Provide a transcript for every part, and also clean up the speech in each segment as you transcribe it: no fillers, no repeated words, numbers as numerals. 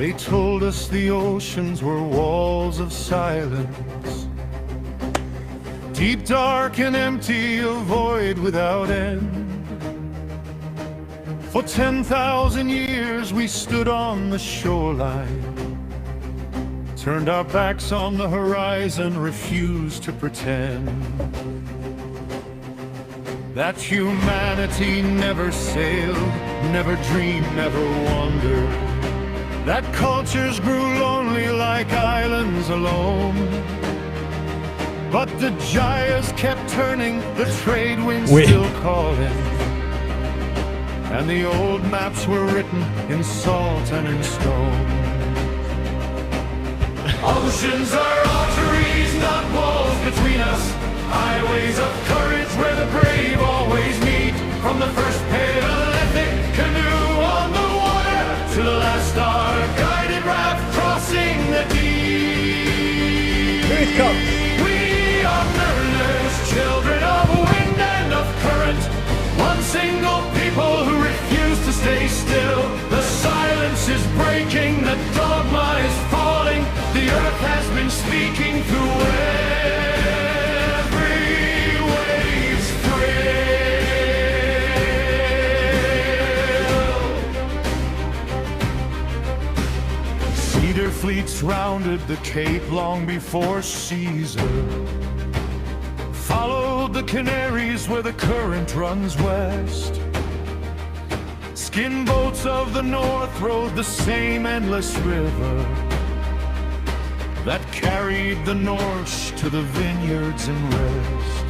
They told us the oceans were walls of silence, deep, dark, and empty, a void without end. For 10,000 years we stood on the shoreline, turned our backs on the horizon, refused to pretend that humanity never sailed, never dreamed, never wondered, that cultures grew lonely like islands alone. But the gyres kept turning, the trade winds still calling, and the old maps were written in salt and in stone. Oceans are arteries, not walls between us, highways of courage where the brave always meet. From the first Paleolithic canoe on the water to the last star-guided raft crossing the deep. Here it comes. We are mariners, children of wind and of current, one single people who refuse to stay still. The silence is breaking, the dogma is falling, the earth has been speaking through every wave's thrill. Cedar fleets rounded the Cape long before Caesar followed the Canaries where the current runs west. Skin boats of the north rode the same endless river that carried the Norse to the vineyards and rest.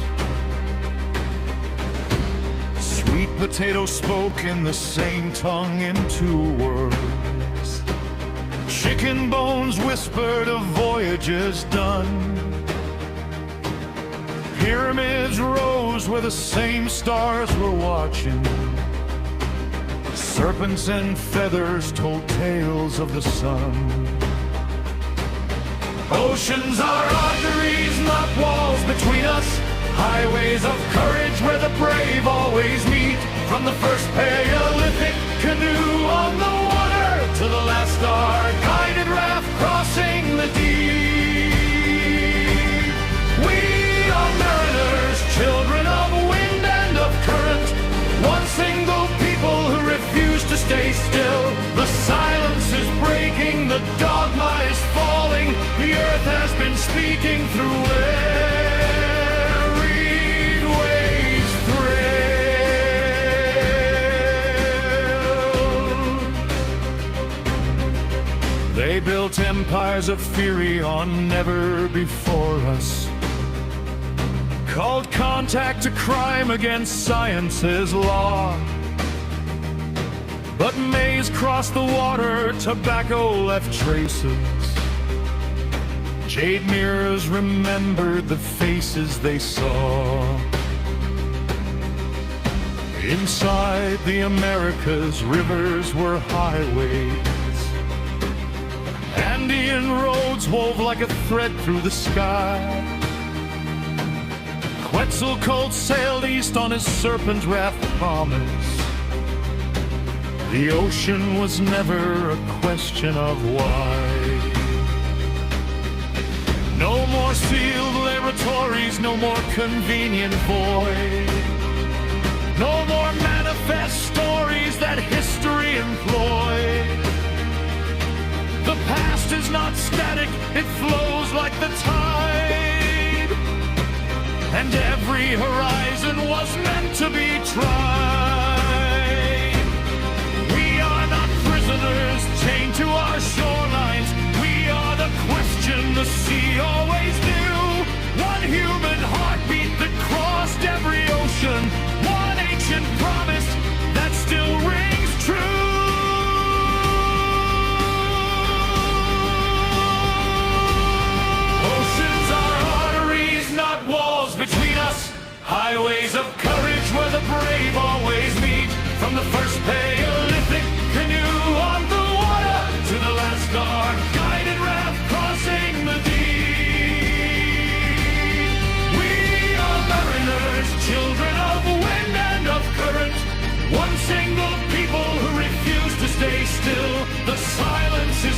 Sweet potato spoke in the same tongue in two words. Chicken bones whispered of voyages done. Pyramids rose where the same stars were watching. Serpents and feathers told tales of the sun. Oceans are arteries, not walls between us, highways of courage where the brave always meet. From the first Paleolithic canoe on the water to the last star-guided raft crossing the deep. We are mariners, children of wind and of current, one single people who refuse to stay still. The silence is breaking, the dogma is falling, the earth has been speaking through every wave's thrill. They built empires of fury on never before us, called contact a crime against science's law. But maize crossed the water, tobacco left traces. Jade mirrors remembered the faces they saw. Inside the Americas, rivers were highways. Andean roads wove like a thread through the sky. Quetzalcoatl sailed east on his serpent raft promise. The ocean was never a question of why. No more sealed laboratories, no more convenient void, no more manifest stories that history employed. The past is not static, it flows like the tide, and every horizon was meant to be tried. We are not prisoners chained to our shorelines. We are the question the sea always knew. One human heartbeat that crossed every ocean. One ancient promise that still rings true. Oceans are arteries, not walls between us. Highways of courage where the brave always meet. From the first Paleolithic canoe on the water to the last star-guided raft crossing the deep. We are mariners, children of wind and of current, one single people who refuse to stay still. The silence is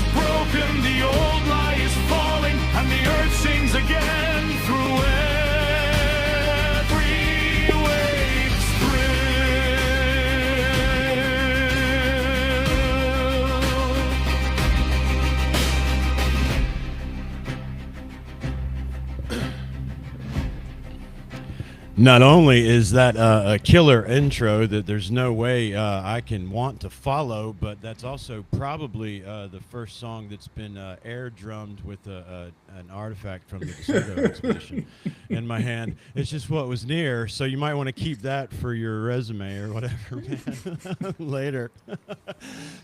Not only is that a killer intro that there's no way I can want to follow, but that's also probably the first song that's been air drummed with an artifact from the DeSoto expedition in my hand. It's just what was near, so you might want to keep that for your resume or whatever, man, later.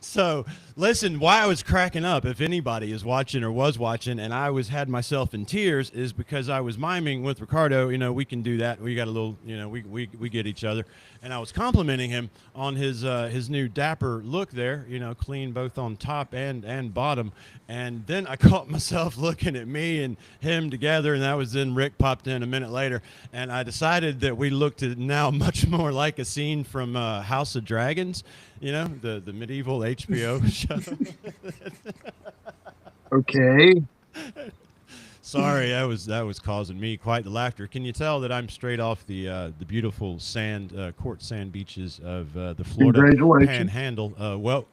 So, listen, why I was cracking up, if anybody is watching or was watching, and I was had myself in tears, is because I was miming with Ricardo. You know, we can do that. We got a little, you know, we get each other, and I was complimenting him on his new dapper look there. You know, clean both on top and bottom. And then I caught myself looking at me and him together, and that was then Rick popped in a minute later, and I decided that we looked at now much more like a scene from House of Dragons. You know, the medieval HBO show. Okay. Sorry, that was causing me quite the laughter. Can you tell that I'm straight off the beautiful sand, quartz sand beaches of the Florida Congratulations. Panhandle?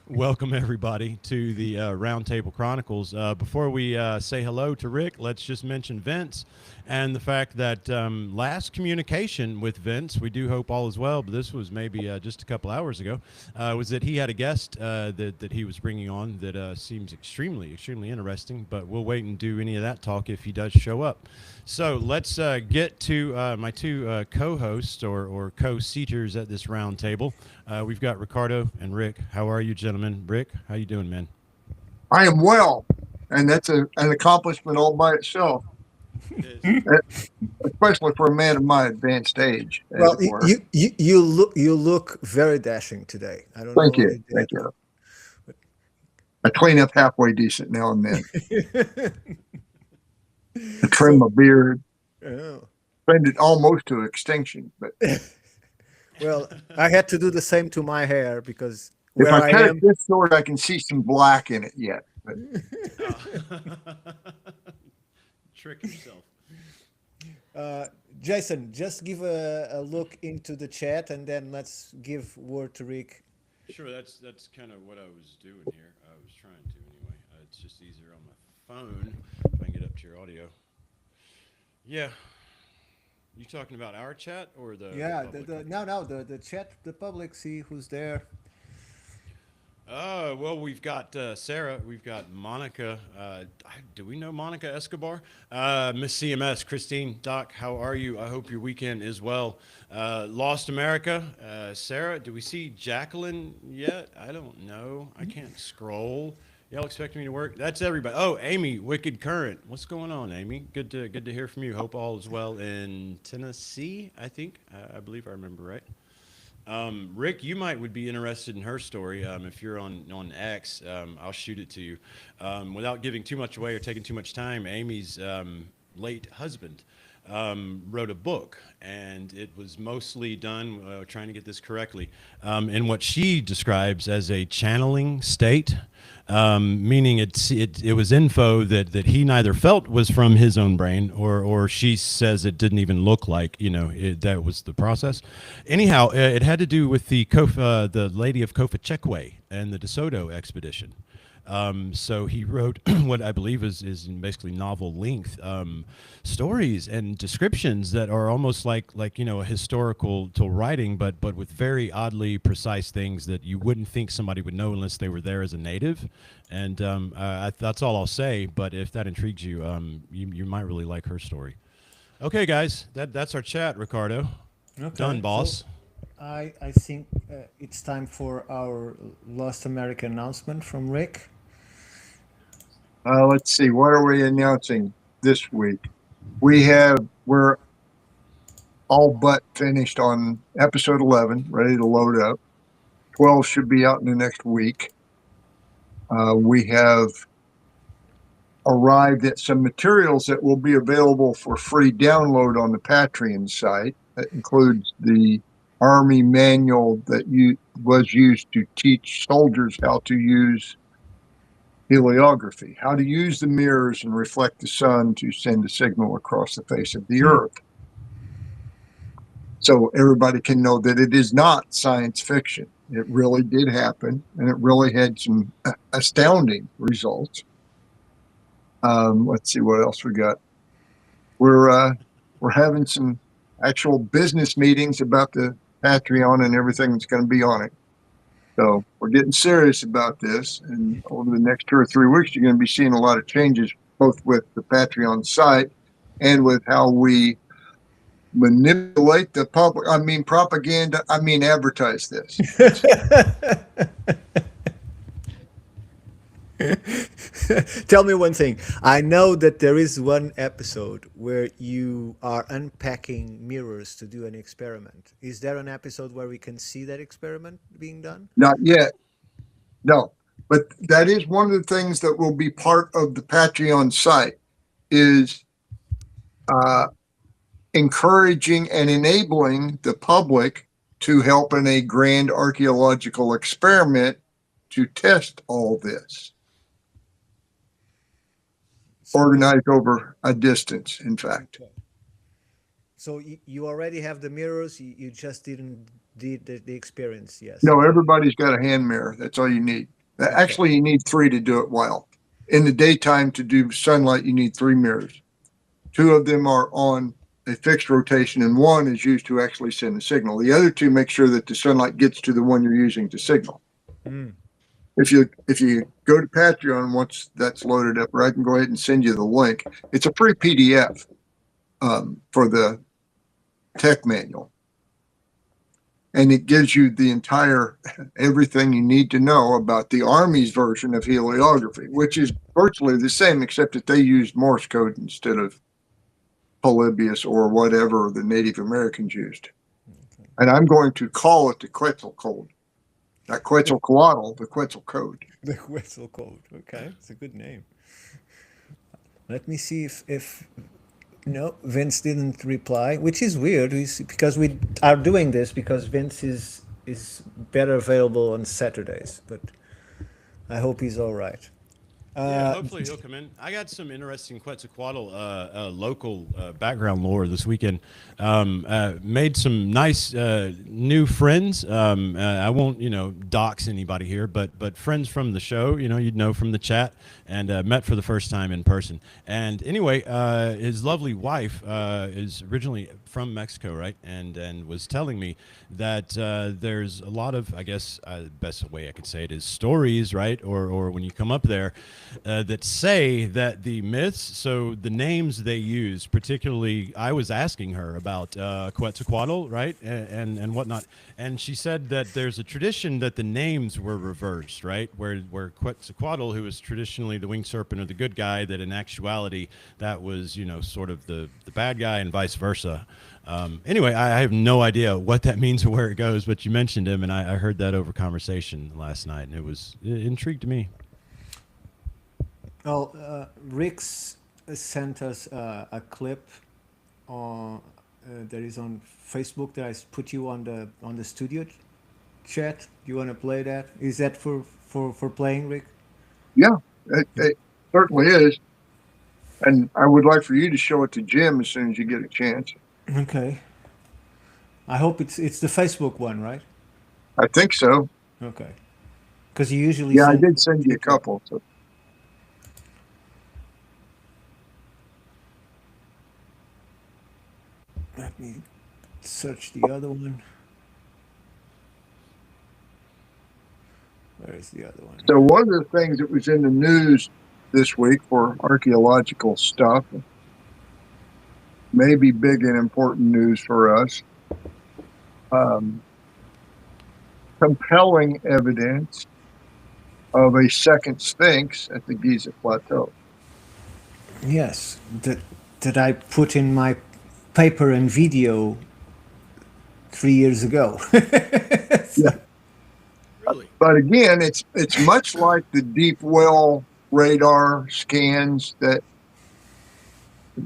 Welcome everybody to the Roundtable Chronicles. Before we say hello to Rick, let's just mention Vince and the fact that last communication with Vince, we do hope all is well, but this was maybe just a couple hours ago, was that he had a guest that he was bringing on that seems extremely interesting, but we'll wait and do any of that talk if he does show up. So let's get to my two co-hosts or co-seaters at this round table. We've got Ricardo and Rick. How are you, gentlemen? Rick, how you doing, man? I am well, and that's an accomplishment all by itself, especially for a man of my advanced age. Well, you look very dashing today. I don't Thank know. you. Thank you. I clean up halfway decent now and then. I trim my beard. Oh. Trimmed it almost to extinction, but Well, I had to do the same to my hair because if where I I cut am, it this short, I can see some black in it yet. But Trick yourself. Jason, just give a look into the chat and then let's give word to Rick. Sure, that's kind of what I was doing here. I was trying to anyway. It's just easier on my phone if I can get up to your audio. Yeah. You talking about our chat or the Yeah, public? the chat, the public, see who's there. Well, we've got Sarah, we've got Monica. Do we know Monica Escobar? Miss CMS, Christine, Doc, how are you? I hope your weekend is well. Lost America, Sarah, do we see Jacqueline yet? I don't know. I can't scroll. Y'all expecting me to work? That's everybody. Oh, Amy, Wicked Current. What's going on, Amy? Good to hear from you. Hope all is well in Tennessee, I think. I believe I remember right. Rick, you would be interested in her story. If you're on X, I'll shoot it to you. Without giving too much away or taking too much time, Amy's late husband wrote a book, and it was mostly done, trying to get this correctly, in what she describes as a channeling state. Meaning it was info that he neither felt was from his own brain, or she says it didn't even look like, that was the process. Anyhow, it had to do with the Lady of Kofachekwe and the DeSoto expedition. So he wrote what I believe is basically novel length stories and descriptions that are almost like a historical writing, but with very oddly precise things that you wouldn't think somebody would know unless they were there as a native. And that's all I'll say. But if that intrigues you, you might really like her story. Okay, guys, that's our chat. Ricardo, Okay, done, boss. so I think it's time for our Lost America announcement from Rick. let's see, what are we announcing this week? We're all but finished on episode 11, ready to load up. 12 should be out in the next week. We have arrived at some materials that will be available for free download on the Patreon site. That includes the Army manual that was used to teach soldiers how to use heliography, how to use the mirrors and reflect the sun to send a signal across the face of the earth. So everybody can know that it is not science fiction. It really did happen, and it really had some astounding results. Let's see what else we got. We're having some actual business meetings about the Patreon and everything that's going to be on it. So we're getting serious about this, and over the next 2 or 3 weeks, you're going to be seeing a lot of changes, both with the Patreon site and with how we manipulate the public. I mean, propaganda. I mean, advertise this. Tell me one thing. I know that there is one episode where you are unpacking mirrors to do an experiment. Is there an episode where we can see that experiment being done? Not yet. No, but that is one of the things that will be part of the Patreon site is encouraging and enabling the public to help in a grand archaeological experiment to test all this. Organized over a distance, in fact. Okay. So you already have the mirrors, you just didn't did the experience, yes? No, everybody's got a hand mirror. That's all you need. Actually, you need 3 to do it well. In the daytime, to do sunlight, you need 3 mirrors. 2 of them are on a fixed rotation, and 1 is used to actually send a signal. The other 2 make sure that the sunlight gets to the one you're using to signal. Mm. If you go to Patreon, once that's loaded up, or I can go ahead and send you the link. It's a free PDF for the tech manual. And it gives you the entire, everything you need to know about the Army's version of heliography, which is virtually the same, except that they used Morse code instead of Polybius or whatever the Native Americans used. Okay. And I'm going to call it the Quetzal Code. Not Quetzalcoatl, the Quetzal Code. The Quetzal Code. Okay, it's a good name. Let me see if no, Vince didn't reply, which is weird, because we are doing this because Vince is better available on Saturdays, but I hope he's all right. Yeah, hopefully he'll come in. I got some interesting Quetzalcoatl local background lore this weekend. Made some nice new friends. I won't, dox anybody here, but friends from the show, you'd know from the chat, and met for the first time in person. And anyway, his lovely wife is originally from Mexico, right? And was telling me that there's a lot of, I guess, best way I could say it is stories, right? Or when you come up there, that say that the myths, so the names they use, particularly, I was asking her about Quetzalcoatl, right, and whatnot, and she said that there's a tradition that the names were reversed, right, where Quetzalcoatl, who was traditionally the winged serpent or the good guy, that in actuality that was, sort of the bad guy, and vice versa. Anyway, I have no idea what that means or where it goes, but you mentioned him, and I heard that over conversation last night, and it intrigued me. Well, Rick's sent us a clip that is on Facebook that I put you on the studio chat. Do you want to play that? Is that for playing, Rick? Yeah, it certainly is. And I would like for you to show it to Jim as soon as you get a chance. Okay. I hope it's the Facebook one, right? I think so. Okay. Because you usually I did send you a couple. So. Let me search the other one. Where is the other one? So one of the things that was in the news this week for archaeological stuff, maybe big and important news for us, compelling evidence of a second Sphinx at the Giza Plateau. Yes, that I put in my paper and video 3 years ago. Yeah. Really? But again, it's much like the deep well radar scans that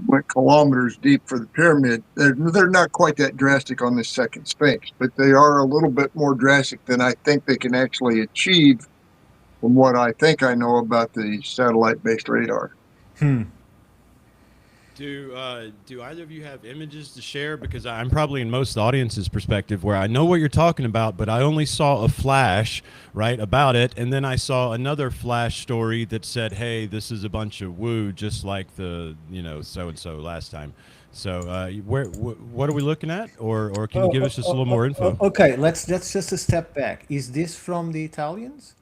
went kilometers deep for the pyramid. They're not quite that drastic on this second Sphinx, but they are a little bit more drastic than I think they can actually achieve from what I think I know about the satellite-based radar. Do either of you have images to share? Because I'm probably in most audience's perspective where I know what you're talking about, but I only saw a flash, right, about it. And then I saw another flash story that said, hey, this is a bunch of woo, just like the, so-and-so last time. So, what are we looking at, or can you give us just a little more info? Okay, let's just a step back. Is this from the Italians?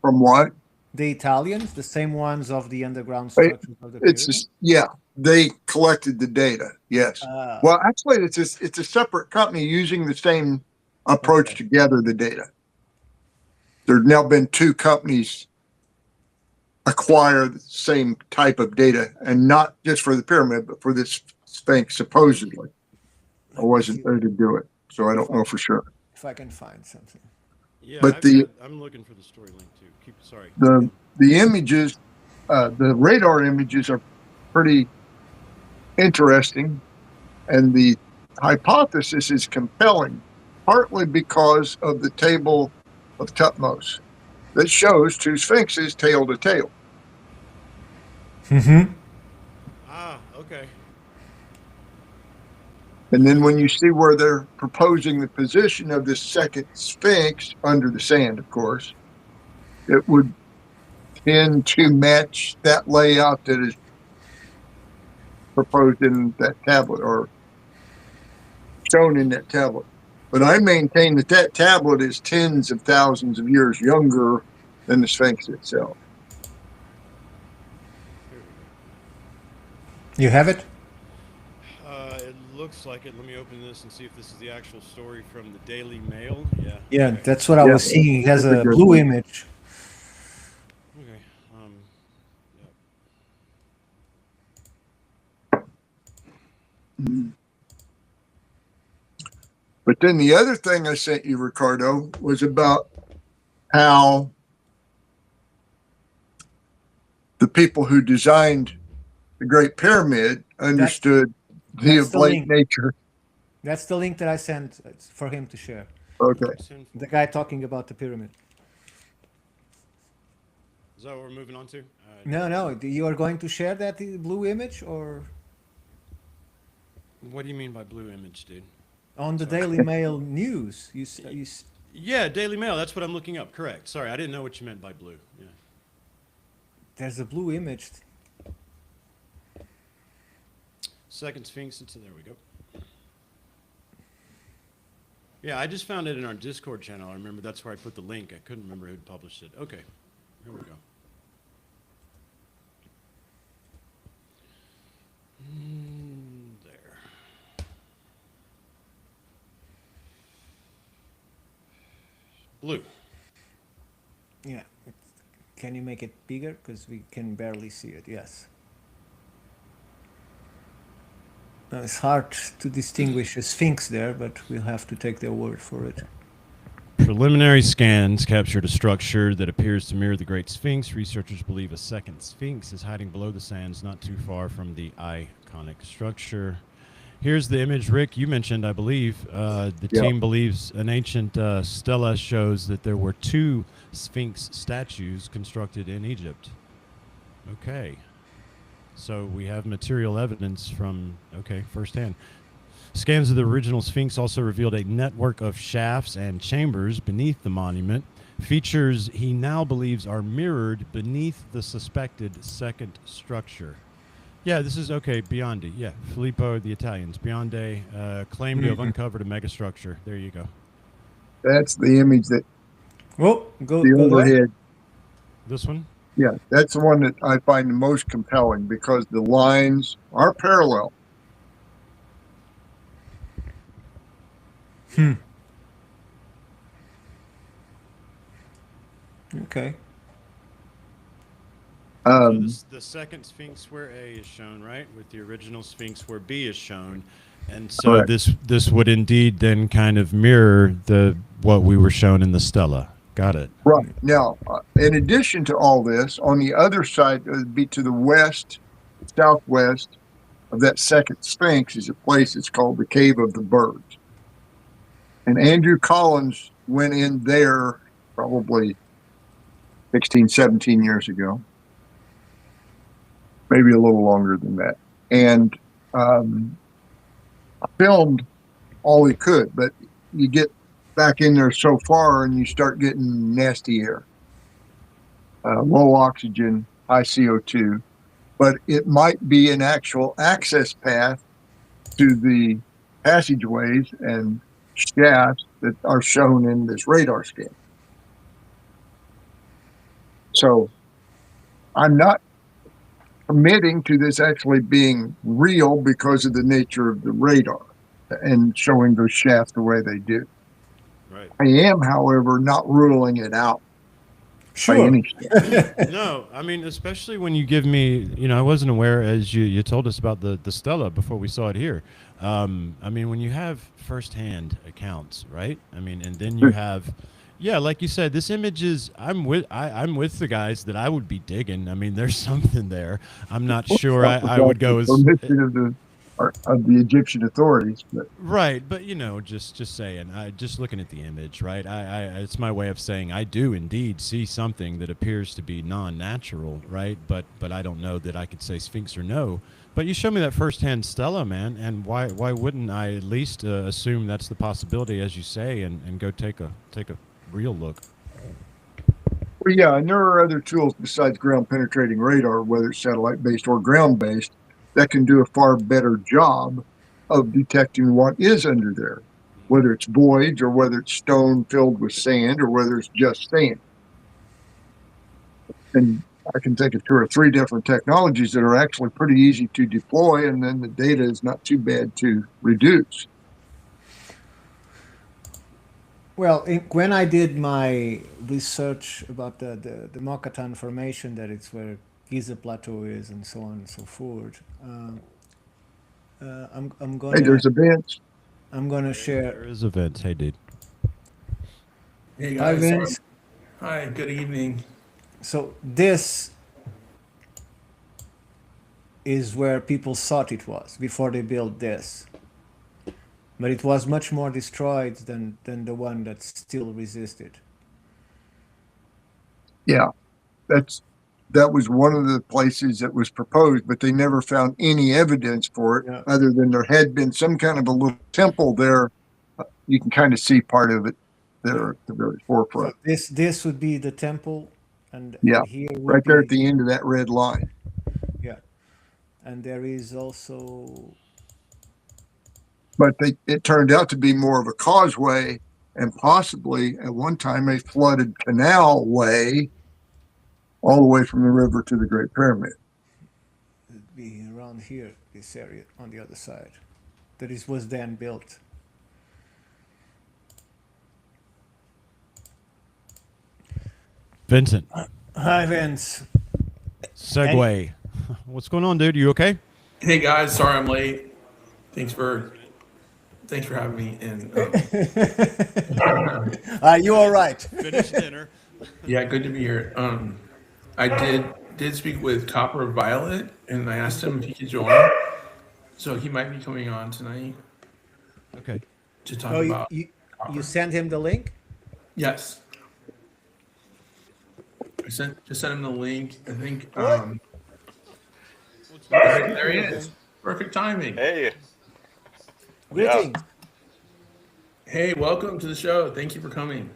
From what? The Italians, the same ones of the underground It- structures of the It's pyramid? just, yeah, they collected the data. Yes. Ah, Well, actually, it's a separate company using the same approach Okay. to gather the data. There's now been two companies acquire the same type of data, and not just for the pyramid, but for this Sphinx, supposedly. I wasn't there to do it, so I don't know for sure. if I can find something. Yeah, But I'm looking for the story link too. Sorry. the images, the radar images are pretty interesting, and the hypothesis is compelling, partly because of the table of Tutmos that shows two sphinxes tail to tail. Mm-hmm. Ah, okay. And then when you see where they're proposing the position of this second sphinx under the sand, of course, it would tend to match that layout that is proposed in that tablet or shown in that tablet. But I maintain that that tablet is tens of thousands of years younger than the Sphinx itself. You have it? It looks like it. Let me open this and see if this is the actual story from the Daily Mail. Yeah. Yeah, Okay. that's what I Yeah, was seeing. It has that's a a good blue one. image. Okay. Yep. But then the other thing I sent you, Ricardo, was about how the people who designed the Great Pyramid understood the that's the oblate link. nature. That's the link that I sent for him to share. Okay. The guy talking about the pyramid. Is that what we're moving on to? No. You are going to share that blue image or What do you mean by blue image, dude? on the Daily Mail news? Yeah, Daily Mail. That's what I'm looking up. Correct. Sorry, I didn't know what you meant by blue. Yeah. There's a blue image. Second Sphinx. There we go. Yeah, I just found it in our Discord channel. I remember that's where I put the link. I couldn't remember who published it. Okay, here we go. There. Blue. Yeah. Can you make it bigger? Because we can barely see it. Yes. Now, it's hard to distinguish a sphinx there, but we'll have to take their word for it. Preliminary scans captured a structure that appears to mirror the Great Sphinx. Researchers believe a second Sphinx is hiding below the sands not too far from the iconic structure. Here's the image, Rick, you mentioned, I believe. The team believes an ancient stela shows that there were two Sphinx statues constructed in Egypt. Okay. So we have material evidence from, firsthand. Scans of the original Sphinx also revealed a network of shafts and chambers beneath the monument. Features he now believes are mirrored beneath the suspected second structure. Yeah, this is Biondi. Yeah, Filippo, the Italians. Biondi claimed to have uncovered a megastructure. There you go. That's the image that Go the there. overhead. This one? Yeah, that's the one that I find the most compelling because the lines are parallel. Okay. So the second Sphinx where A is shown, right, with the original Sphinx where B is shown, and so Correct. this would indeed then kind of mirror what we were shown in the stela. Got it. Right. Now, in addition to all this, on the other side, it would be to the west, southwest of that second Sphinx is a place that's called the Cave of the Birds. And Andrew Collins went in there probably 16, 17 years ago, maybe a little longer than that, and filmed all he could, but you get back in there so far and you start getting nasty air, low oxygen, high CO2. but it might be an actual access path to the passageways and shafts that are shown in this radar scan. So I'm not committing to this actually being real because of the nature of the radar and showing those shafts the way they do. Right. I am, however, not ruling it out by Sure. any stretch. No, I mean, especially when you give me, I wasn't aware, as you told us about the Stella before we saw it here. I mean, when you have firsthand accounts, right? I mean, and then you have, yeah, like you said, this image is, I'm with the guys that I would be digging. I mean, there's something there. I'm not sure I would go as permission of the Egyptian authorities, but right, but just saying, just looking at the image, right? It's my way of saying I do indeed see something that appears to be non-natural, right? But I don't know that I could say Sphinx or no. But you show me that firsthand Stella, man, and why wouldn't I at least assume that's the possibility, as you say, and go take a real look? well, yeah, and there are other tools besides ground penetrating radar, whether it's satellite based or ground based, that can do a far better job of detecting what is under there, whether it's voids or whether it's stone filled with sand or whether it's just sand. And I can think of 2 or 3 different technologies that are actually pretty easy to deploy, and then the data is not too bad to reduce. Well, when I did my research about the Mokatan Formation, that it's where Giza Plateau is, and so on and so forth, I'm Hey, gonna there's events. I'm gonna share. There is events. Hey, dude. Hey Hi, guys. Vince. Hi, good evening. So this is where people thought it was before they built this, but it was much more destroyed than the one that still resisted. Yeah, that was one of the places that was proposed, but they never found any evidence for it Yeah. other than there had been some kind of a little temple there. You can kind of see part of it there at the very So forefront. this would be the temple, and Yeah, here would right there be, at the end of that red line. yeah, and there is also But it turned out to be more of a causeway and possibly at one time a flooded canal way all the way from the river to the Great Pyramid. it'd be around here, this area on the other side, that is was then built. Vincent, Hi, Vince. segue. What's going on, dude? You okay? Hey guys, sorry I'm late. Thanks for having me. And Are you all right? Finished dinner. yeah, good to be here. I did speak with CopperViolette, and I asked him if he could join. So he might be coming on tonight Okay. to talk Oh, about. you sent him the link? Yes. Just sent him the link. I think. There he is. Perfect timing. Hey, Greetings. Hey, welcome to the show. Thank you for coming.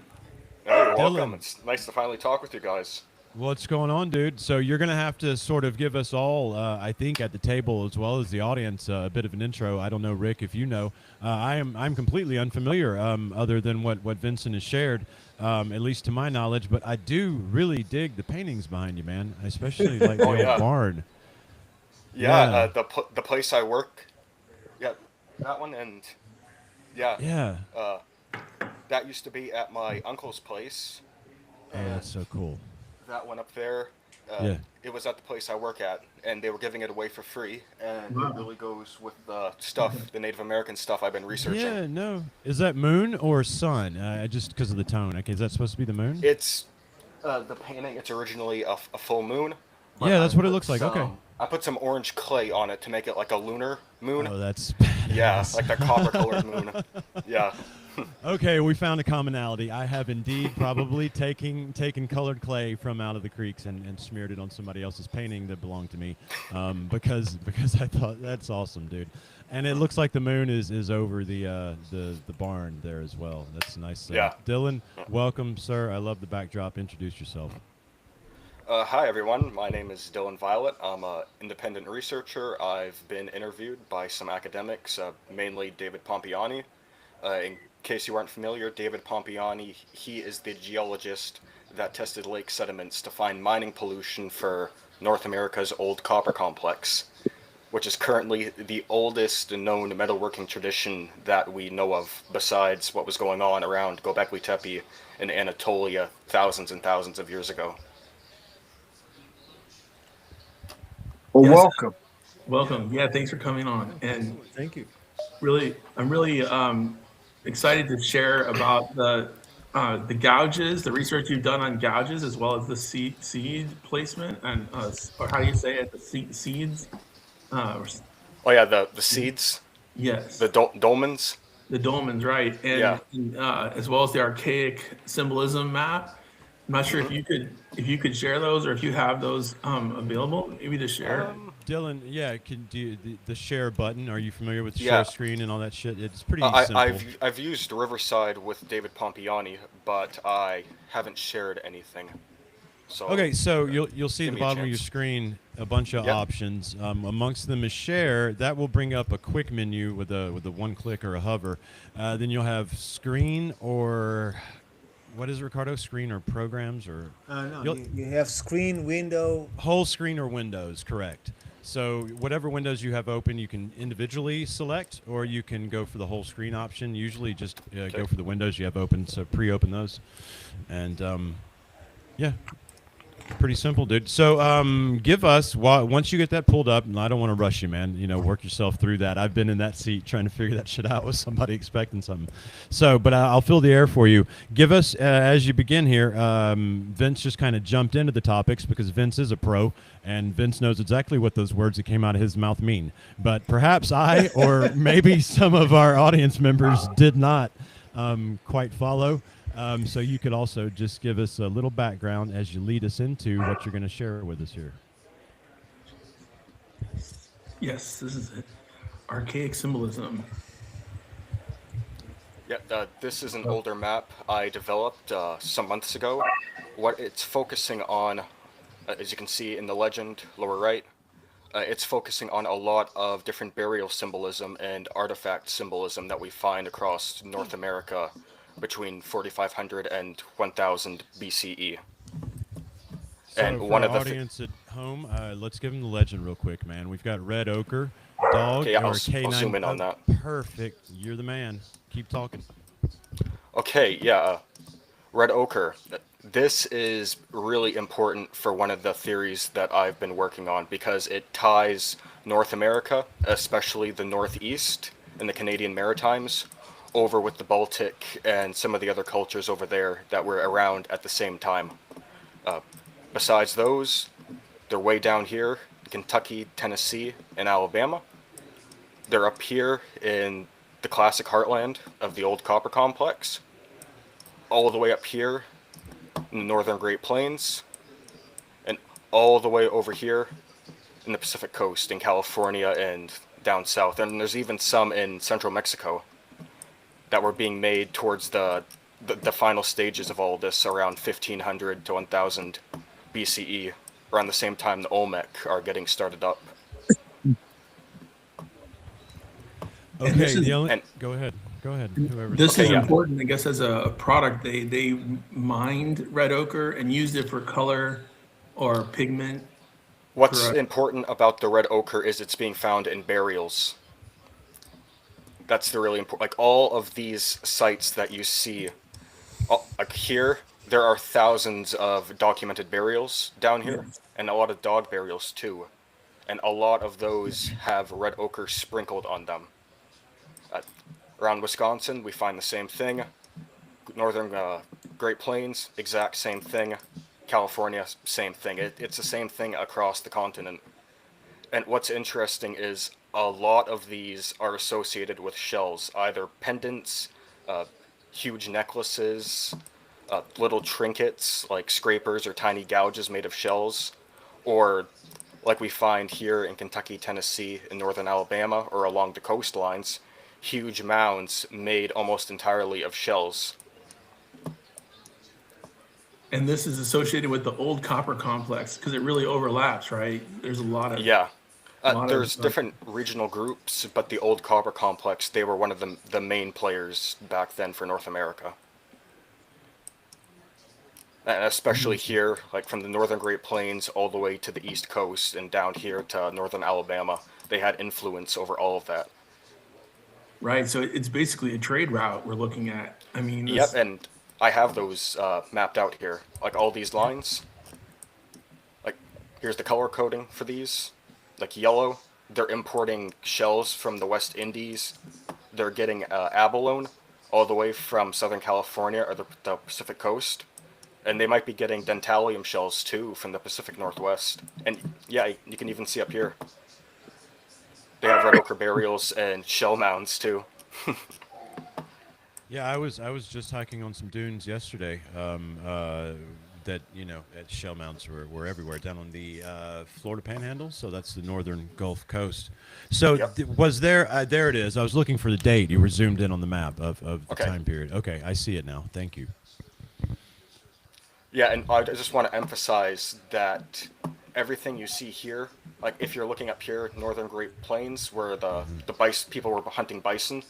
no, you're Dylan. welcome. It's nice to finally talk with you guys. What's going on, dude? So you're going to have to sort of give us all, I think, at the table as well as the audience, a bit of an intro. I don't know, Rick, if you know. I'm completely unfamiliar, other than what Vincent has shared, at least to my knowledge. But I do really dig the paintings behind you, man, especially like the old yeah. barn. Yeah, Yeah. the place I work. Yeah, that one, and yeah, Yeah. that used to be at my uncle's place. Oh, that's so cool. That one up there. Yeah. It was at the place I work at, and they were giving it away for free. And it really goes with the stuff, the Native American stuff I've been researching. Yeah, no. Is that moon or sun? Just because of the tone. Okay, is that supposed to be the moon? It's the painting. It's originally a full moon. but Yeah, that's I what it put looks like, okay. I put some orange clay on it to make it like a lunar moon. Oh, that's Yeah, badass. like that copper-colored moon. Yeah. Okay, we found a commonality. I have indeed probably taken colored clay from out of the creeks and smeared it on somebody else's painting that belonged to me, because I thought that's awesome, dude. And it looks like the moon is over the barn there as well. That's nice. Yeah. Dylan, welcome, sir. I love the backdrop. Introduce yourself. Hi, everyone. My name is Dylan CopperViolette. I'm an independent researcher. I've been interviewed by some academics, mainly David Pompiani. In case you aren't familiar, David Pompiani, he is the geologist that tested lake sediments to find mining pollution for North America's old copper complex, which is currently the oldest known metalworking tradition that we know of, besides what was going on around Göbekli Tepe in Anatolia thousands and thousands of years ago. Well, Yes. welcome. Welcome. Yeah, thanks for coming on. And Thank you. I'm really excited to share about the gouges, the research you've done on gouges, as well as the seed placement and or how do you say it, the seeds? Uh, Oh yeah, the seeds, yes, the dolmens. the dolmens, right? Yeah. And as well as the archaic symbolism map. I'm not sure if you could share those or if you have those available, maybe to share. Dylan, yeah, can do the share button. Are you familiar with the Yeah. share screen and all that shit? It's pretty simple. I've used Riverside with David Pompiani, but I haven't shared anything. So Okay, so you'll see at give the me a bottom of your chance. screen a bunch of Yep. options. Amongst them is share. That will bring up a quick menu with a one click or a hover. Then you'll have screen or what is it, Ricardo? Screen or programs or No, You'll- you have screen, window. whole screen or windows, correct. So whatever windows you have open, you can individually select, or you can go for the whole screen option. Usually, just go for the windows you have open. So pre-open those, and yeah, pretty simple, dude. So give us once you get that pulled up, and I don't want to rush you, man. You know, work yourself through that. I've been in that seat trying to figure that shit out with somebody expecting something. So, but I'll fill the air for you. Give us as you begin here. Vince just kind of jumped into the topics because Vince is a pro, and Vince knows exactly what those words that came out of his mouth mean. But perhaps I, or maybe some of our audience members, did not quite follow. So you could also just give us a little background as you lead us into what you're going to share with us here. Yes, this is it. Archaic symbolism. Yeah, this is an older map I developed some months ago. What it's focusing on, as you can see in the legend, lower right, it's focusing on a lot of different burial symbolism and artifact symbolism that we find across North America between 4500 and 1000 BCE. So And for one our of the audience at home, let's give them the legend real quick, man. We've got red ochre, dog, Okay, I'll or K9. I'll zoom in on that. Perfect. You're the man. Keep talking. Okay, yeah, red ochre. This is really important for one of the theories that I've been working on because it ties North America, especially the Northeast and the Canadian Maritimes, over with the Baltic and some of the other cultures over there that were around at the same time. Besides those, they're way down here in Kentucky, Tennessee, and Alabama. They're up here in the classic heartland of the old copper complex, all the way up here in the northern Great Plains, and all the way over here in the Pacific Coast in California and down south. And there's even some in central Mexico that were being made towards the final stages of all of this around 1500 to 1000 BCE, around the same time the Olmec are getting started up. Okay, this is- go ahead. Go ahead. Whoever. This Okay, is yeah. important, I guess, as a product. They mined red ochre and used it for color or pigment. What's Correct. important about the red ochre is it's being found in burials. That's the really important. Like all of these sites that you see, like here, there are thousands of documented burials down here, and a lot of dog burials too, and a lot of those have red ochre sprinkled on them. Around Wisconsin, we find the same thing. Northern Great Plains, exact same thing. California, same thing. It's the same thing across the continent. And what's interesting is a lot of these are associated with shells, either pendants, huge necklaces, little trinkets like scrapers or tiny gouges made of shells, or like we find here in Kentucky, Tennessee, in northern Alabama, or along the coastlines, huge mounds made almost entirely of shells. And this is associated with the old copper complex because it really overlaps, right? There's a lot of Yeah. There's of different regional groups, but the old copper complex, they were one of the main players back then for North America. And especially here, like from the northern Great Plains all the way to the East Coast and down here to northern Alabama, they had influence over all of that. right. So it's basically a trade route we're looking at. I mean, Yep, this, and I have those mapped out here. Like all these lines, like here's the color coding for these. Like yellow, they're importing shells from the West Indies. They're getting abalone all the way from Southern California or the Pacific Coast. And they might be getting dentalium shells too from the Pacific Northwest. And yeah, you can even see up here. They have red ochre burials and shell mounds too. Yeah, I was just hiking on some dunes yesterday. That at shell mounts were everywhere down on the Florida Panhandle. So that's the northern Gulf Coast. So Yep. was there? There it is. I was looking for the date. You were zoomed in on the map of the Okay. time period. Okay, I see it now. Thank you. Yeah, and I just want to emphasize that everything you see here, like if you're looking up here, northern Great Plains, where the people were hunting bison,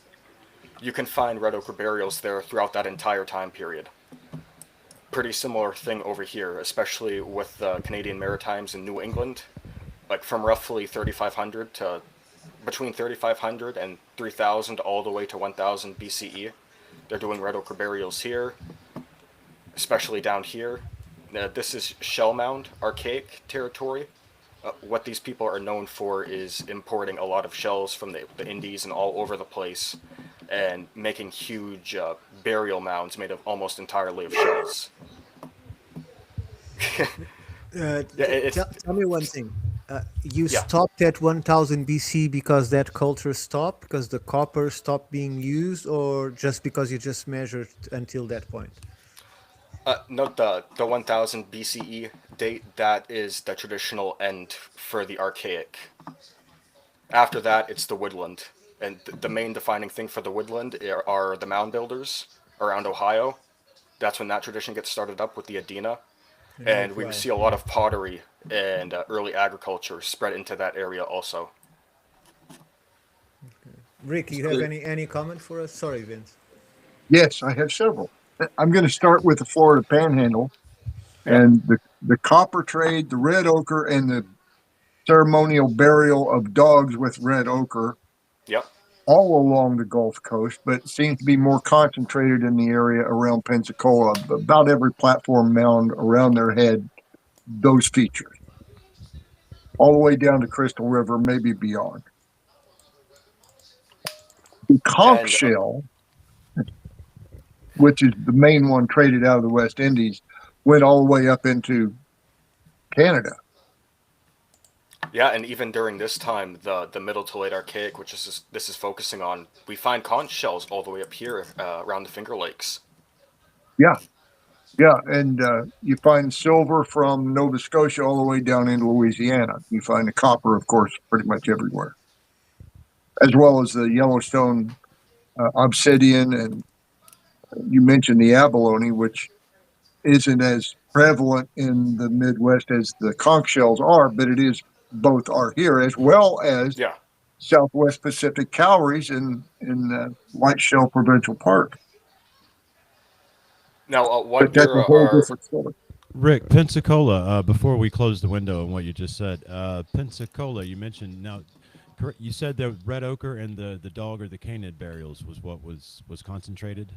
you can find red ochre burials there throughout that entire time period. Pretty similar thing over here, especially with the Canadian Maritimes in New England, like from roughly 3,500 to between 3,500 and 3,000 all the way to 1,000 BCE. They're doing red ochre burials here, especially down here. This is shell mound, archaic territory. What these people are known for is importing a lot of shells from the Indies and all over the place and making huge burial mounds made of almost entirely of shells. Tell me one thing. You Yeah. stopped at 1000 BC because that culture stopped, because the copper stopped being used, or just because you just measured until that point? Note the 1000 BCE date, that is the traditional end for the archaic. After that, it's the woodland. And the main defining thing for the woodland are the mound builders around Ohio. That's when that tradition gets started up with the Adena. And we Wow. see a lot of pottery and early agriculture spread into that area also. Rick, you have any comment for us? Sorry, Vince. Yes, I have several. I'm going to start with the Florida Panhandle and the copper trade, the red ochre, and the ceremonial burial of dogs with red ochre Yep. all along the Gulf Coast, but it seems to be more concentrated in the area around Pensacola. About every platform mound around there had those features, all the way down to Crystal River, maybe beyond. The conch And, shell, which is the main one traded out of the West Indies, went all the way up into Canada. Yeah, and even during this time, the Middle to Late Archaic, which this is focusing on, we find conch shells all the way up here around the Finger Lakes. Yeah, and you find silver from Nova Scotia all the way down into Louisiana. You find the copper, of course, pretty much everywhere, as well as the Yellowstone obsidian, and you mentioned the abalone, which isn't as prevalent in the Midwest as the conch shells are, but it is both are here, as well as Yeah. Southwest Pacific cowries in White Shell Provincial Park. Now, But what that's year a whole are... different story. Rick, Pensacola. Before we close the window on what you just said, Pensacola. You mentioned now. You said the red ochre and the dog or the canid burials was what was concentrated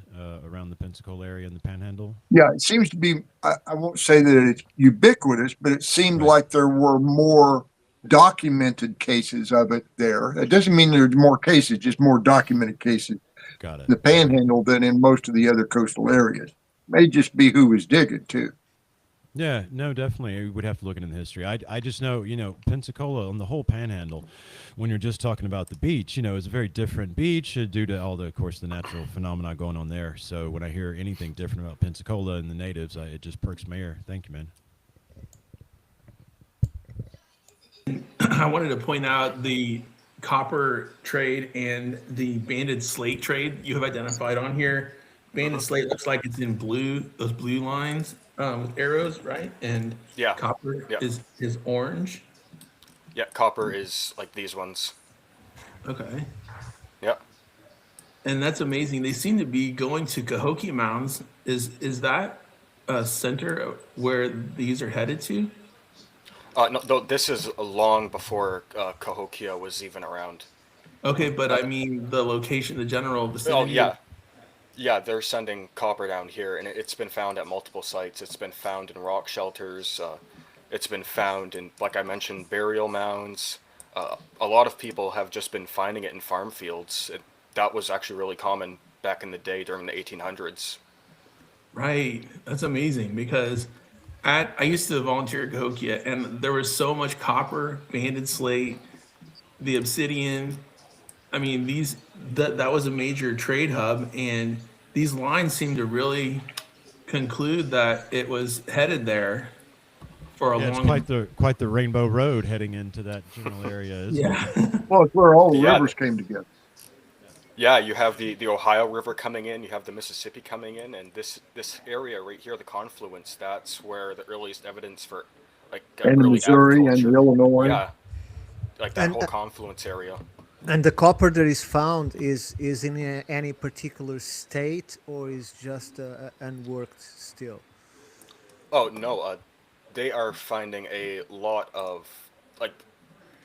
around the Pensacola area and the Panhandle. Yeah, it seems to be, I won't say that it's ubiquitous, but it seemed Right. like there were more documented cases of it there. It doesn't mean there's more cases, just more documented cases Got it. in the Panhandle than in most of the other coastal areas. May just be who was digging too. Yeah, no, definitely. We would have to look into the history. I just know, Pensacola on the whole Panhandle, when you're just talking about the beach, is a very different beach due to all of course, the natural phenomena going on there. So when I hear anything different about Pensacola and the natives, it just perks my ear. Thank you, man. I wanted to point out the copper trade and the banded slate trade you have identified on here. Banded slate looks like it's in blue, those blue lines. with arrows, right? And Yeah, copper yeah, is orange. yeah. Copper is like these ones. Okay. Yeah. And that's amazing. They seem to be going to Cahokia Mounds. Is that a center where these are headed to? No, though this is long before Cahokia was even around. Okay, but Uh, I mean the location, the general oh vicinity of. yeah, yeah. They're sending copper down here, and it's been found at multiple sites. It's been found in rock shelters. It's been found in, like I mentioned, burial mounds. A lot of people have just been finding it in farm fields. That was actually really common back in the day during the 1800s. Right. That's amazing because I used to volunteer at Cahokia and there was so much copper, banded slate, the obsidian. I mean, that was a major trade hub, and these lines seem to really conclude that it was headed there for a Yeah, it's long. quite the rainbow road heading into that general area, isn't it? Yeah. Well, it's where all the Yeah, rivers came together. yeah. You have the Ohio River coming in. You have the Mississippi coming in, and this area right here, the confluence. That's where the earliest evidence for like And the early Missouri and the agriculture. Illinois. Yeah, like that And whole confluence area. and the copper that is found is in any particular state, or is just unworked still? Oh no, they are finding a lot of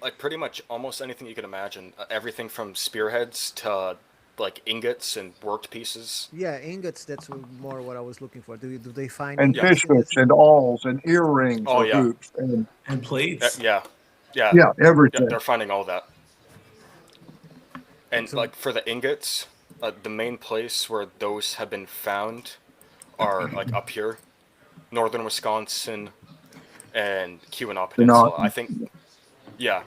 like pretty much almost anything you can imagine. Everything from spearheads to like ingots and worked pieces. Yeah, ingots. That's more what I was looking for. Do they find And ingots fish in hooks this? and awls and earrings Oh or yeah, hoops and And plates. Yeah, yeah, yeah, yeah. everything. They're finding all that. And So like for the ingots, the main place where those have been found are like up here, northern Wisconsin and Keweenaw They're not. Peninsula. I think, yeah,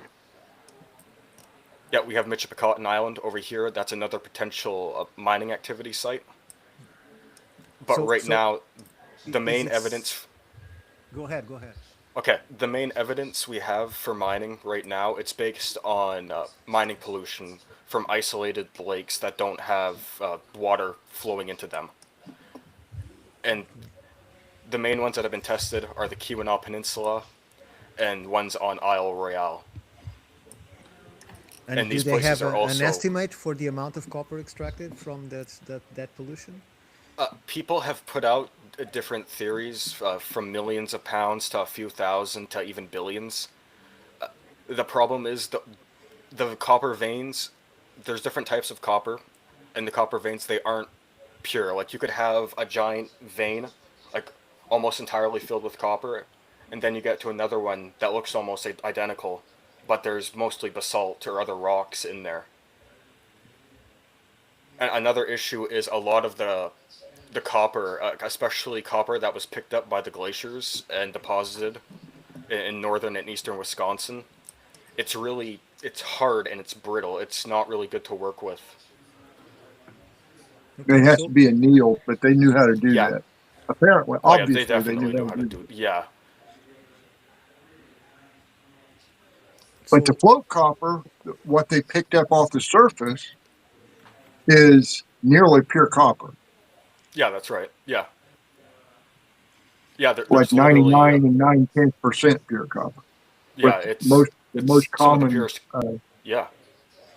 yeah. We have Michipicoten Island over here. That's another potential mining activity site. But so right so now, i- the is main it? evidence. Go ahead. Go ahead. Okay, the main evidence we have for mining right now, it's based on mining pollution from isolated lakes that don't have water flowing into them. And the main ones that have been tested are the Keweenaw Peninsula and ones on Isle Royale. And And do these they places have are an also estimate for the amount of copper extracted from that pollution? people have put out different theories from millions of pounds to a few thousand to even billions. The problem is the copper veins. There's different types of copper, and the copper veins they aren't pure. Like you could have a giant vein, like almost entirely filled with copper, and then you get to another one that looks almost identical, but there's mostly basalt or other rocks in there. And another issue is a lot of the copper, especially copper that was picked up by the glaciers and deposited in northern and eastern Wisconsin. It's hard and it's brittle. It's not really good to work with. It Okay, has to be annealed, but they knew how to do Yeah. that. Apparently, Oh yeah, they obviously, they knew definitely how know to how to do do that. it. Yeah. But the so float copper, what they picked up off the surface, is nearly pure copper, Yeah, that's right. Yeah. Yeah, like there's literally 99 and 9/10% pure copper. But yeah, the it's some of the purest uh, yeah,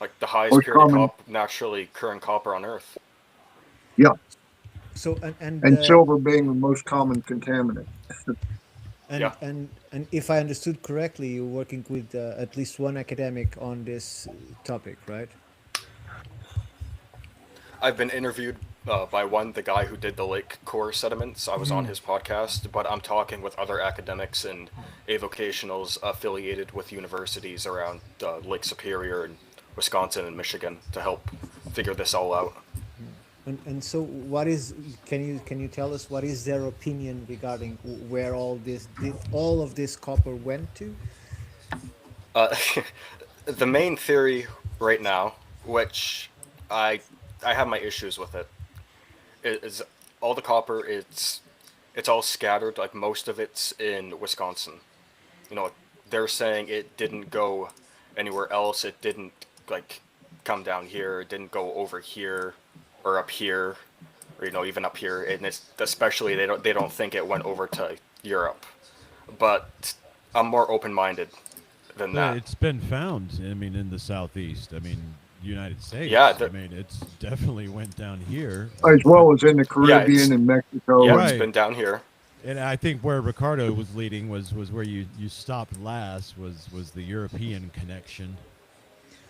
like the highest most purity common, naturally occurring copper on Earth. yeah, so and and silver being the most common contaminant. and Yeah. and and if I understood correctly, you're working with at least one academic on this topic, right? I've been interviewed by the guy who did the lake core sediments. I was on his podcast, but I'm talking with other academics and avocationals affiliated with universities around Lake Superior and Wisconsin and Michigan to help figure this all out. And so, what is? Can you tell us what is their opinion regarding where all of this copper went to? Uh, the main theory right now, which I I have my issues with it, is all the copper. It's all scattered. Like most of it's in Wisconsin. You know, they're saying it didn't go anywhere else. It didn't like come down here. It didn't go over here or up here even up here, and it's especially they don't think it went over to Europe. But I'm more open-minded than But that. it's been found, I mean, in the southeast. I mean, United States. Yeah, I mean, it's definitely went down here. As well as in the Yeah, it's- Caribbean and Mexico. Yeah, Right. it's been down here. And I think where Ricardo was leading was where you stopped last was the European connection.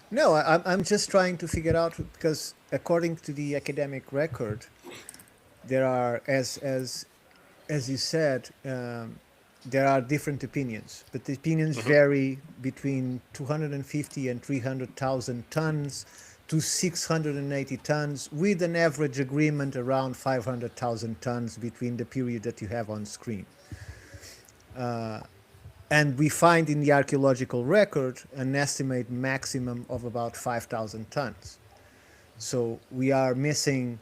No, I'm just trying to figure out, because according to the academic record, there are, as you said, there are different opinions, but the opinions vary between 250 and 300,000 tons to 680 tons, with an average agreement around 500,000 tons between the period that you have on screen. And we find in the archaeological record an estimate maximum of about 5,000 tons. So we are missing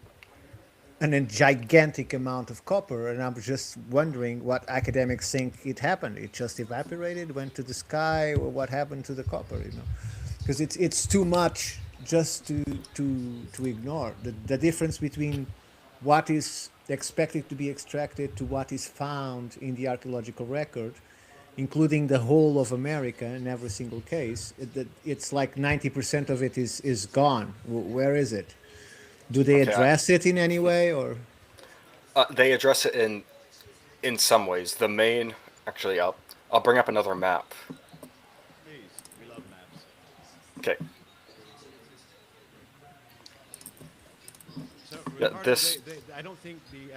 a gigantic amount of copper, and I'm just wondering what academics think it happened. It just evaporated, went to the sky, or what happened to the copper? Because it's too much just to ignore. The difference between what is expected to be extracted to what is found in the archaeological record, including the whole of America in every single case, it's like 90% of it is gone. Where is it? Do they Okay, address it in any way, or? They address it in some ways. The main, actually, I'll bring up another map. Please, we love maps. Okay. So, Yeah, Ricardo, this- I don't think the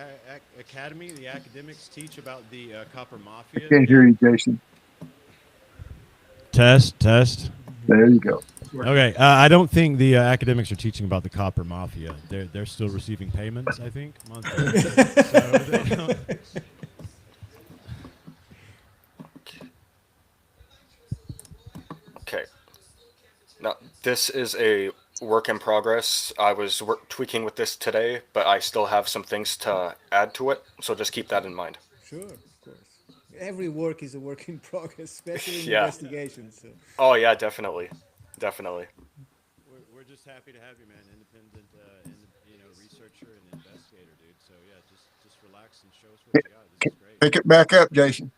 academy, the academics teach about the copper mafia. Can't hear you, Jason. Test. There you go. Okay, I don't think the academics are teaching about the copper mafia. They're still receiving payments, I think, monthly. So they don't- Okay. Now, this is a work in progress. I was tweaking with this today, but I still have some things to add to it, so just keep that in mind. Sure, of course. Every work is a work in progress, especially in Yeah. investigations. So. Oh yeah, definitely. we're just happy to have you, man. Independent, researcher and investigator, dude. So yeah, just relax and show us what you got. This is great. Pick it back up, Jason.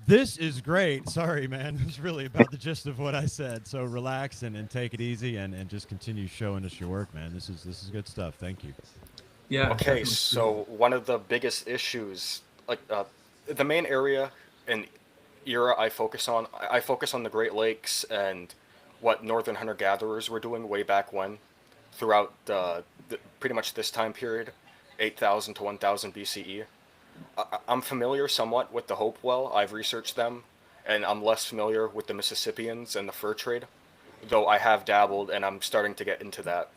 This is great. Sorry, man. It's really about the gist of what I said. So relax and take it easy and just continue showing us your work, man. This is good stuff. Thank you. Yeah. Okay, definitely. so one of the biggest issues, the main area and era I focus on the Great Lakes and what northern hunter-gatherers were doing way back when, throughout pretty much this time period, 8,000 to 1,000 BCE. I'm familiar somewhat with the Hopewell. I've researched them, and I'm less familiar with the Mississippians and the fur trade, though I have dabbled and I'm starting to get into that.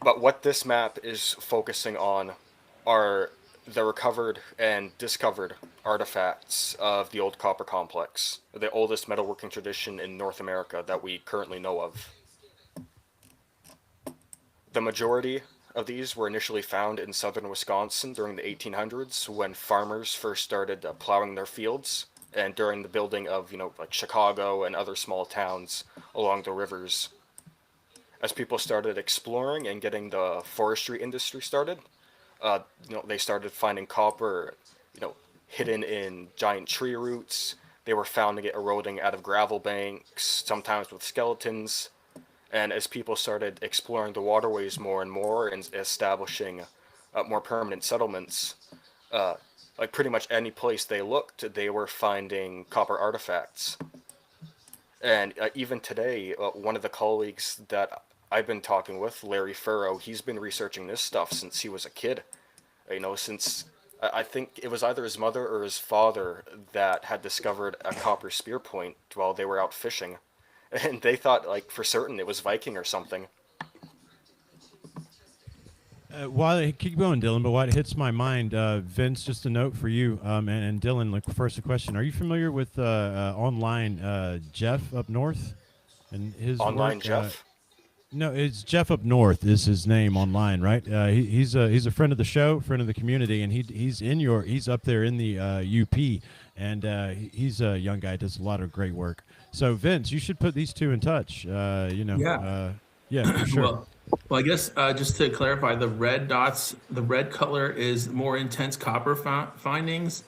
But what this map is focusing on are the recovered and discovered artifacts of the old copper complex, the oldest metalworking tradition in North America that we currently know of. The majority of these were initially found in southern Wisconsin during the 1800s when farmers first started plowing their fields, and during the building of, like Chicago and other small towns along the rivers. As people started exploring and getting the forestry industry started, they started finding copper, hidden in giant tree roots. They were found to get eroding out of gravel banks, sometimes with skeletons. And as people started exploring the waterways more and more and establishing more permanent settlements, like pretty much any place they looked, they were finding copper artifacts. And even today, one of the colleagues that I've been talking with, Larry Furrow, he's been researching this stuff since he was a kid. Since I think it was either his mother or his father that had discovered a copper spear point while they were out fishing. And they thought, for certain, it was Viking or something. Keep going, Dylan, but what hits my mind, Vince, just a note for you, and Dylan, first a question. Are you familiar with online Jeff up north and his Online work? Jeff? No, it's Jeff up north is his name online, right? He's a friend of the show, friend of the community, and he's up there in the UP, and he's a young guy, does a lot of great work. So Vince, you should put these two in touch. Yeah. Yeah, for sure. Well, Well, I guess just to clarify, the red dots, the red color is more intense copper findings.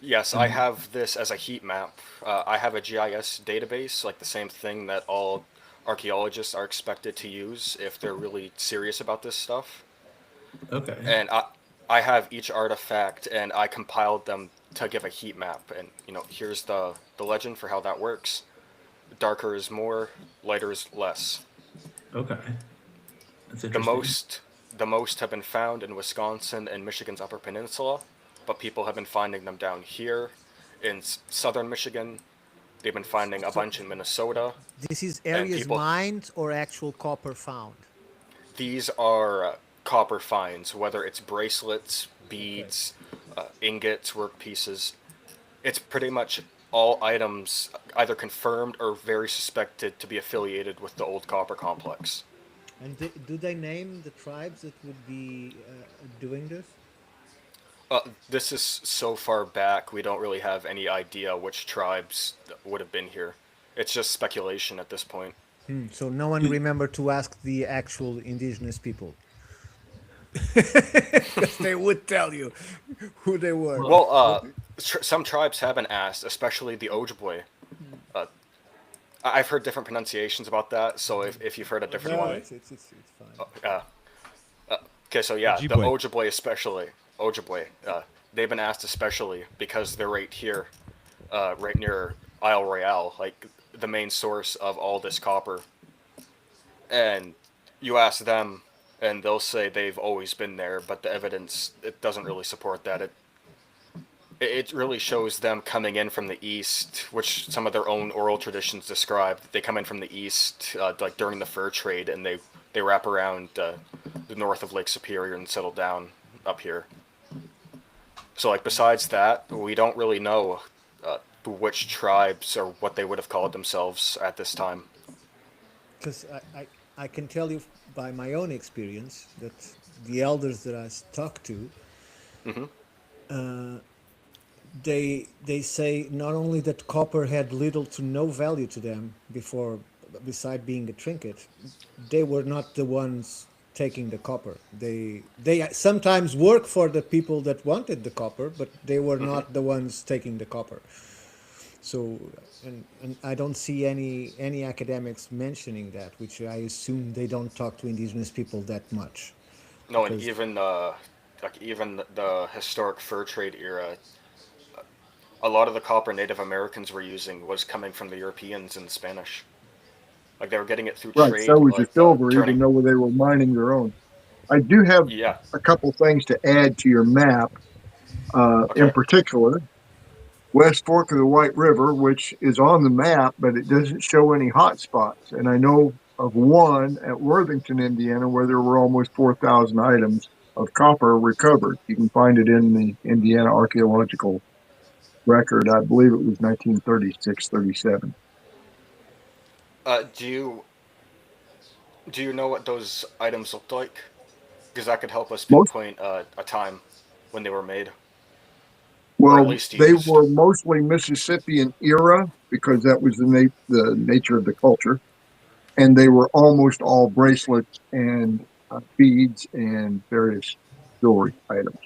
Yes, I have this as a heat map. I have a GIS database, like the same thing that all archaeologists are expected to use if they're really serious about this stuff. Okay. And I have each artifact, and I compiled them to give a heat map. And here's the legend for how that works. Darker is more, lighter is less. Okay. That's The interesting. most have been found in Wisconsin and Michigan's Upper Peninsula, but people have been finding them down here in southern Michigan. They've been finding a bunch in Minnesota. This is And areas people- mined or actual copper found? These are copper finds, whether it's bracelets, beads, ingots, work pieces. It's pretty much all items either confirmed or very suspected to be affiliated with the old copper complex. And do they name the tribes that would be doing this? This is so far back, we don't really have any idea which tribes would have been here. It's just speculation at this point. So no one remembered to ask the actual indigenous people. They would tell you who they were. Well, some tribes have been asked, especially the Ojibwe. I've heard different pronunciations about that, so if you've heard a different No, one. it's fine. Okay, so yeah, the Ojibwe. Ojibwe especially. Ojibwe. They've been asked especially because they're right here, right near Isle Royale, like the main source of all this copper. And you ask them, and they'll say they've always been there, but the evidence, it doesn't really support that. It really shows them coming in from the east, which some of their own oral traditions describe. They come in from the east, like during the fur trade, and they wrap around the north of Lake Superior and settle down up here. So, like, besides that, we don't really know which tribes or what they would have called themselves at this time. Because I can tell you by my own experience that the elders that I talked to, they say not only that copper had little to no value to them before, beside being a trinket, they were not the ones taking the copper. They sometimes work for the people that wanted the copper, but they were not the ones taking the copper. So, and I don't see any academics mentioning that, which I assume they don't talk to indigenous people that much. No, and Because- even the historic fur trade era, a lot of the copper Native Americans were using was coming from the Europeans and the Spanish. Like, they were getting it through Right, trade. so was the like, silver, turning. even though they were mining their own. I do have Yeah. a couple things to add to your map. In Okay. particular, West Fork of the White River, which is on the map, but it doesn't show any hot spots. And I know of one at Worthington, Indiana, where there were almost 4,000 items of copper recovered. You can find it in the Indiana Archaeological Record. I believe it was 1936, 37. Do you know what those items looked like? Because that could help us Most- pinpoint a time when they were made. Well, at least they used. were mostly Mississippian era because that was the nature of the culture. And they were almost all bracelets and beads and various jewelry items.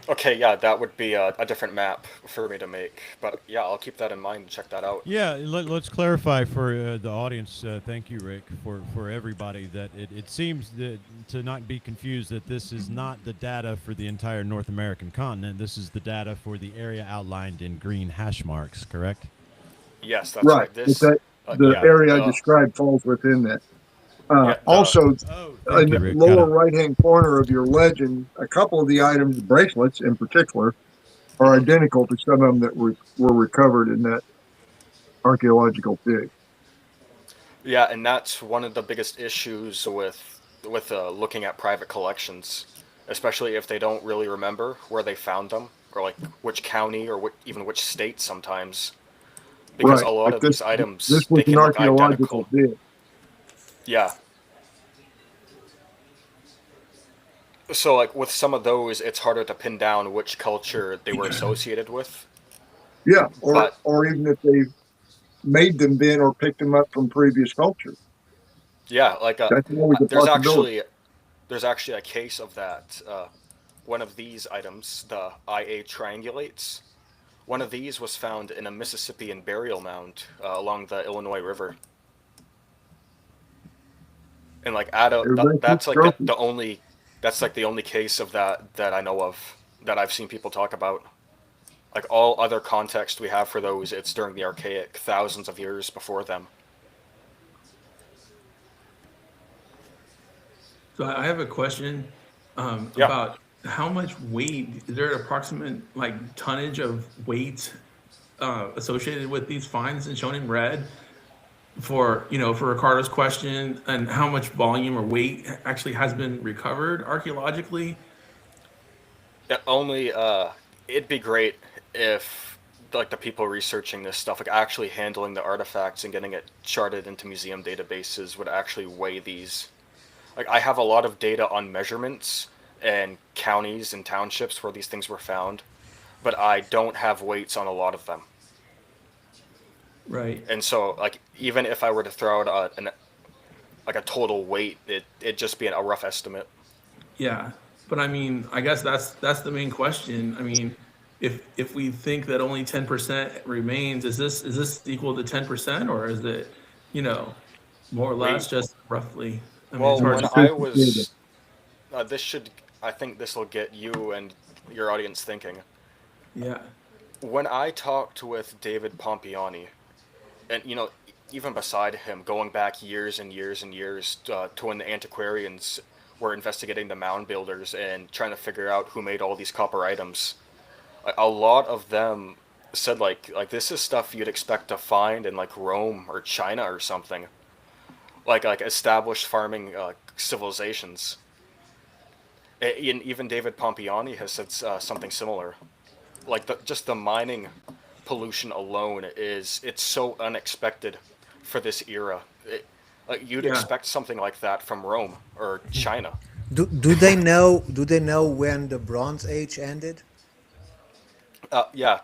Okay, yeah, that would be a different map for me to make. But yeah, I'll keep that in mind and check that out. Yeah, let's clarify for the audience. Thank you, Rick, for everybody that it seems that, to not be confused, that this is not the data for the entire North American continent. This is the data for the area outlined in green hash marks, correct? Yes, that's right. But This the area I uh, described falls within that. Yeah, Also, Oh, in thank the you, Rick. lower right-hand corner of your legend, a couple of the items, bracelets in particular, are identical to some of them that were recovered in that archaeological dig. Yeah, and that's one of the biggest issues with looking at private collections, especially if they don't really remember where they found them, or like which county or even which state sometimes, because Right, a lot like of this- these items This they was can an look archaeological identical. dig. Yeah. So like with some of those, it's harder to pin down which culture they were associated with. Yeah, But- or even if they made them then or picked them up from previous cultures. Yeah, like That's always a there's possibility. actually a case of that. One of these items, the IA triangulates. One of these was found in a Mississippian burial mound along the Illinois River, and like Everybody keeps that's like trophies. the only case of that I know of that I've seen people talk about. Like all other context we have for those, it's during the Archaic, thousands of years before them. So I have a question Yeah. about how much weight, is there an approximate like tonnage of weight associated with these finds and shown in red for, for Ricardo's question, and how much volume or weight actually has been recovered archaeologically? Only it'd be great if like the people researching this stuff, like actually handling the artifacts and getting it charted into museum databases, would actually weigh these. Like I have a lot of data on measurements and counties and townships where these things were found, but I don't have weights on a lot of them. Right. And so like even if I were to throw out a total weight, it'd just be a rough estimate. Yeah. But I mean, I guess that's the main question. I mean, if we think that only 10% remains, is this equal to 10%, or is it, more or less We just roughly? I mean, it's Well, hard when to. I was this should I think this will get you and your audience thinking. Yeah. When I talked with David Pompiani, and even beside him, going back years and years and years to when the antiquarians were investigating the mound builders and trying to figure out who made all these copper items, a lot of them said like this is stuff you'd expect to find in like Rome or China or something, like established farming civilizations. Even David Pompiani has said something similar. Like just the mining pollution alone it's so unexpected for this era. Like you'd Yeah. expect something like that from Rome or China. Do they know when the Bronze Age ended? Yeah,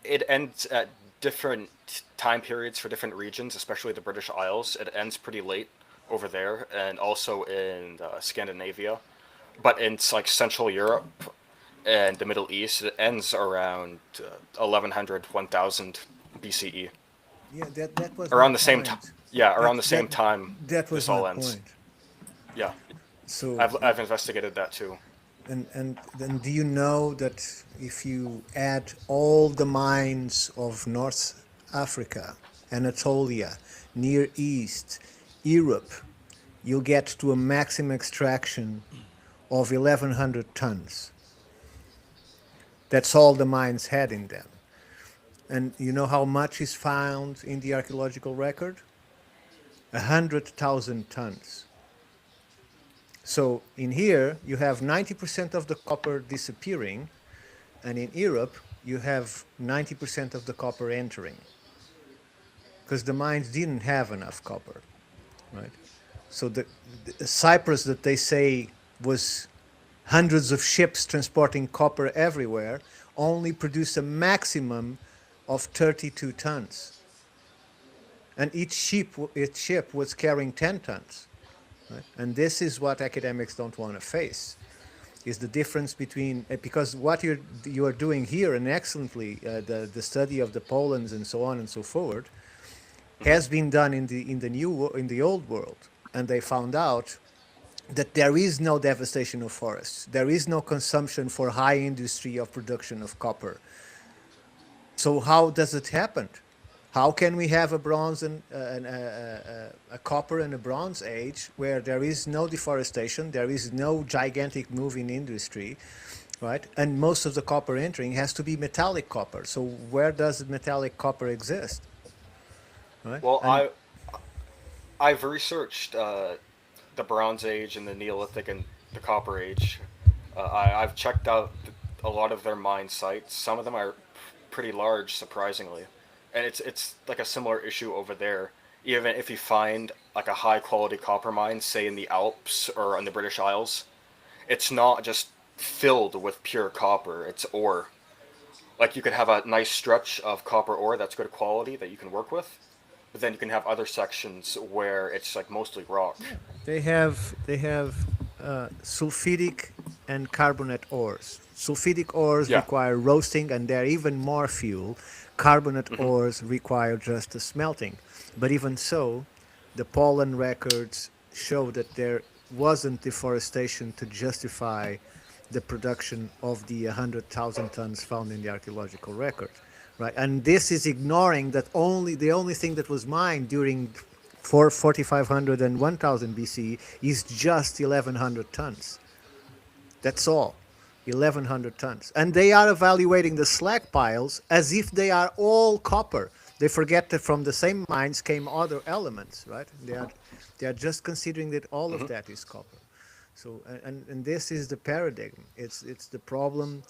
it ends at different time periods for different regions, especially the British Isles. It ends pretty late over there, and also in Scandinavia. But in like Central Europe and the Middle East, it ends around 1100, 1000 BCE. Yeah, that was my Around the same time. point. Yeah, That around the same that time that was this my all ends. point. Yeah, So, I've investigated that too. and then do you know that if you add all the mines of North Africa, Anatolia, Near East, Europe, you get to a maximum extraction of 1100 tons. That's all the mines had in them. And you know how much is found in the archaeological record? 100,000 tons. So in here, you have 90% of the copper disappearing, and in Europe, you have 90% of the copper entering, because the mines didn't have enough copper, right? So the Cyprus that they say was hundreds of ships transporting copper everywhere only produced a maximum of 32 tons. And each ship was carrying 10 tons. Right? And this is what academics don't want to face, is the difference between, because what you are doing here, and excellently, the study of the pollens and so on and so forth, has been done in the old world, and they found out that there is no devastation of forests, there is no consumption for high industry of production of copper. So how does it happen? How can we have a bronze and a copper and a bronze age where there is no deforestation, there is no gigantic move in industry, right? And most of the copper entering has to be metallic copper. So where does metallic copper exist? Right? Well, And I've researched the Bronze Age and the Neolithic and the Copper Age. I've checked out a lot of their mine sites. Some of them are pretty large, surprisingly, and it's like a similar issue over there. Even if you find like a high quality copper mine, say in the Alps or on the British Isles, it's not just filled with pure copper. It's ore. Like you could have a nice stretch of copper ore that's good quality that you can work with, But then you can have other sections where it's like mostly rock. They have sulfidic and carbonate ores. Sulfidic ores Yeah. require roasting, and they're even more fuel. Carbonate ores require just the smelting. But even so, the pollen records show that there wasn't deforestation to justify the production of the 100,000 tons found in the archaeological record, right? And this is ignoring that the only thing that was mined during 4,500 and 1,000 BC is just 1,100 tons. That's all, 1,100 tons. And they are evaluating the slag piles as if they are all copper. They forget that from the same mines came other elements, right? They are just considering that all of that is copper. So, and this is the paradigm. It's the problem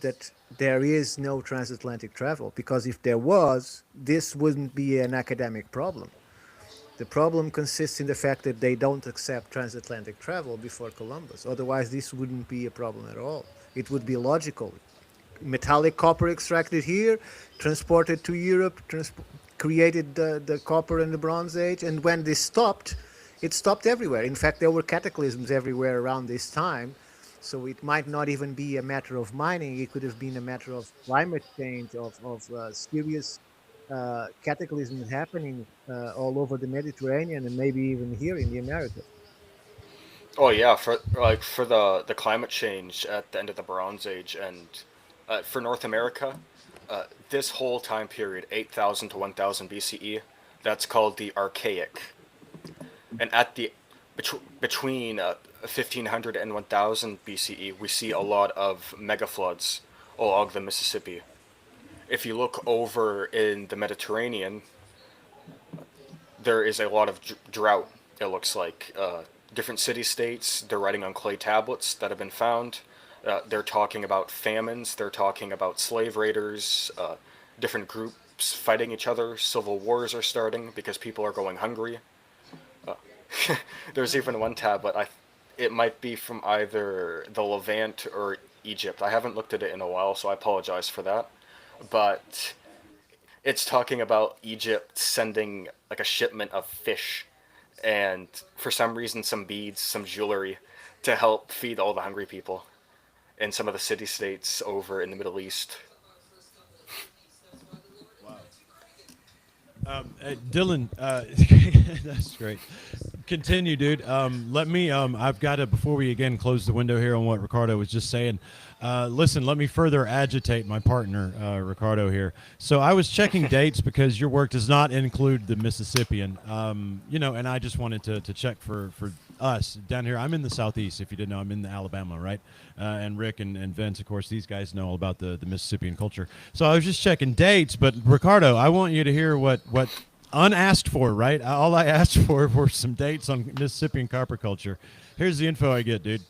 that there is no transatlantic travel, because if there was, this wouldn't be an academic problem. The problem consists in the fact that they don't accept transatlantic travel before Columbus. Otherwise, this wouldn't be a problem at all. It would be logical. Metallic copper extracted here, transported to Europe, created the copper in the Bronze Age, and when this stopped, it stopped everywhere. In fact, there were cataclysms everywhere around this time, so it might not even be a matter of mining. It could have been a matter of climate change, of serious cataclysms happening all over the Mediterranean and maybe even here in the Americas. Oh yeah, for the climate change at the end of the Bronze Age, and for North America, this whole time period, 8,000 to 1,000 BCE, that's called the Archaic. And at the between 1,500 and 1,000 BCE, we see a lot of megafloods along the Mississippi. If you look over in the Mediterranean, there is a lot of drought. It looks like different city-states, they're writing on clay tablets that have been found. They're talking about famines. They're talking about slave raiders, different groups fighting each other. Civil wars are starting because people are going hungry. There's even one tablet. It might be from either the Levant or Egypt. I haven't looked at it in a while, so I apologize for that. But it's talking about Egypt sending like a shipment of fish and for some reason some beads, some jewelry to help feed all the hungry people in some of the city-states over in the Middle East. Dylan, that's great. Continue, dude. Let me, I've got to, before we again close the window here on what Ricardo was just saying, listen, let me further agitate my partner, Ricardo here. So I was checking dates because your work does not include the Mississippian, and I just wanted to check for us down here. I'm in the Southeast, if you didn't know. I'm in Alabama, right? And Rick and Vince, of course, these guys know all about the Mississippian culture. So I was just checking dates, but Ricardo, I want you to hear what unasked for, right? All I asked for were some dates on Mississippian copper culture. Here's the info I get, dude.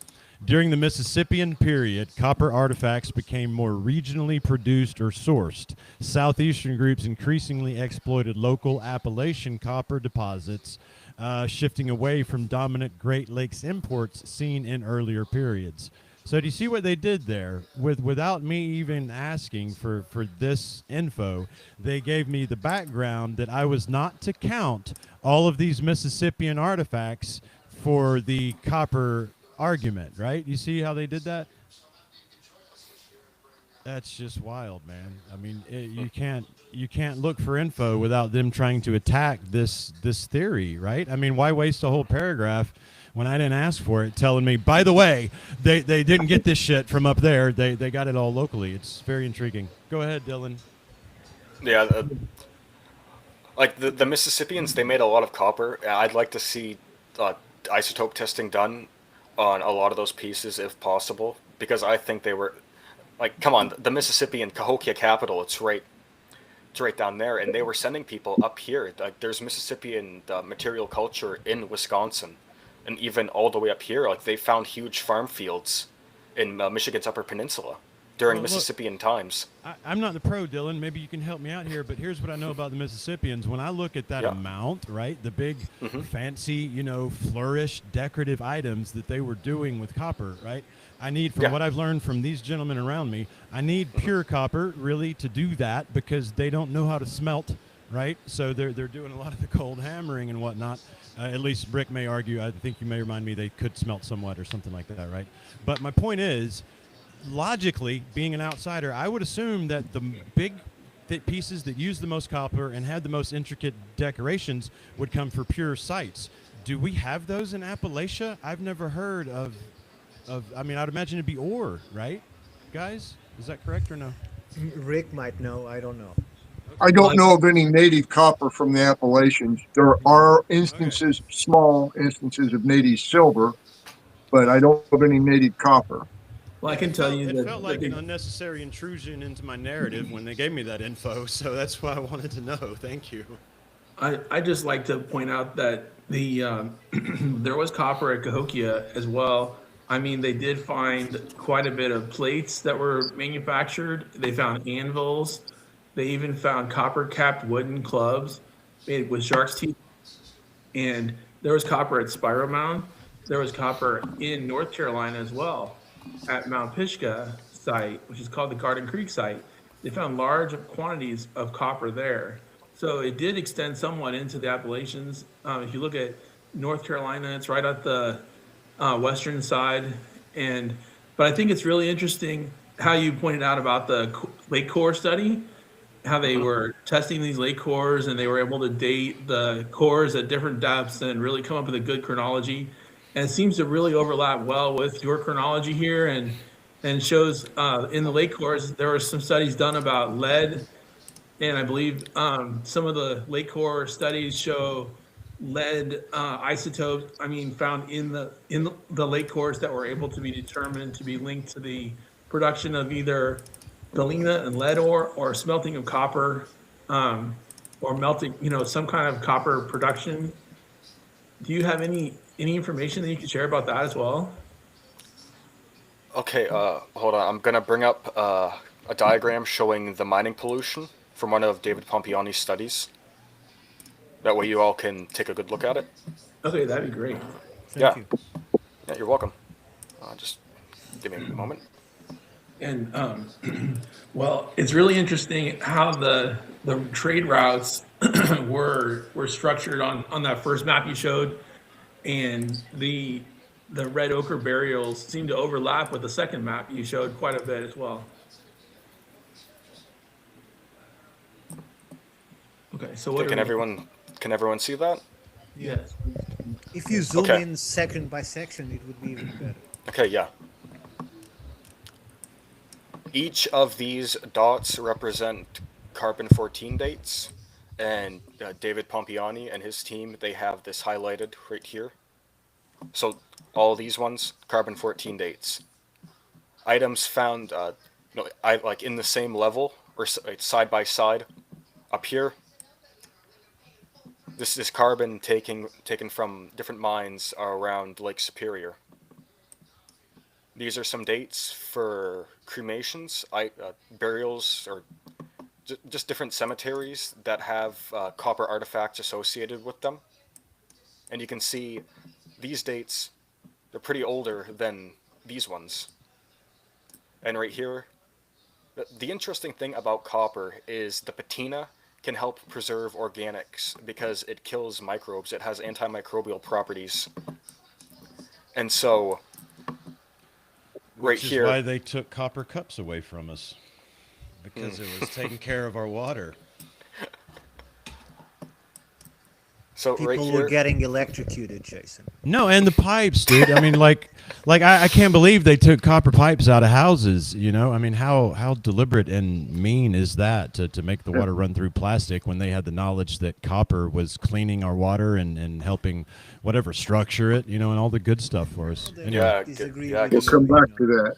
During the Mississippian period, copper artifacts became more regionally produced or sourced. Southeastern groups increasingly exploited local Appalachian copper deposits, shifting away from dominant Great Lakes imports seen in earlier periods. So do you see what they did there? Without me even asking for this info, they gave me the background that I was not to count all of these Mississippian artifacts for the copper argument, right? You see how they did that? That's just wild, man. I mean, you can't look for info without them trying to attack this theory, right? I mean, why waste a whole paragraph when I didn't ask for it, telling me, by the way, they didn't get this shit from up there. They got it all locally. It's very intriguing. Go ahead, Dylan. Yeah, like the Mississippians, they made a lot of copper. I'd like to see isotope testing done on a lot of those pieces if possible, because I think they were, like, come on, the Mississippi and Cahokia capital, it's right down there, and they were sending people up here. Like, there's Mississippian material culture in Wisconsin, and even all the way up here. Like, they found huge farm fields in Michigan's Upper Peninsula during Mississippian times. I'm not the pro, Dylan. Maybe you can help me out here, but here's what I know about the Mississippians. When I look at that amount, right, the big, fancy, flourished, decorative items that they were doing with copper, right, I need, from what I've learned from these gentlemen around me, I need pure copper, really, to do that, because they don't know how to smelt right? So they're doing a lot of the cold hammering and whatnot. At least Brick may argue. I think you may remind me they could smelt somewhat or something like that, right? But my point is, logically, being an outsider, I would assume that the big pieces that use the most copper and had the most intricate decorations would come for pure sites. Do we have those in Appalachia? I've never heard of. I mean, I'd imagine it'd be ore, right, guys? Is that correct or no? Rick might know. I don't know. I don't know of any native copper from the Appalachians. There are instances, small instances of native silver, but I don't know of any native copper. Well, I can tell you It that felt like an unnecessary intrusion into my narrative when they gave me that info, so that's why I wanted to know. Thank you. I just like to point out that the there was copper at Cahokia as well. I mean, they did find quite a bit of plates that were manufactured. They found anvils. They even found copper-capped wooden clubs made with shark's teeth. And there was copper at Spiral Mound. There was copper in North Carolina as well at Mount Pisgah site, which is called the Garden Creek site. They found large quantities of copper there. So it did extend somewhat into the Appalachians. If you look at North Carolina, it's right at the western side. But I think it's really interesting how you pointed out about the lake core study, how they were testing these lake cores and they were able to date the cores at different depths and really come up with a good chronology. And it seems to really overlap well with your chronology here and shows in the lake cores, there were some studies done about lead. And I believe some of the lake core studies show lead isotopes, found in the lake cores that were able to be determined to be linked to the production of either galena and lead ore or smelting of copper or melting, some kind of copper production. Do you have any information that you can share about that as well? Okay, hold on. I'm gonna bring up a diagram showing the mining pollution from one of David Pompiani's studies. That way you all can take a good look at it. Okay, that'd be great. Thank you. Yeah, you're welcome. Just give me a moment. And well, it's really interesting how the trade routes were structured on that first map you showed, and the red ochre burials seem to overlap with the second map you showed quite a bit as well. Okay, so what Can everyone see that? Yes. If you zoom Okay. in section by section, it would be even better. Okay, yeah. Each of these dots represent carbon-14 dates, and David Pompiani and his team, they have this highlighted right here. So all these ones, carbon-14 dates. Items found like in the same level or side by side up here. This is carbon taken from different mines around Lake Superior. These are some dates for cremations, burials, or just different cemeteries that have copper artifacts associated with them. And you can see these dates, they're pretty older than these ones. And right here, the interesting thing about copper is the patina can help preserve organics because it kills microbes. It has antimicrobial properties. And so, Which is why they took copper cups away from us, because it was taking care of our water. So People were getting electrocuted, Jason. No, and the pipes, dude. I mean, I can't believe they took copper pipes out of houses. I mean, how deliberate and mean is that to make the water run through plastic when they had the knowledge that copper was cleaning our water and helping whatever structure it, and all the good stuff for us. Yeah, We'll come back to that.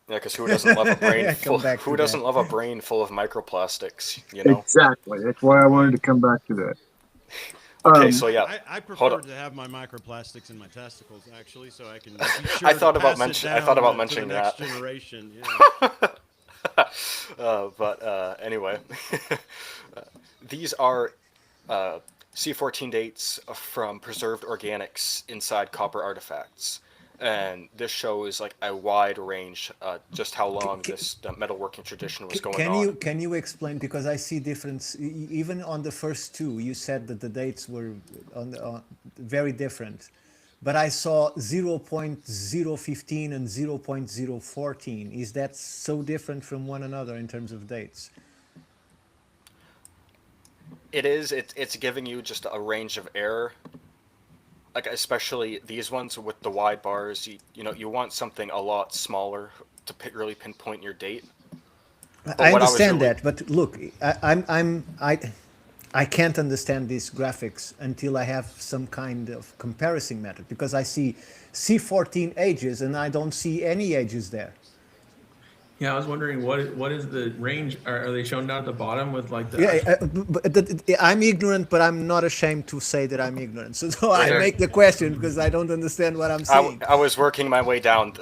Yeah, because who doesn't love a brain? Who doesn't love a brain full of microplastics? Exactly. That's why I wanted to come back to that. Okay, so yeah, I prefer to have my microplastics in my testicles, actually, so I can. Be sure I thought to about pass it mentioning to the next that. generation. Yeah. But anyway, these are C14 dates from preserved organics inside copper artifacts. And this shows like a wide range, just how long this metalworking tradition was going on. Can you explain, because I see difference even on the first two. You said that the dates were very different, but I saw 0.015 and 0.014. Is that so different from one another in terms of dates? It is. It's giving you just a range of error. Like especially these ones with the wide bars, you want something a lot smaller to really pinpoint your date. I understand that, but look, I can't understand these graphics until I have some kind of comparison method, because I see C14 ages and I don't see any ages there. Yeah, I was wondering what is the range? Are they shown down at the bottom with like the? I'm ignorant, but I'm not ashamed to say that I'm ignorant. So I Sure. make the question because I don't understand what I'm seeing. I was working my way down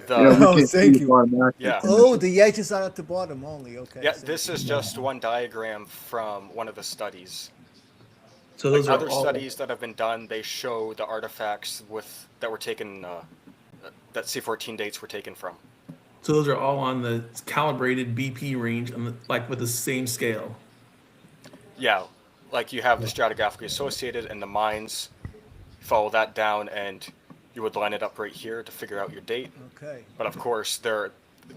Yeah, we Oh, can't thank see you. it automatically. Yeah. Oh, the ages are at the bottom only. Okay. Yeah, so- this is just one diagram from one of the studies. So those are Other all. studies that have been done, they show the artifacts that were taken, that C14 dates were taken from. So those are all on the calibrated BP range, like with the same scale. Yeah, like you have the stratigraphically associated and the mines. Follow that down, and you would line it up right here to figure out your date. Okay. But of course, the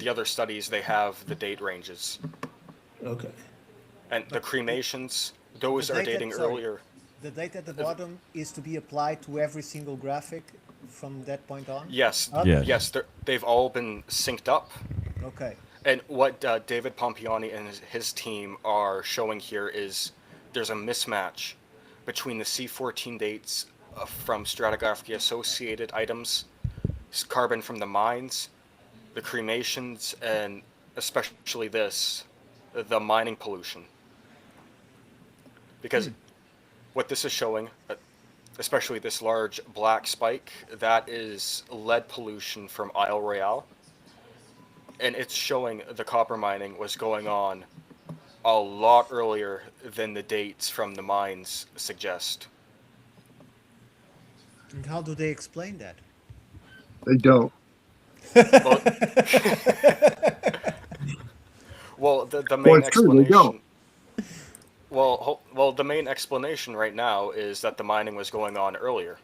other studies, they have the date ranges. Okay. And the cremations, those are dating earlier. The date at the bottom is to be applied to every single graphic from that point on? Yes, Yeah. yes, they've all been synced up. Okay. And what David Pompiani and his team are showing here is there's a mismatch between the C14 dates from stratigraphically associated items, carbon from the mines, the cremations, and especially the mining pollution. Because what this is showing, especially this large black spike, that is lead pollution from Isle Royale. And it's showing the copper mining was going on a lot earlier than the dates from the mines suggest. And how do they explain that? They don't. Well, the Well, main it's true, they don't. explanation. Well, the main explanation right now is that the mining was going on earlier.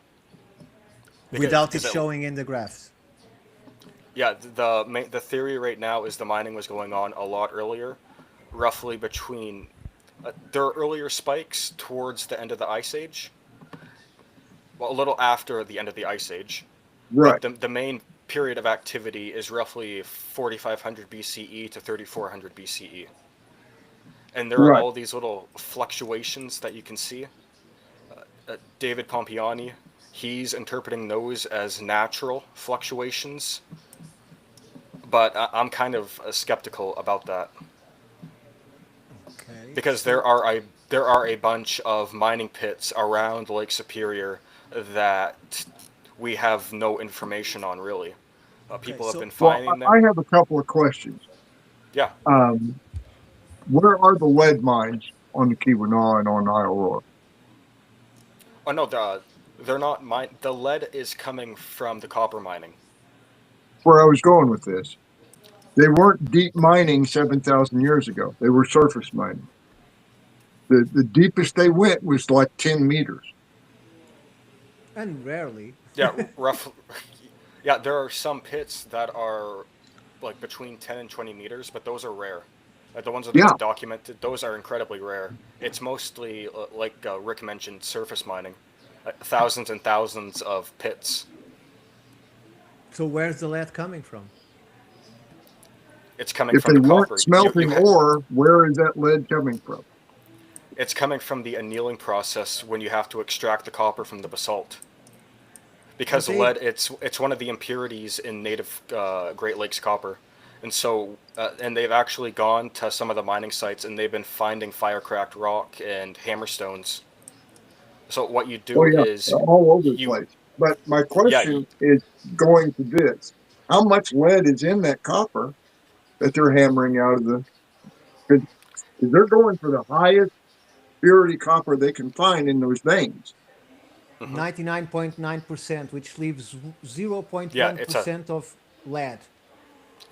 Without it because showing in the graphs. Yeah, the theory right now is the mining was going on a lot earlier, roughly between. There are earlier spikes towards the end of the Ice Age. Well, a little after the end of the Ice Age. Right. But the main period of activity is roughly 4500 BCE to 3400 BCE. And there are Right. all these little fluctuations that you can see. David Pompiani, he's interpreting those as natural fluctuations. But I'm kind of skeptical about that. Okay. Because there are a bunch of mining pits around Lake Superior that we have no information on, really. People have so- been Well, finding I them. have a couple of questions. Yeah. Where are the lead mines on the Keweenaw and on Isle Royale? Oh no, they're not mine. The lead is coming from the copper mining. Where I was going with this. They weren't deep mining 7,000 years ago. They were surface mining. The deepest they went was like 10 meters. And rarely. Yeah, rough. Yeah, there are some pits that are like between 10 and 20 meters, but those are rare. Like the ones that Yeah. are documented, those are incredibly rare. It's mostly, like Rick mentioned, surface mining. Thousands and thousands of pits. So where's the lead coming from? It's coming If from they the weren't copper. smelting ore, where is that lead coming from? It's coming from the annealing process when you have to extract the copper from the basalt. Because Okay. lead, it's one of the impurities in native Great Lakes copper. And so, and they've actually gone to some of the mining sites and they've been finding fire-cracked rock and hammerstones. So what you do Oh, yeah, is all over the you- place. But my question is going to this. How much lead is in that copper that they're hammering out of the... Because they're going for the highest purity copper they can find in those veins. 99.9%, which leaves Yeah, it's a 0.1% of lead.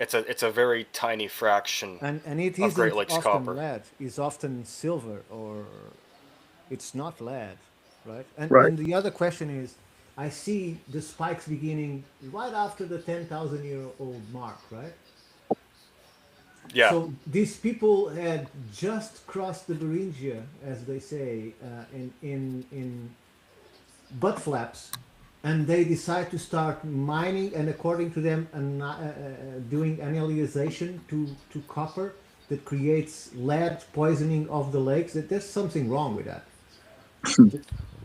it's a very tiny fraction And it of Great isn't Lakes often copper. lead, it's often silver, or it's not lead, right? And Right. and the other question is, I see the spikes beginning right after the 10,000-year-old mark, right? Yeah, So these people had just crossed the Beringia, as they say, in butt flaps, and they decide to start mining, and according to them, doing analyzation to copper that creates lead poisoning of the lakes. That there's something wrong with that.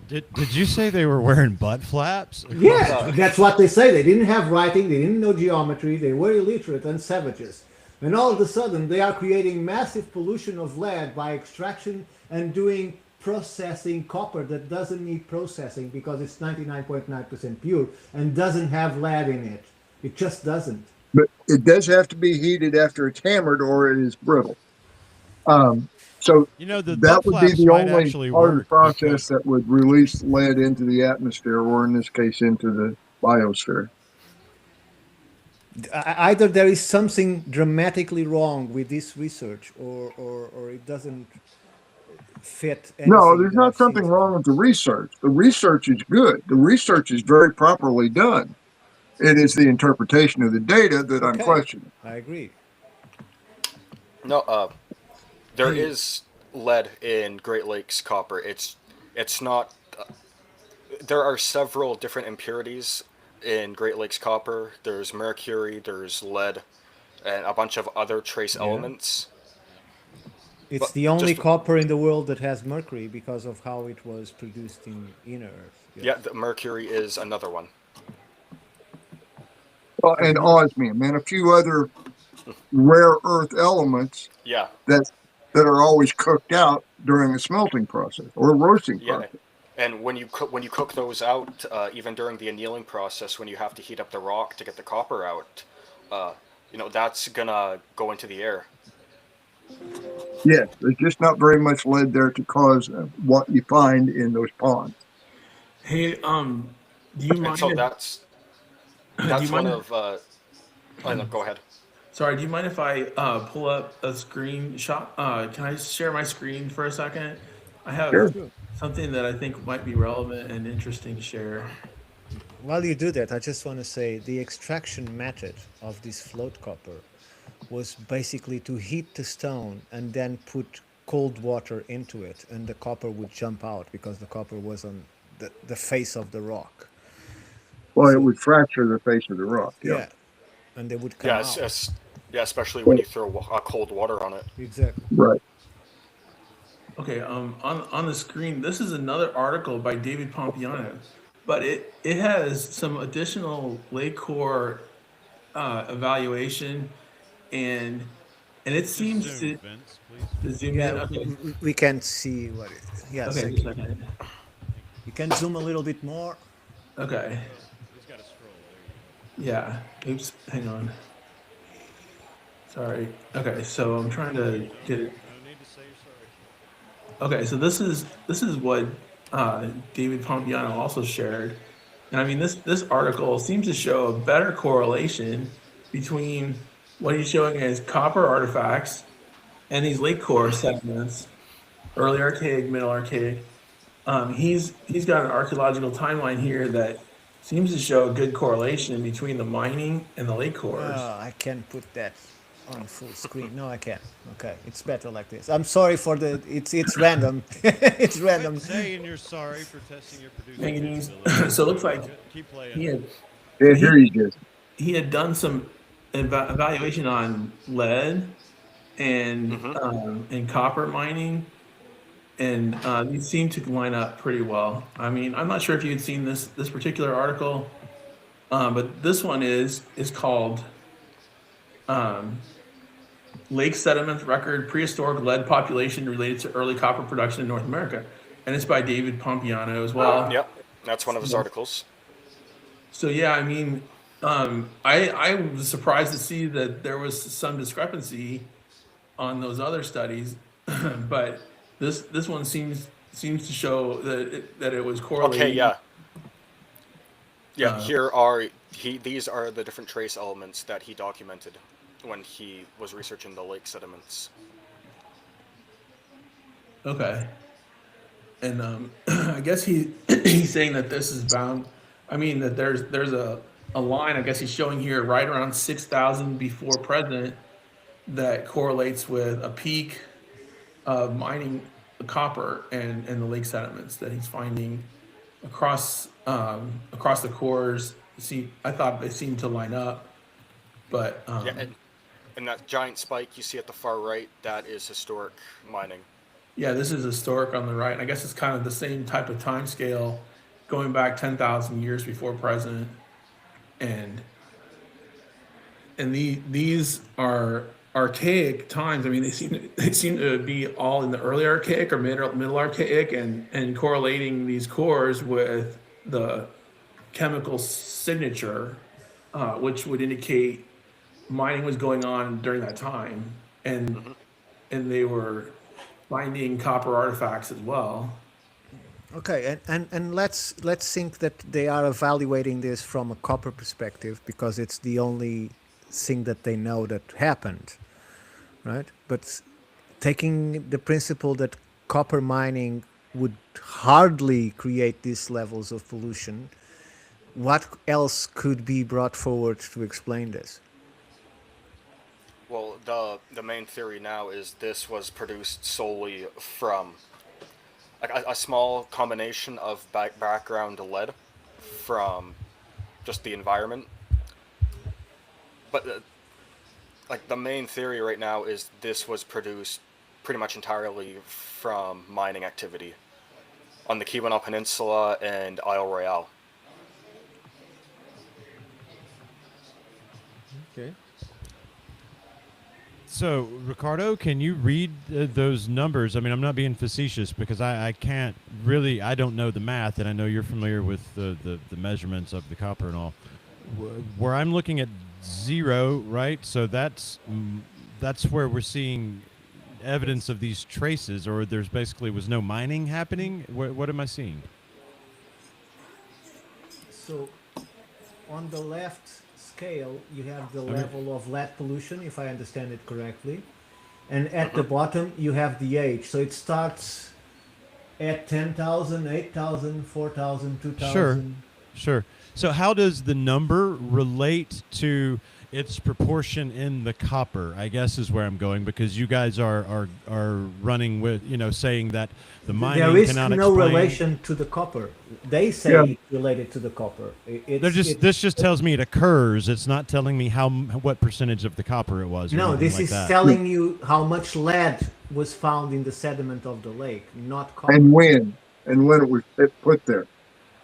Did you say they were wearing butt flaps? Yeah, that's what they say. They didn't have writing, they didn't know geometry, they were illiterate and savages. And all of a sudden, they are creating massive pollution of lead by extraction and doing processing copper that doesn't need processing because it's 99.9% pure and doesn't have lead in it. It just doesn't. But it does have to be heated after it's hammered, or it is brittle. So You know, the that butt would be flaps the might only actually part of the work process because that would release lead into the atmosphere, or in this case, into the biosphere. Either there is something dramatically wrong with this research, or it doesn't fit No, anything there's that not I've seen something so wrong far. with the research. The research is good. The research is very properly done. It is the interpretation of the data that I'm Okay, questioning. I agree. no, there Hey, is lead in Great Lakes copper. It's not. There are several different impurities in Great Lakes copper. There's mercury, there's lead, and a bunch of other trace Yeah. elements. It's But the only just copper in the world that has mercury because of how it was produced in Earth. Yes. yeah, the mercury is another one. Well, Because and osmium and a few other rare earth elements Yeah, that that are always cooked out during the smelting process or roasting yeah. process. And when you cook those out, even during the annealing process, when you have to heat up the rock to get the copper out, uh, that's gonna go into the air. Yes, there's just not very much lead there to cause what you find in those ponds. hey, do you And mind so if, do you that's one mind if, of. Oh, no, go ahead. sorry, do you mind if I pull up a screenshot? Can I share my screen for a second? I have Sure. sure. something that I think might be relevant and interesting to share. While you do that, I just want to say the extraction method of this float copper was basically to heat the stone and then put cold water into it, and the copper would jump out because the copper was on the face of the rock. Well, it So, would fracture the face of the rock. Yeah. yeah, and they would come Yeah, out. yeah, especially when Well, you throw cold water on it. Exactly. right. Okay, on the screen, this is another article by David Pompiano, but it has some additional lake core evaluation, and it just seems zoom, Vince, please. to zoom in. Yeah, Okay, we can see what it is. Yes, okay, thank just you. a second. You can zoom a little bit more. Okay, He's got to scroll. There you yeah. Oops, hang on. Sorry. Okay, so I'm trying to get it. go. No need to say you're sorry. Okay, so this is what David Pompiano also shared, and I mean this article seems to show a better correlation between what he's showing as copper artifacts and these lake core sediments, early archaic, middle archaic. He's got an archaeological timeline here that seems to show a good correlation between the mining and the lake cores. I can't put that on full screen. No, I can't. Okay, it's better like this. I'm sorry for the. It's random. It's random. Quit saying you're sorry for testing your producing Manganese. capabilities. So it looks like Keep playing. he had so Yeah, here you go. he had done some evaluation on lead and copper mining, and these seem to line up pretty well. I mean, I'm not sure if you had seen this particular article, but this one is called Lake Sediment Record Prehistoric Lead Population Related to Early Copper Production in North America, and it's by David Pompiano as well. Yep, that's one of his So, articles. so yeah, I mean, I was surprised to see that there was some discrepancy on those other studies, but this one seems to show that it was Okay, correlating. yeah. Yeah, these are the different trace elements that he documented when he was researching the lake sediments. Okay. And I guess he's saying that this is bound. I mean that there's a line. I guess he's showing here right around 6,000 before present that correlates with a peak of mining copper and the lake sediments that he's finding across the cores. See, I thought they seemed to line up, but Yeah, and that giant spike you see at the far right, that is historic mining. yeah, this is historic on the right. I guess it's kind of the same type of time scale, going back 10,000 years before present, and these are archaic times. I mean, they seem to be all in the early archaic or middle archaic, and correlating these cores with the chemical signature, which would indicate mining was going on during that time, and they were finding copper artifacts as well. Okay, and let's think that they are evaluating this from a copper perspective because it's the only thing that they know that happened, right? But taking the principle that copper mining would hardly create these levels of pollution, what else could be brought forward to explain this? Well, the main theory now is this was produced solely from like a small combination of background lead from just the environment. But like the main theory right now is this was produced pretty much entirely from mining activity on the Keweenaw Peninsula and Isle Royale. Okay. So, Ricardo, can you read those numbers? I mean, I'm not being facetious because I can't really, I don't know the math, and I know you're familiar with the measurements of the copper and all. Where I'm looking at 0, right? So that's where we're seeing evidence of these traces, or there's basically was no mining happening. What am I seeing? So on the left scale, you have the level of lead pollution, if I understand it correctly. And at the bottom, you have the age. So it starts at 10,000, 8,000, 4,000, 2,000. Sure. So how does the number relate to its proportion in the copper, I guess is where I'm going, because you guys are running with, saying that the mining there is cannot no explain. relation to the copper. They say it's related to the copper. This just tells me it occurs. It's not telling me what percentage of the copper it was. No, this like is that. telling you how much lead was found in the sediment of the lake, not copper. And when it was put there.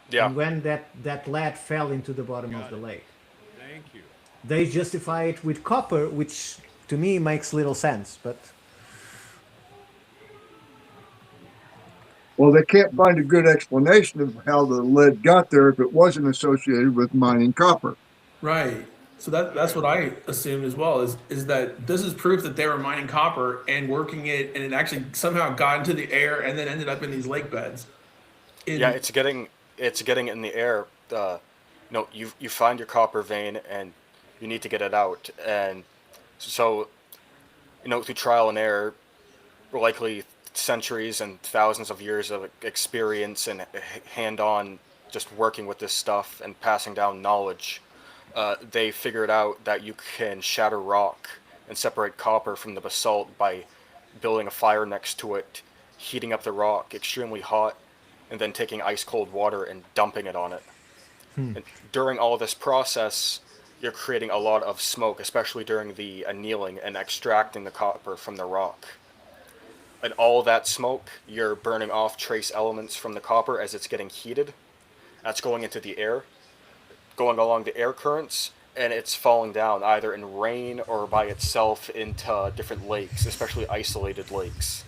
Yeah. And when that lead fell into the bottom of the lake. Thank you. They justify it with copper, which to me makes little sense, but Well, they can't find a good explanation of how the lead got there if it wasn't associated with mining copper. Right. So that's what I assumed as well, is that this is proof that they were mining copper and working it, and it actually somehow got into the air and then ended up in these lake beds. It's getting in the air. You find your copper vein and you need to get it out, and so through trial and error, likely centuries and thousands of years of experience and hand-on just working with this stuff and passing down knowledge, they figured out that you can shatter rock and separate copper from the basalt by building a fire next to it, heating up the rock extremely hot, and then taking ice cold water and dumping it on it. And during all this process, you're creating a lot of smoke, especially during the annealing and extracting the copper from the rock. And all that smoke, you're burning off trace elements from the copper as it's getting heated. That's going into the air, going along the air currents, and it's falling down either in rain or by itself into different lakes, especially isolated lakes.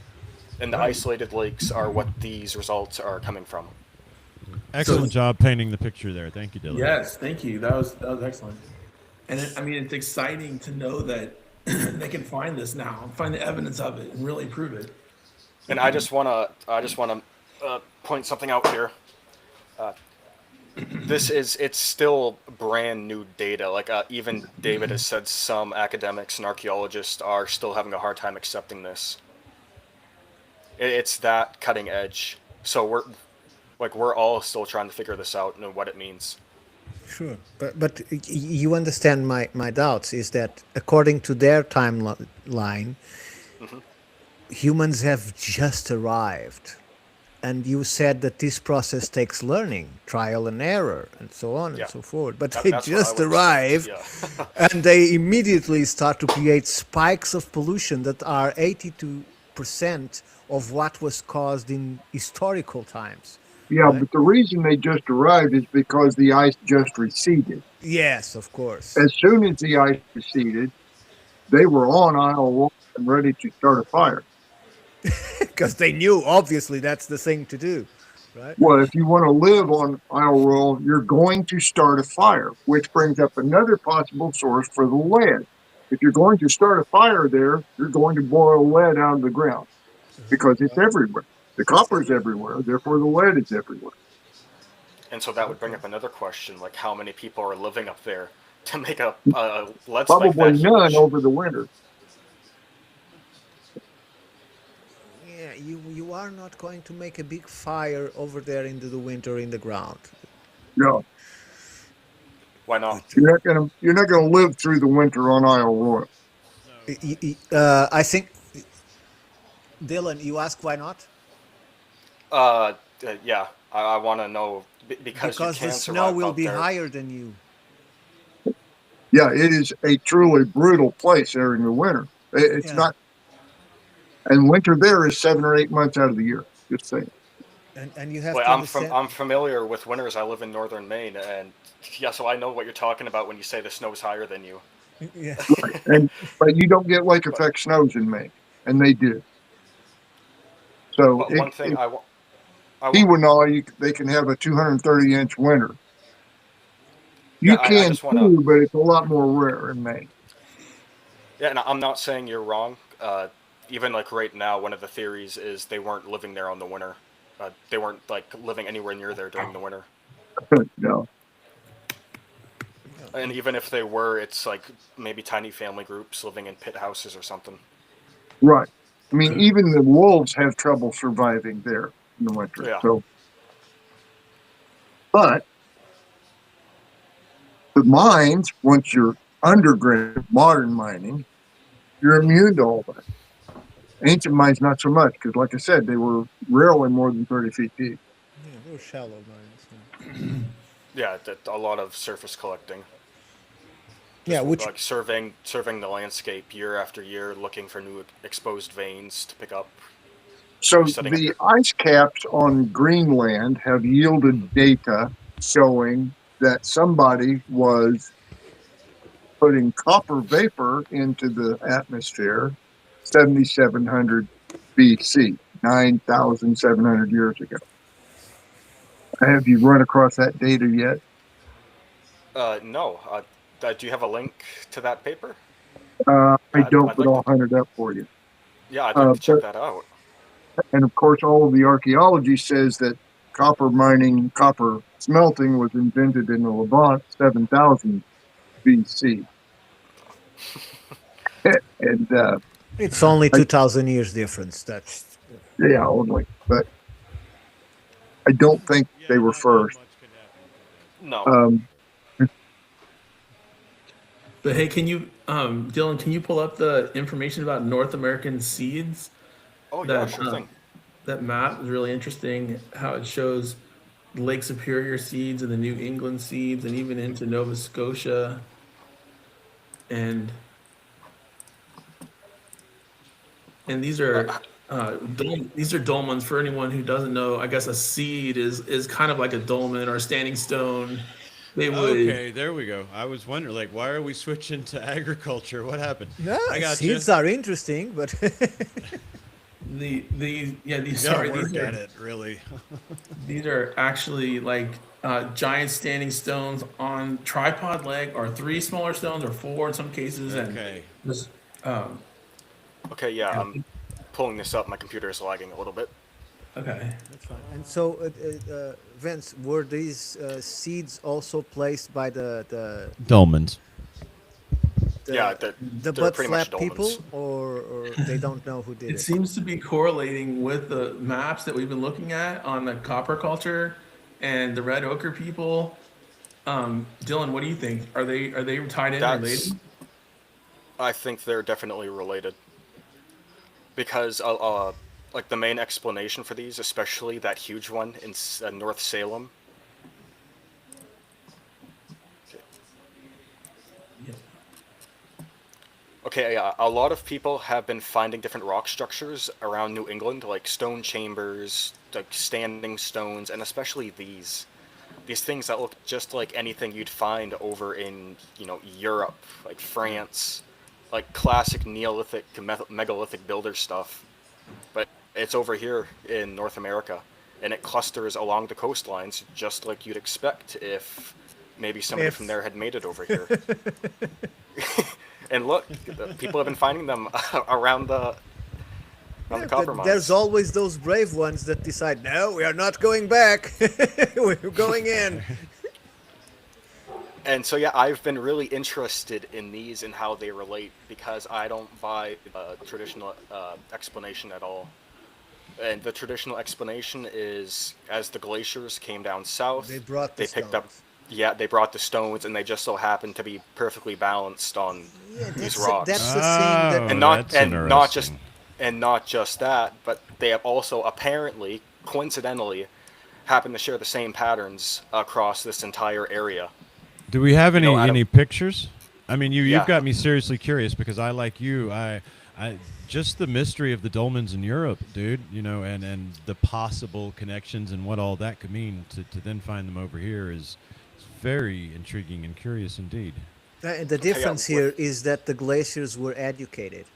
And the isolated lakes are what these results are coming from. Excellent job painting the picture there. Thank you, Dylan. Yes, thank you. That was excellent. And it's exciting to know that they can find this now, find the evidence of it, and really prove it. And I just wanna point something out here. it's still brand new data. Like even David has said some academics and archaeologists are still having a hard time accepting this. It's that cutting edge. So we're all still trying to figure this out and what it means. Sure, but you understand my doubts is that according to their timeline, Hmm. humans have just arrived, and you said that this process takes learning, trial and error, and so on and Yeah, so forth. But they that's what I just would expect. arrive, Yeah. and they immediately start to create spikes of pollution that are 82% of what was caused in historical times. Yeah, Right? but the reason they just arrived is because the ice just receded. Yes, of course. As soon as the ice receded, they were on Isle Royale and ready to start a fire. Because they knew, obviously, that's the thing to do, right? Well, if you want to live on Isle Royale, you're going to start a fire, which brings up another possible source for the lead. If you're going to start a fire there, you're going to boil lead out of the ground because it's everywhere. The copper's everywhere, therefore the lead is everywhere. And so that would bring up another question, like how many people are living up there to make a lead spike Probably that none huge? over the winter. Yeah, you are not going to make a big fire over there into the winter in the ground. No, Why not? you're not gonna live through the winter on Isle Royale. I think, Dylan, you ask why not? Yeah, I want to know because you Because the can snow survive will out be there. higher than you. Yeah, it is a truly brutal place there in the winter. It's Yeah, not, and winter there is 7 or 8 months out of the year. Just saying. and you have Well, to understand. I'm familiar with winters. I live in northern Maine, and yeah, so I know what you're talking about when you say the snow's higher than you. Yeah, And but you don't get lake But effect snows in Maine, and they do. So but one thing if I want Keweenaw, they can have a 230-inch winter. yeah, You I can just want to too, but it's a lot more rare in Maine. yeah, and I'm not saying you're wrong. Even like right now, one of the theories is they weren't living there on the winter. They weren't like living anywhere near there during the winter. No, And even if they were, it's like maybe tiny family groups living in pit houses or something. right. I mean, even the wolves have trouble surviving there in the winter. Yeah. So, but the mines, once you're underground, modern mining, you're immune to all that. Ancient mines, not so much, because like I said, they were rarely more than 30 feet deep. yeah, they're shallow mines. Yeah, a lot of surface collecting. Yeah, Just which like surveying the landscape year after year, looking for new exposed veins to pick up. So Setting up the your ice caps on Greenland have yielded data showing that somebody was putting copper vapor into the atmosphere 7,700 BC, 9,700 years ago. Have you run across that data yet? no. Do you have a link to that paper? I don't, I'd but like I'll to. hunt it up for you. Yeah, I'd like to check But, that out. and of course, all of the archaeology says that copper mining, copper smelting was invented in the Levant 7,000 BC. And it's only I, 2,000 years difference. That's yeah, only, but I don't think they Yeah, were not first. much could happen. No. Um, But hey, can you, Dylan, can you pull up the information about North American seeds? Oh yeah, That sure thing. that map is really interesting. How it shows Lake Superior seeds and the New England seeds, and even into Nova Scotia. And these are these are dolmens. For anyone who doesn't know, I guess a seed is kind of like a dolmen or a standing stone. They would Okay, there we go. I was wondering, like, why are we switching to agriculture? What happened? no, I got you. seeds are interesting, but these You gotta sorry work these are at it, really. these are actually like giant standing stones on tripod leg, or three smaller stones, or four in some cases, and Okay. just um, Okay, yeah, I'm pulling this up. My computer is lagging a little bit. Okay. That's fine. And so, Vince, were these seeds also placed by Dolmens. Yeah, the the they're butt pretty much flap dolmens. people, or they don't know who did It it? seems to be correlating with the maps that we've been looking at on the copper culture and the red ochre people. Dylan, what do you think? Are they tied in That's related? I think they're definitely related because like the main explanation for these, especially that huge one in North Salem. Yeah. Okay, yeah, a lot of people have been finding different rock structures around New England, like stone chambers, like standing stones, and especially these things that look just like anything you'd find over in, Europe, like France, like classic Neolithic, megalithic builder stuff. But it's over here in North America, and it clusters along the coastlines just like you'd expect if maybe somebody from If there had made it over here. And look, people have been finding them around the yeah, copper there's mines. always those brave ones that decide, no, we are not going back. We're going in. And so yeah, I've been really interested in these and how they relate because I don't buy the traditional explanation at all. And the traditional explanation is as the glaciers came down They south, brought the they picked up, stones. yeah, they brought the stones and they just so happened to be perfectly balanced on Yeah, these that's rocks. the thing that Oh, And not that's and not just interesting. and not just that, but they have also apparently, coincidentally, happened to share the same patterns across this entire area. Do we have You know, any out of any pictures? I mean, you've yeah, got me seriously curious because I like you. I just the mystery of the dolmens in Europe, dude. And the possible connections and what all that could mean to then find them over here is very intriguing and curious indeed. the okay, yeah, difference here is that the glaciers were educated.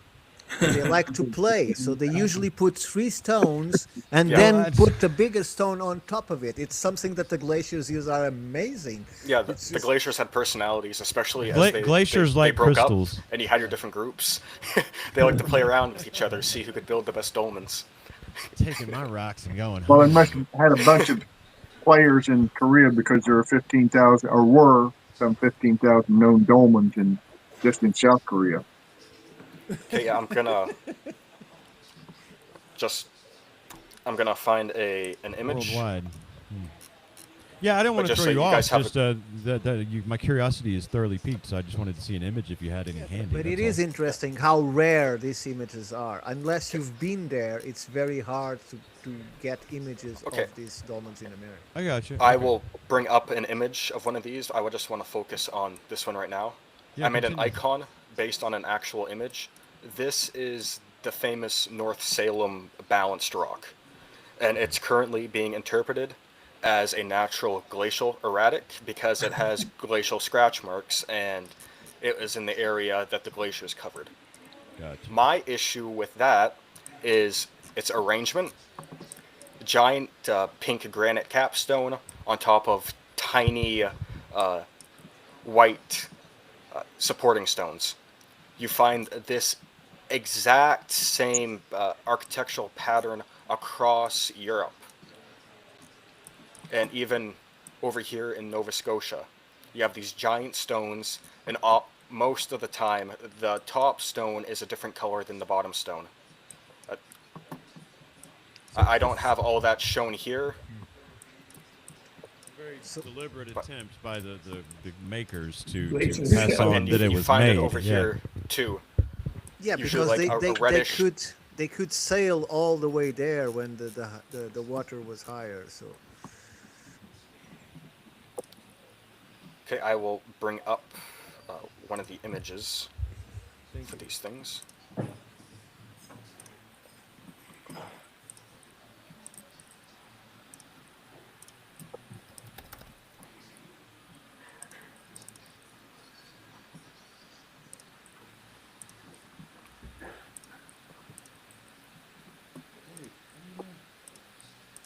And they like to play, so they usually put three stones and yeah, Well, then that's put the bigger stone on top of it. It's something that the glaciers use are amazing. yeah. It's The just glaciers had personalities, especially as glaciers they like broke up crystals. and you had your different groups. They like to play around with each other, see who could build the best dolmens. Taking my rocks and going Well, they home. must have had a bunch of players in Korea because there are 15,000 or were some 15,000 known dolmens just in South Korea. Okay, yeah, just I'm gonna find an image, Worldwide. Yeah, I don't but want to just throw so you you guys off. have a Just my curiosity is thoroughly piqued, so I just wanted to see an image if you had any handy. but it That's is all. interesting how rare these images are. Unless you've been there, it's very hard to get images okay. of these dolmens in America. I got you. I Okay. will bring up an image of one of these. I would just want to focus on this one right now. Yeah, I made an continue. icon based on an actual image. This is the famous North Salem balanced rock, and it's currently being interpreted as a natural glacial erratic because it has glacial scratch marks and it was in the area that the glaciers covered. Gotcha. My issue with that is its arrangement. Giant pink granite capstone on top of tiny white supporting stones. You find this exact same architectural pattern across Europe and even over here in Nova Scotia. You have these giant stones, and most of the time, the top stone is a different color than the bottom stone. Uh, I don't have all that shown here, Very So deliberate but attempt by the makers to Glaciers. pass but on and that it you was find it made. over Yeah. here too. yeah, Usually because like they, a they, they reddish. could sail all the way there when the water was higher. So Okay, I will bring up one of the images for these things.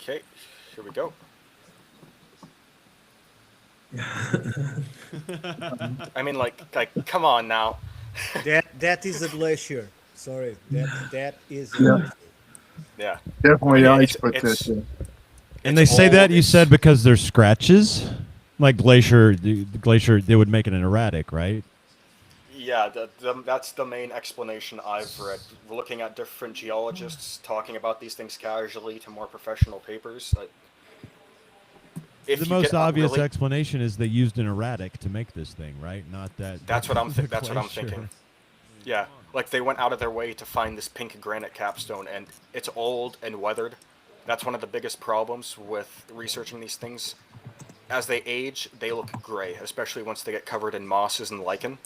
Okay, here we go. I mean, like, come on now. that is a glacier. Sorry, that is a Yeah. glacier. Yeah. Definitely I mean, ice puts that there. And they say old, that, you it's- said, because there's scratches? Like the glacier, they would make it an erratic, right? Yeah, that's the main explanation I've read. Looking at different geologists talking about these things casually to more professional papers. The If you most get obvious really, explanation is they used an erratic to make this thing, right? Not that. that's what I'm the that's what I'm glacier. thinking. Yeah, like they went out of their way to find this pink granite capstone, and it's old and weathered. That's one of the biggest problems with researching these things. As they age, they look gray, especially once they get covered in mosses and lichen.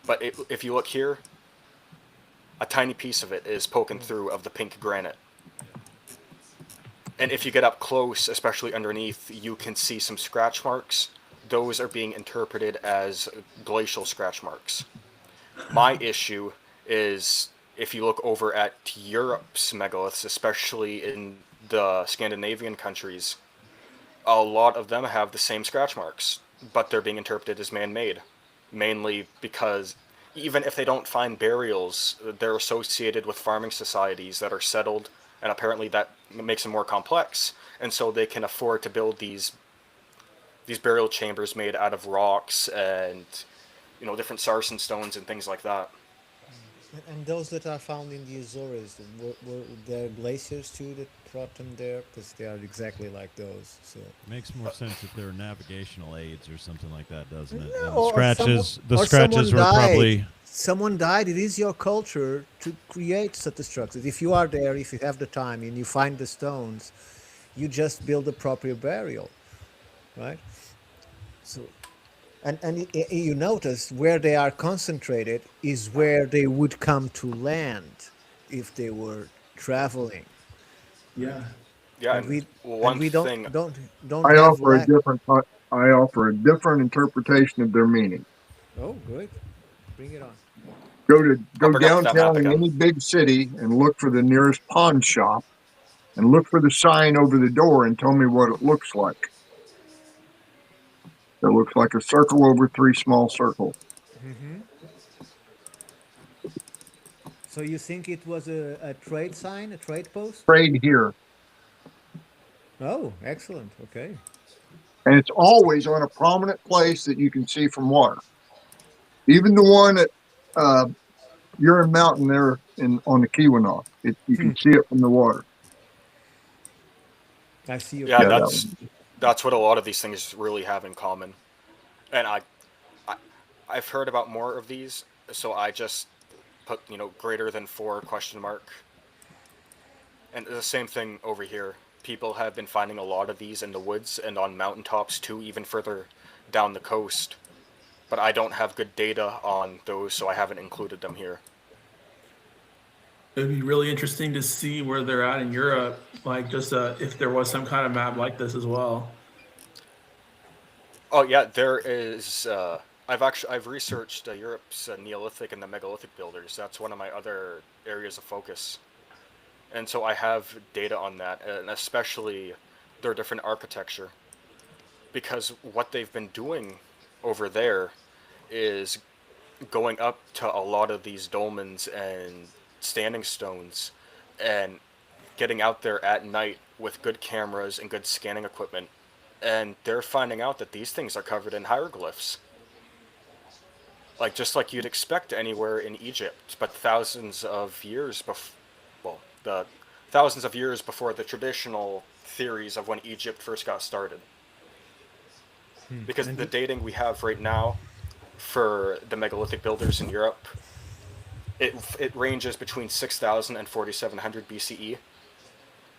But if you look here, a tiny piece of it is poking through of the pink granite. And if you get up close, especially underneath, you can see some scratch marks. Those are being interpreted as glacial scratch marks. My issue is if you look over at Europe's megaliths, especially in the Scandinavian countries, a lot of them have the same scratch marks, but they're being interpreted as man-made, mainly because even if they don't find burials, they're associated with farming societies that are settled, and apparently that makes them more complex, and so they can afford to build these burial chambers made out of rocks and different sarsen stones and things like that. And those that are found in the Azores, were there glaciers too that brought them there? Because they are exactly like those. So Makes more sense if there were navigational aids or something like that, doesn't it? yeah, And the or scratches someone were died. probably. Someone died. It is your culture to create such a structure. If you are there, if you have the time, and you find the stones, you just build a proper burial, right? So, you notice where they are concentrated is where they would come to land if they were traveling. Yeah. Yeah, And and we one don't thing, don't I have offer a land. different. I offer a different interpretation of their meaning. Oh, good. Bring it on. Go bring up that map downtown in again. any big city and look for the nearest pawn shop and look for the sign over the door and tell me what it looks like. It looks like a circle over three small circles. So you think it was a trade sign, a trade post? Trade here. Oh, excellent. Okay. And it's always on a prominent place that you can see from water. Even the one at uh, Urim Mountain there on the Keweenaw, you can see it from the water. I see your Yeah, Yeah, point. that that's one. that's what a lot of these things really have in common. And I I've heard about more of these, so I just put greater than 4 question mark. And the same thing over here. People have been finding a lot of these in the woods and on mountaintops too, even further down the coast. But I don't have good data on those, so I haven't included them here. It would be really interesting to see where they're at in Europe, like just if there was some kind of map like this as well. Oh yeah, there is. I've researched Europe's Neolithic and the megalithic builders. That's one of my other areas of focus, and so I have data on that, and especially their different architecture, because what they've been doing over there is going up to a lot of these dolmens and standing stones, and getting out there at night with good cameras and good scanning equipment, and they're finding out that these things are covered in hieroglyphs. Like just like you'd expect anywhere in Egypt, but the thousands of years before the traditional theories of when Egypt first got started. Because And the dating we have right now for the megalithic builders in Europe, it ranges between 6,000 and 4,700 BCE.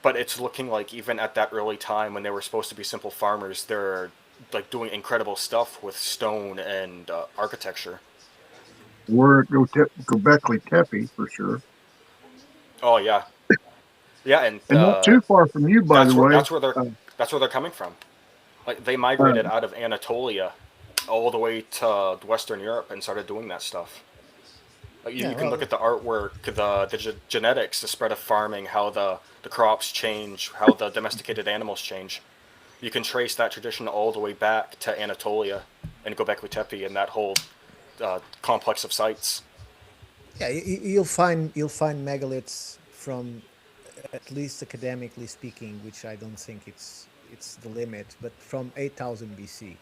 But it's looking like even at that early time when they were supposed to be simple farmers, they're like doing incredible stuff with stone and architecture. We're Göbekli Tepe for sure. Oh yeah, yeah, and And not too far from you, by the way. that's where they're coming from. Like they Uh, migrated out of Anatolia all the way to Western Europe and started doing that stuff. Like yeah, you can look well, at the artwork, the genetics, the spread of farming, how the crops change, how the domesticated animals change. You can trace that tradition all the way back to Anatolia and Göbekli Tepe and that whole complex of sites. yeah, you'll find megaliths from at least academically speaking, which I don't think it's the limit, but from 8000 BC,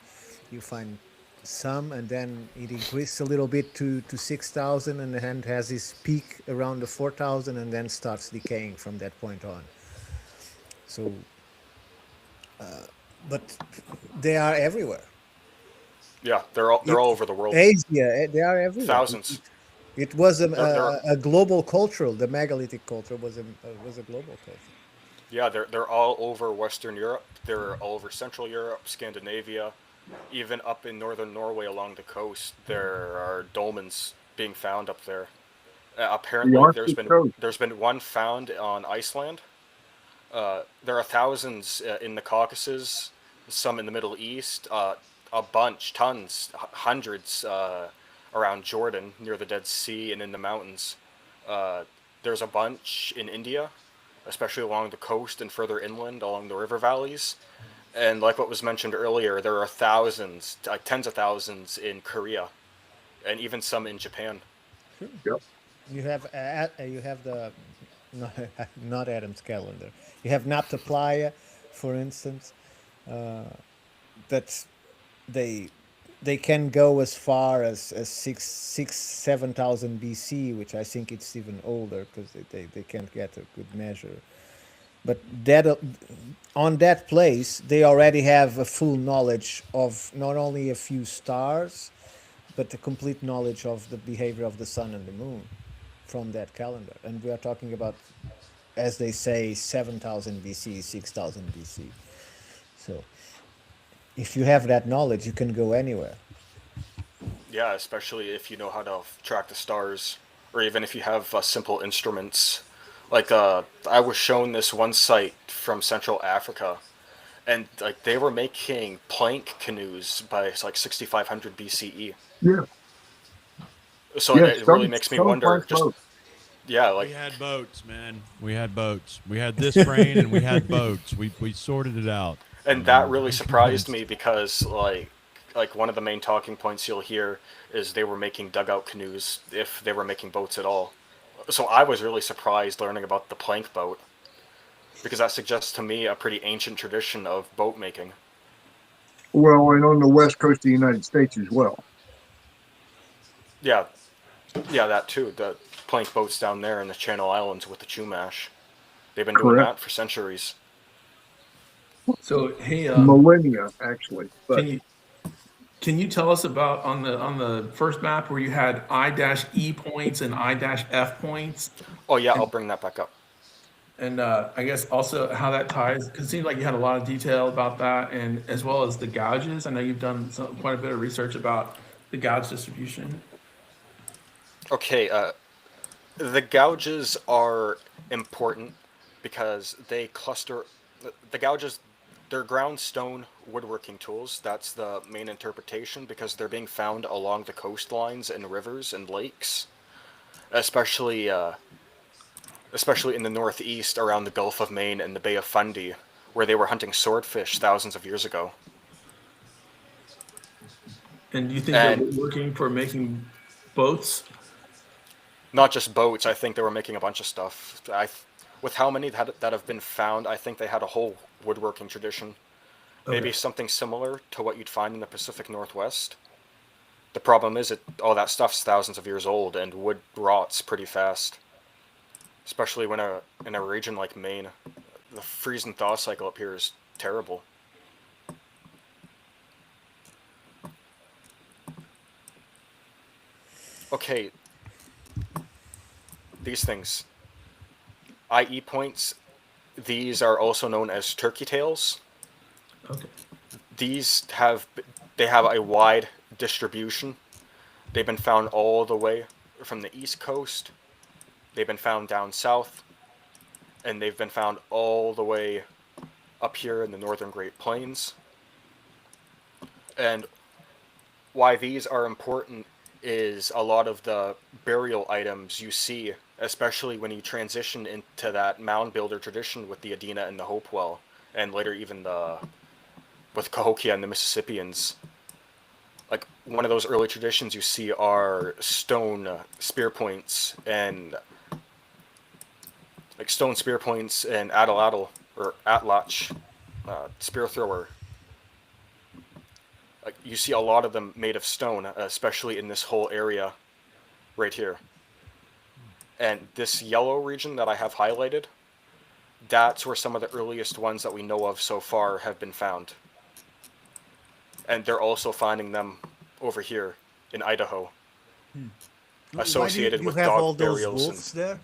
you find some, and then it increases a little bit to 6000, and then has this peak around the 4000, and then starts decaying from that point on. So, but they are everywhere. Yeah, they're all over the world. Asia, they are everywhere. Thousands. It was They're a global cultural. The megalithic culture was a global culture. Yeah, they're all over Western Europe. They're all over Central Europe, Scandinavia, even up in northern Norway along the coast. There are dolmens being found up there. The Apparently, Arctic coast. there's been one found on Iceland. There are thousands in the Caucasus, some in the Middle East, a bunch, tons, hundreds around Jordan near the Dead Sea and in the mountains. There's a bunch in India, especially along the coast and further inland along the river valleys. And like what was mentioned earlier, there are thousands, like tens of thousands in Korea, and even some in Japan. Yep. You have the not, not Adam's calendar. You have Naphtali, for instance, that they they can go as far as 7,000 BC, which I think it's even older because they can't get a good measure. But that on that place, they already have a full knowledge of not only a few stars, but the complete knowledge of the behavior of the sun and the moon from that calendar. And we are talking about, as they say, 7,000 BC, 6,000 BC. So if you have that knowledge, you can go anywhere. Yeah, especially if you know how to track the stars, or even if you have simple instruments. Like I was shown this one site from Central Africa, and like they were making plank canoes by like 6,500 BCE. Yeah. So Yeah. it really makes me wonder. Just yeah, like We had boats, man. We had boats. We had this brain and we had boats. We sorted it out. and that really surprised me because like one of the main talking points you'll hear is they were making dugout canoes if they were making boats at all. So I was really surprised learning about the plank boat because that suggests to me a pretty ancient tradition of boat making. Well, and on the west coast of the United States as well. Yeah, yeah, that too. The plank boats down there in the Channel Islands with the Chumash. They've been doing Correct. that for centuries. So hey, Millennia, actually. But can you tell us about on the first map where you had I-E points and I-F points, Oh yeah, I'll bring that back up. and I guess also how that ties? Because it seems like you had a lot of detail about that, and as well as the gouges. I know you've done quite a bit of research about the gouge distribution. Okay, the gouges are important because they cluster. The gouges, they're ground stone woodworking tools. That's the main interpretation because they're being found along the coastlines and rivers and lakes, especially especially in the northeast around the Gulf of Maine and the Bay of Fundy, where they were hunting swordfish thousands of years ago. And do you think And- they're working for making boats? Not just boats. I think they were making a bunch of stuff. With how many that have been found, I think they had a whole woodworking tradition. Maybe Okay. something similar to what you'd find in the Pacific Northwest. The problem is all that stuff's thousands of years old, and wood rots pretty fast. Especially when in a region like Maine, the freeze and thaw cycle up here is terrible. Okay, these things. IE points, these are also known as turkey tails. Okay. They have a wide distribution. They've been found all the way from the East Coast. They've been found down south, and they've been found all the way up here in the northern Great Plains. And why these are important is a lot of the burial items you see, especially when you transition into that mound builder tradition with the Adena and the Hopewell, and later even with Cahokia and the Mississippians. Like one of those early traditions you see are stone spear points and like stone spear points and atlatl or atlach spear thrower. Like you see a lot of them made of stone, especially in this whole area right here. And this yellow region that I have highlighted, that's where some of the earliest ones that we know of so far have been found. And they're also finding them over here in Idaho, associated Why do you with have dog all those burials. wolves there?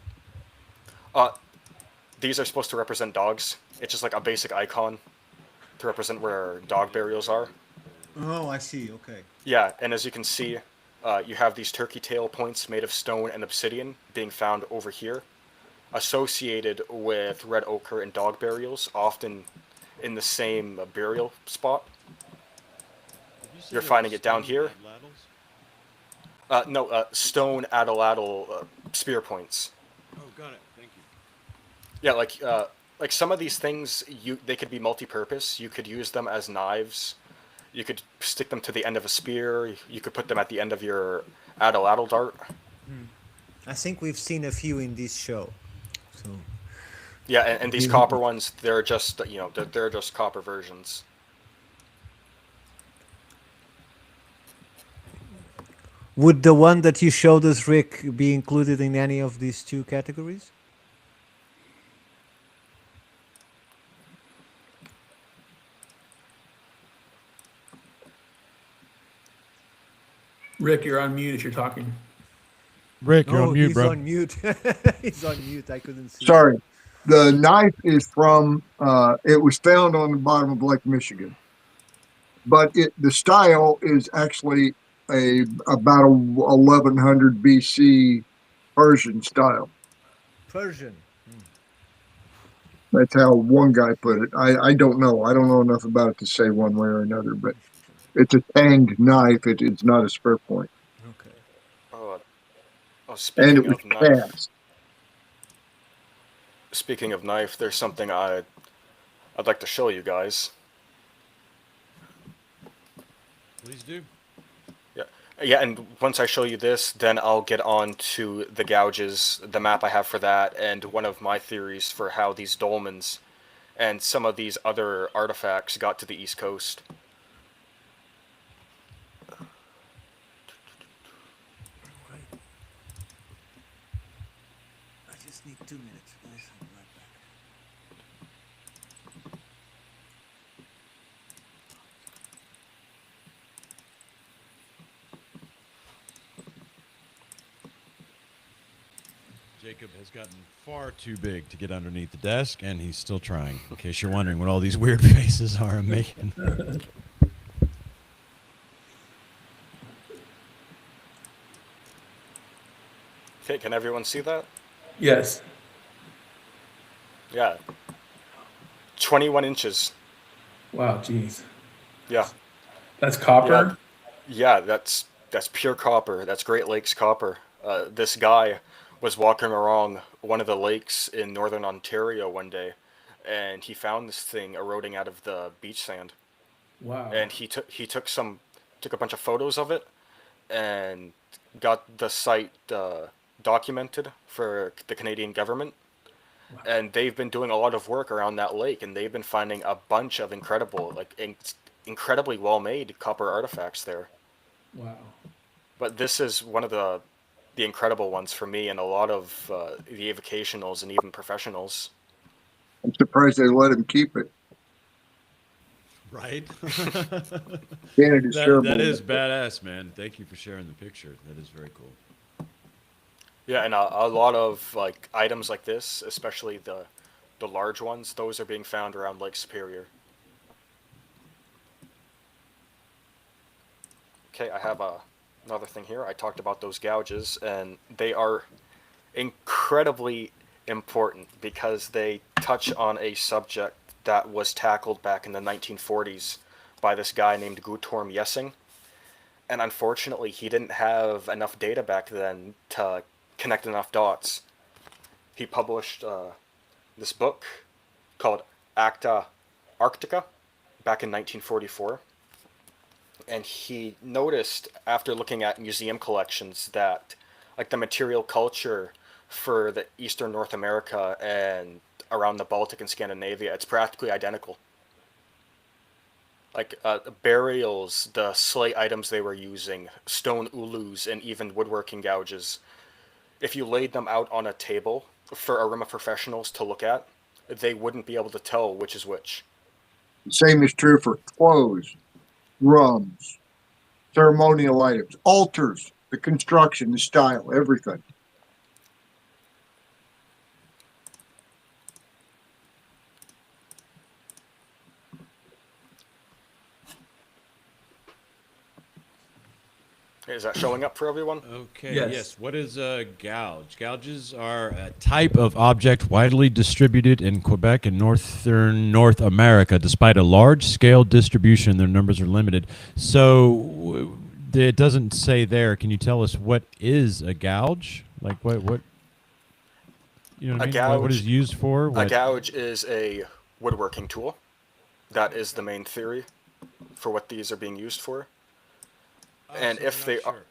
These are supposed to represent dogs. It's just like a basic icon to represent where dog burials are. Oh, I see. Okay. Yeah, and as you can see, you have these turkey tail points made of stone and obsidian being found over here, associated with red ochre and dog burials, often in the same burial spot. You're finding it down here. No, stone atlatl spear points. Oh, got it. Thank you. Yeah, like some of these things, they could be multi-purpose. You could use them as knives. You could stick them to the end of a spear. You could put them at the end of your atlatl dart. I think we've seen a few in this show. So Yeah, and these copper ones, they're just they're just copper versions. would the one that you showed us, Rick, be included in any of these two categories? Rick, you're on mute if you're talking. Rick, you're on mute, he's bro. on mute. He's on mute. I couldn't see. Sorry. The knife is from, it was found on the bottom of Lake Michigan. But the style is actually about a 1100 BC Persian style. Persian. That's how one guy put it. I don't know. I don't know enough about it to say one way or another, but it's a tanged knife. It's not a spur point. Okay. Oh, And speaking it was of knife, cast. speaking of knife, there's something I'd like to show you guys. Please do. Yeah, and once I show you this, then I'll get on to the gouges, the map I have for that, and one of my theories for how these dolmens and some of these other artifacts got to the East Coast. I just need 2 minutes, guys. I'll be right back. Jacob has gotten far too big to get underneath the desk, and he's still trying, in case you're wondering what all these weird faces are I'm making. Okay, can everyone see that? Yes. Yeah. 21 inches. Wow, geez. Yeah. That's copper? Yeah, that's pure copper. That's Great Lakes copper. This guy was walking along one of the lakes in northern Ontario one day, and he found this thing eroding out of the beach sand. Wow. And he took a bunch of photos of it, and got the site documented for the Canadian government. Wow. And they've been doing a lot of work around that lake, and they've been finding a bunch of incredibly well-made copper artifacts there. Wow. But this is one of the incredible ones for me and a lot of the avocationals and even professionals. I'm surprised they let him keep it. Right? Canada's terrible. that is badass, man. Thank you for sharing the picture. That is very cool. Yeah, and a lot of like items like this, especially the large ones, those are being found around Lake Superior. Okay, I have another thing here. I talked about those gouges, and they are incredibly important because they touch on a subject that was tackled back in the 1940s by this guy named Guttorm Jessing. And unfortunately, he didn't have enough data back then to connect enough dots. He published this book called Acta Arctica back in 1944. And he noticed, after looking at museum collections, that like the material culture for the Eastern North America and around the Baltic and Scandinavia, it's practically identical. Like burials, the slate items they were using, stone ulus, and even woodworking gouges. If you laid them out on a table for a room of professionals to look at, they wouldn't be able to tell which is which. The same is true for clothes, drums, ceremonial items, altars, the construction, the style, everything. Is that showing up for everyone? Okay, Yes. yes. What is a gouge? Gouges are a type of object widely distributed in Quebec and northern North America. Despite a large-scale distribution, their numbers are limited. So it doesn't say there. Can you tell us what is a gouge? Like what you know what I mean? What is used for? A What? gouge is a woodworking tool. That is the main theory for what these are being used for. And so if we're they not are, sure.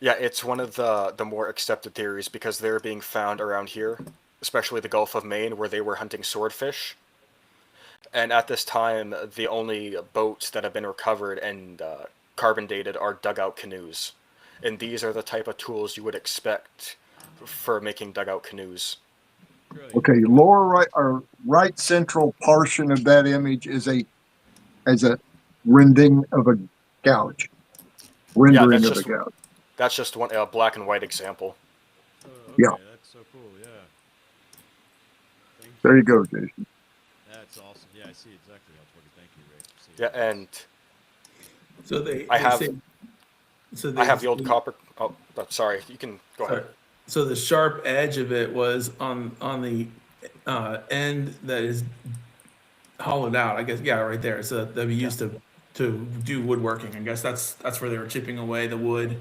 yeah, it's one of the more accepted theories because they're being found around here, especially the Gulf of Maine, where they were hunting swordfish. And at this time, the only boats that have been recovered and carbon dated are dugout canoes. And these are the type of tools you would expect for making dugout canoes. Really? Okay, lower right or right central portion of that image is a rendering of a gouge. Rendering of a gouge. That's just one black and white example. Okay, Yeah. that's so cool. Yeah. Thank There you go, Jason. That's awesome. Yeah, I see exactly how it's working. Thank you, Ray. See Yeah, and So they. I they have- say- so I have the old they- copper. Oh, sorry. You can go ahead. So the sharp edge of it was on the end that is hollowed out. I guess right there. So that we used to do woodworking. I guess that's where they were chipping away the wood,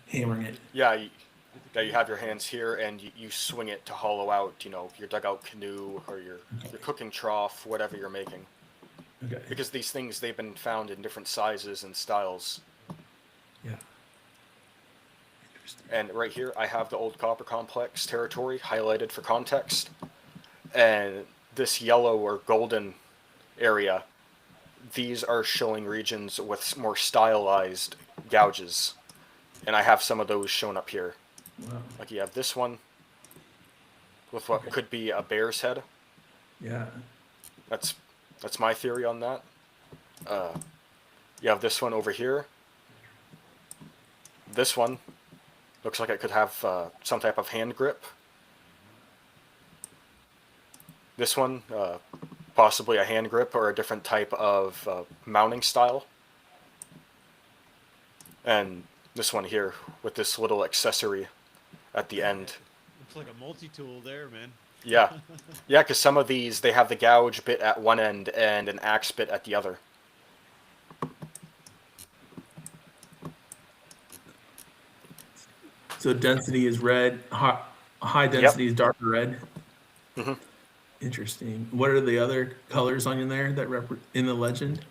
hammering it. Yeah, you have your hands here, and you swing it to hollow out, your dugout canoe or your cooking trough, whatever you're making. Okay. Because these things, they've been found in different sizes and styles. Yeah. And right here, I have the old copper complex territory highlighted for context. And this yellow or golden area, these are showing regions with more stylized gouges. And I have some of those shown up here. Wow. Like you have this one with what could be a bear's head. Yeah. That's my theory on that. You have this one over here. This one looks like it could have some type of hand grip. This one, possibly a hand grip or a different type of mounting style. And this one here with this little accessory at the end. Looks like a multi-tool there, man. Yeah, because some of these, they have the gouge bit at one end and an axe bit at the other. So density is red. High density is darker red. Mhm. Interesting. What are the other colors on in there that in the legend?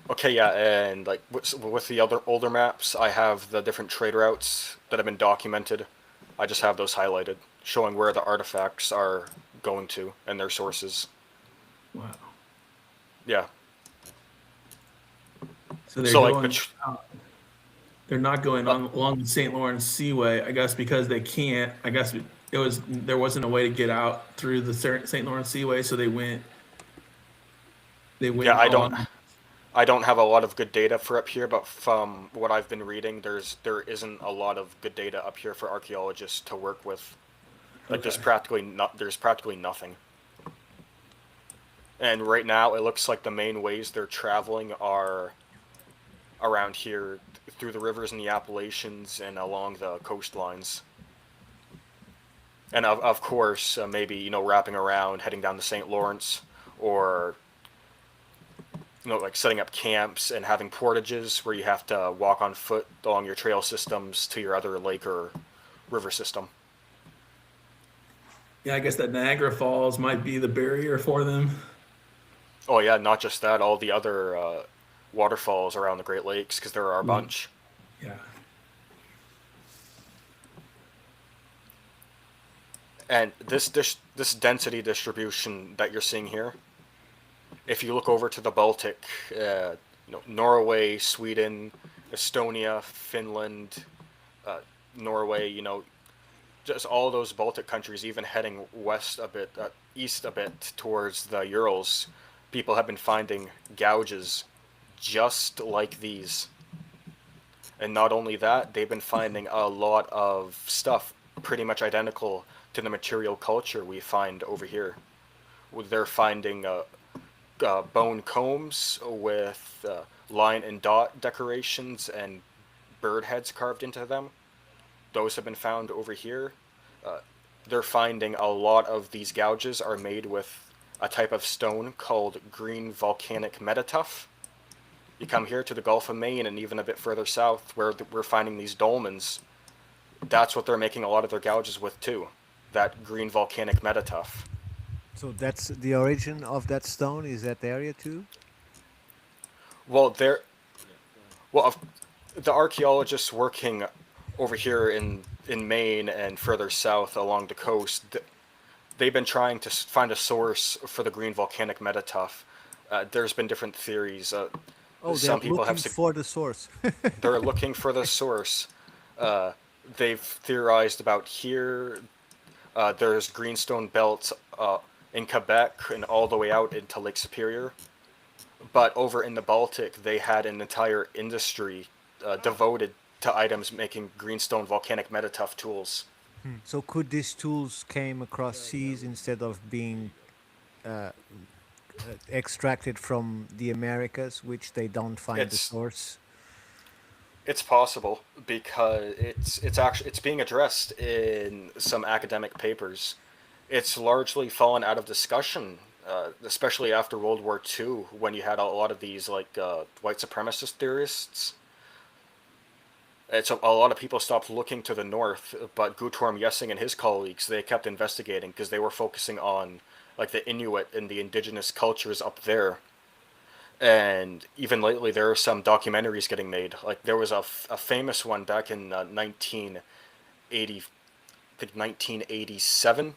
Okay, yeah, and like with the other older maps, I have the different trade routes that have been documented. I just have those highlighted, showing where the artifacts are going to and their sources. Wow. Yeah. So they're So, like, going. They're not going along the St. Lawrence Seaway, I guess, because they can't. I guess there wasn't a way to get out through the St. Lawrence Seaway, so they went. Yeah, I don't have a lot of good data for up here, but from what I've been reading, there isn't a lot of good data up here for archaeologists to work with. Like there's practically nothing. And right now, it looks like the main ways they're traveling are around here through the rivers and the Appalachians and along the coastlines. And of course, maybe, wrapping around, heading down the St. Lawrence, or, like setting up camps and having portages where you have to walk on foot along your trail systems to your other lake or river system. Yeah, I guess that Niagara Falls might be the barrier for them. Oh yeah, not just that, all the other waterfalls around the Great Lakes, because there are a bunch. Yeah. And this density distribution that you're seeing here, if you look over to the Baltic, Norway, Sweden, Estonia, Finland, Norway, just all those Baltic countries, even heading west a bit, east a bit towards the Urals, people have been finding gouges just like these. And not only that, they've been finding a lot of stuff pretty much identical to the material culture we find over here. They're finding bone combs with line and dot decorations and bird heads carved into them. Those have been found over here. They're finding a lot of these gouges are made with a type of stone called green volcanic metatuff. You come here to the Gulf of Maine and even a bit further south where we're finding these dolmens. That's what they're making a lot of their gouges with too, that green volcanic metatuff. So that's the origin of that stone, is that area too? Well, the archaeologists working over here in Maine and further south along the coast, they've been trying to find a source for the green volcanic metatuff. There's been different theories. Oh, they're Some people looking have for the source. they're looking for the source. They've theorized about here. There's greenstone belts in Quebec and all the way out into Lake Superior. But over in the Baltic, they had an entire industry devoted to items making greenstone volcanic metatuff tools. So could these tools came across seas instead of being extracted from the Americas, which they don't find the It's source? it's possible because it's being addressed in some academic papers. It's largely fallen out of discussion, especially after World War II, when you had a lot of these white supremacist theorists. A lot of people stopped looking to the north, but Guttorm Jessing and his colleagues, they kept investigating because they were focusing on like the Inuit and the indigenous cultures up there. And even lately, there are some documentaries getting made. Like there was a famous one back in 1980, I think 1987,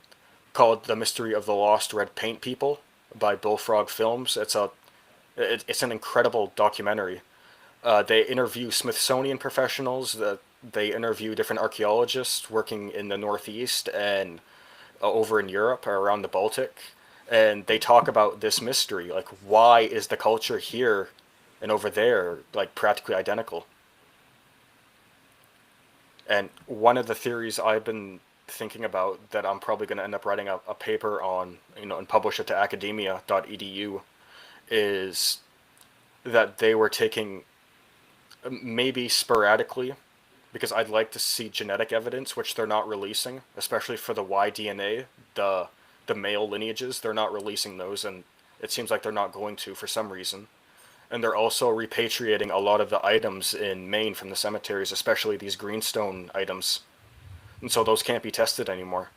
called "The Mystery of the Lost Red Paint People" by Bullfrog Films. It's an incredible documentary. They interview Smithsonian professionals. They interview different archaeologists working in the Northeast and over in Europe or around the Baltic, and they talk about this mystery. Like, why is the culture here and over there like practically identical? And one of the theories I've been thinking about that I'm probably going to end up writing a paper on, and publish it to academia.edu, is that they were taking maybe sporadically, because I'd like to see genetic evidence, which they're not releasing, especially for the Y-DNA, the male lineages. They're not releasing those, and it seems like they're not going to for some reason. And they're also repatriating a lot of the items in Maine from the cemeteries, especially these greenstone items. And so those can't be tested anymore.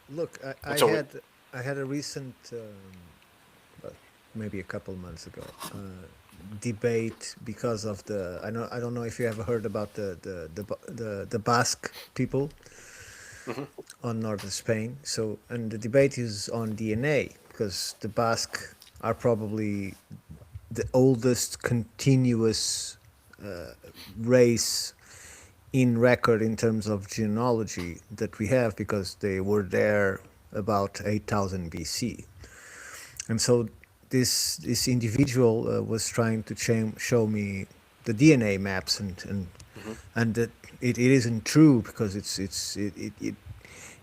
Look, I had a recent, maybe a couple months ago, debate because of I don't know if you ever heard about the Basque people on northern Spain. So, and the debate is on DNA because the Basque are probably the oldest continuous race in record in terms of genealogy that we have, because they were there about 8,000 BC. And so this individual was trying to show me the DNA maps, and that it isn't true, because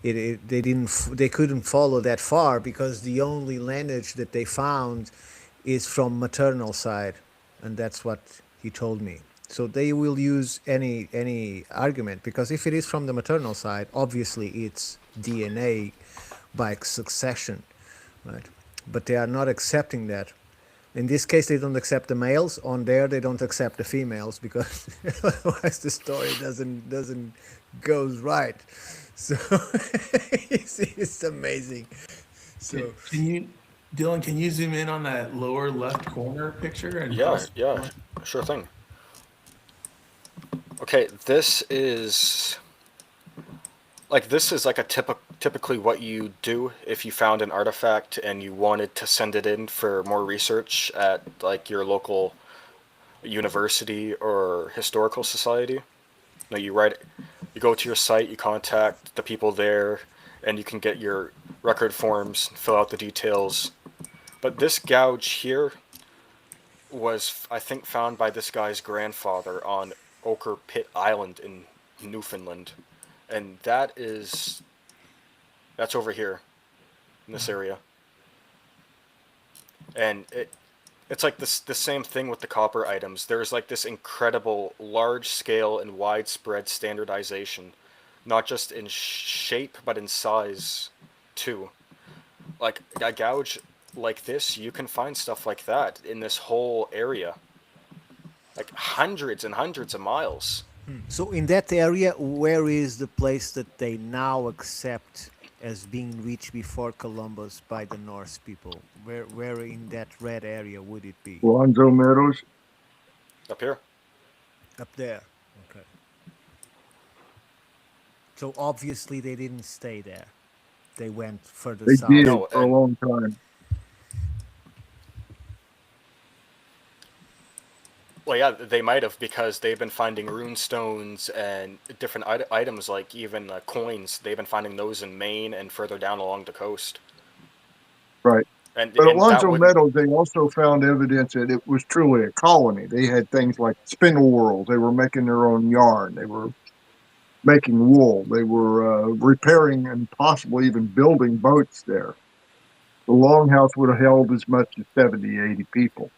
they couldn't follow that far, because the only lineage that they found is from maternal side, and that's what he told me. So they will use any argument, because if it is from the maternal side, obviously it's DNA by succession, right? But they are not accepting that. In this case, they don't accept the males. On there, they don't accept the females, because otherwise the story doesn't goes right. So it's amazing. So Dylan, can you zoom in on that lower left corner picture? And Yeah, sure thing. Okay, this is like this is like a typically what you do if you found an artifact and you wanted to send it in for more research at like your local university or historical society. No, you go to your site, you contact the people there, and you can get your record forms, fill out the details. But this gouge here was, I think, found by this guy's grandfather on Ochre Pit Island in Newfoundland, and that's over here in this area. And it's like the same thing with the copper items. There's like this incredible large scale and widespread standardization, not just in shape but in size too. Like a gouge like this, you can find stuff like that in this whole area, like hundreds and hundreds of miles. So in that area, where is the place that they now accept as being reached before Columbus by the Norse people? Where in that red area would it be? Lonzo Meadows. Up here. Up there. Okay. So obviously they didn't stay there. They went further They south. did No, for a and- long time. Well, yeah, they might have because they've been finding rune stones and different items like even coins. They've been finding those in Maine and further down along the coast. Right. And But at and that Lonzo would Meadows, they also found evidence that it was truly a colony. They had things like spindle whorls. They were making their own yarn. They were making wool. They were repairing and possibly even building boats there. The longhouse would have held as much as 70, 80 people.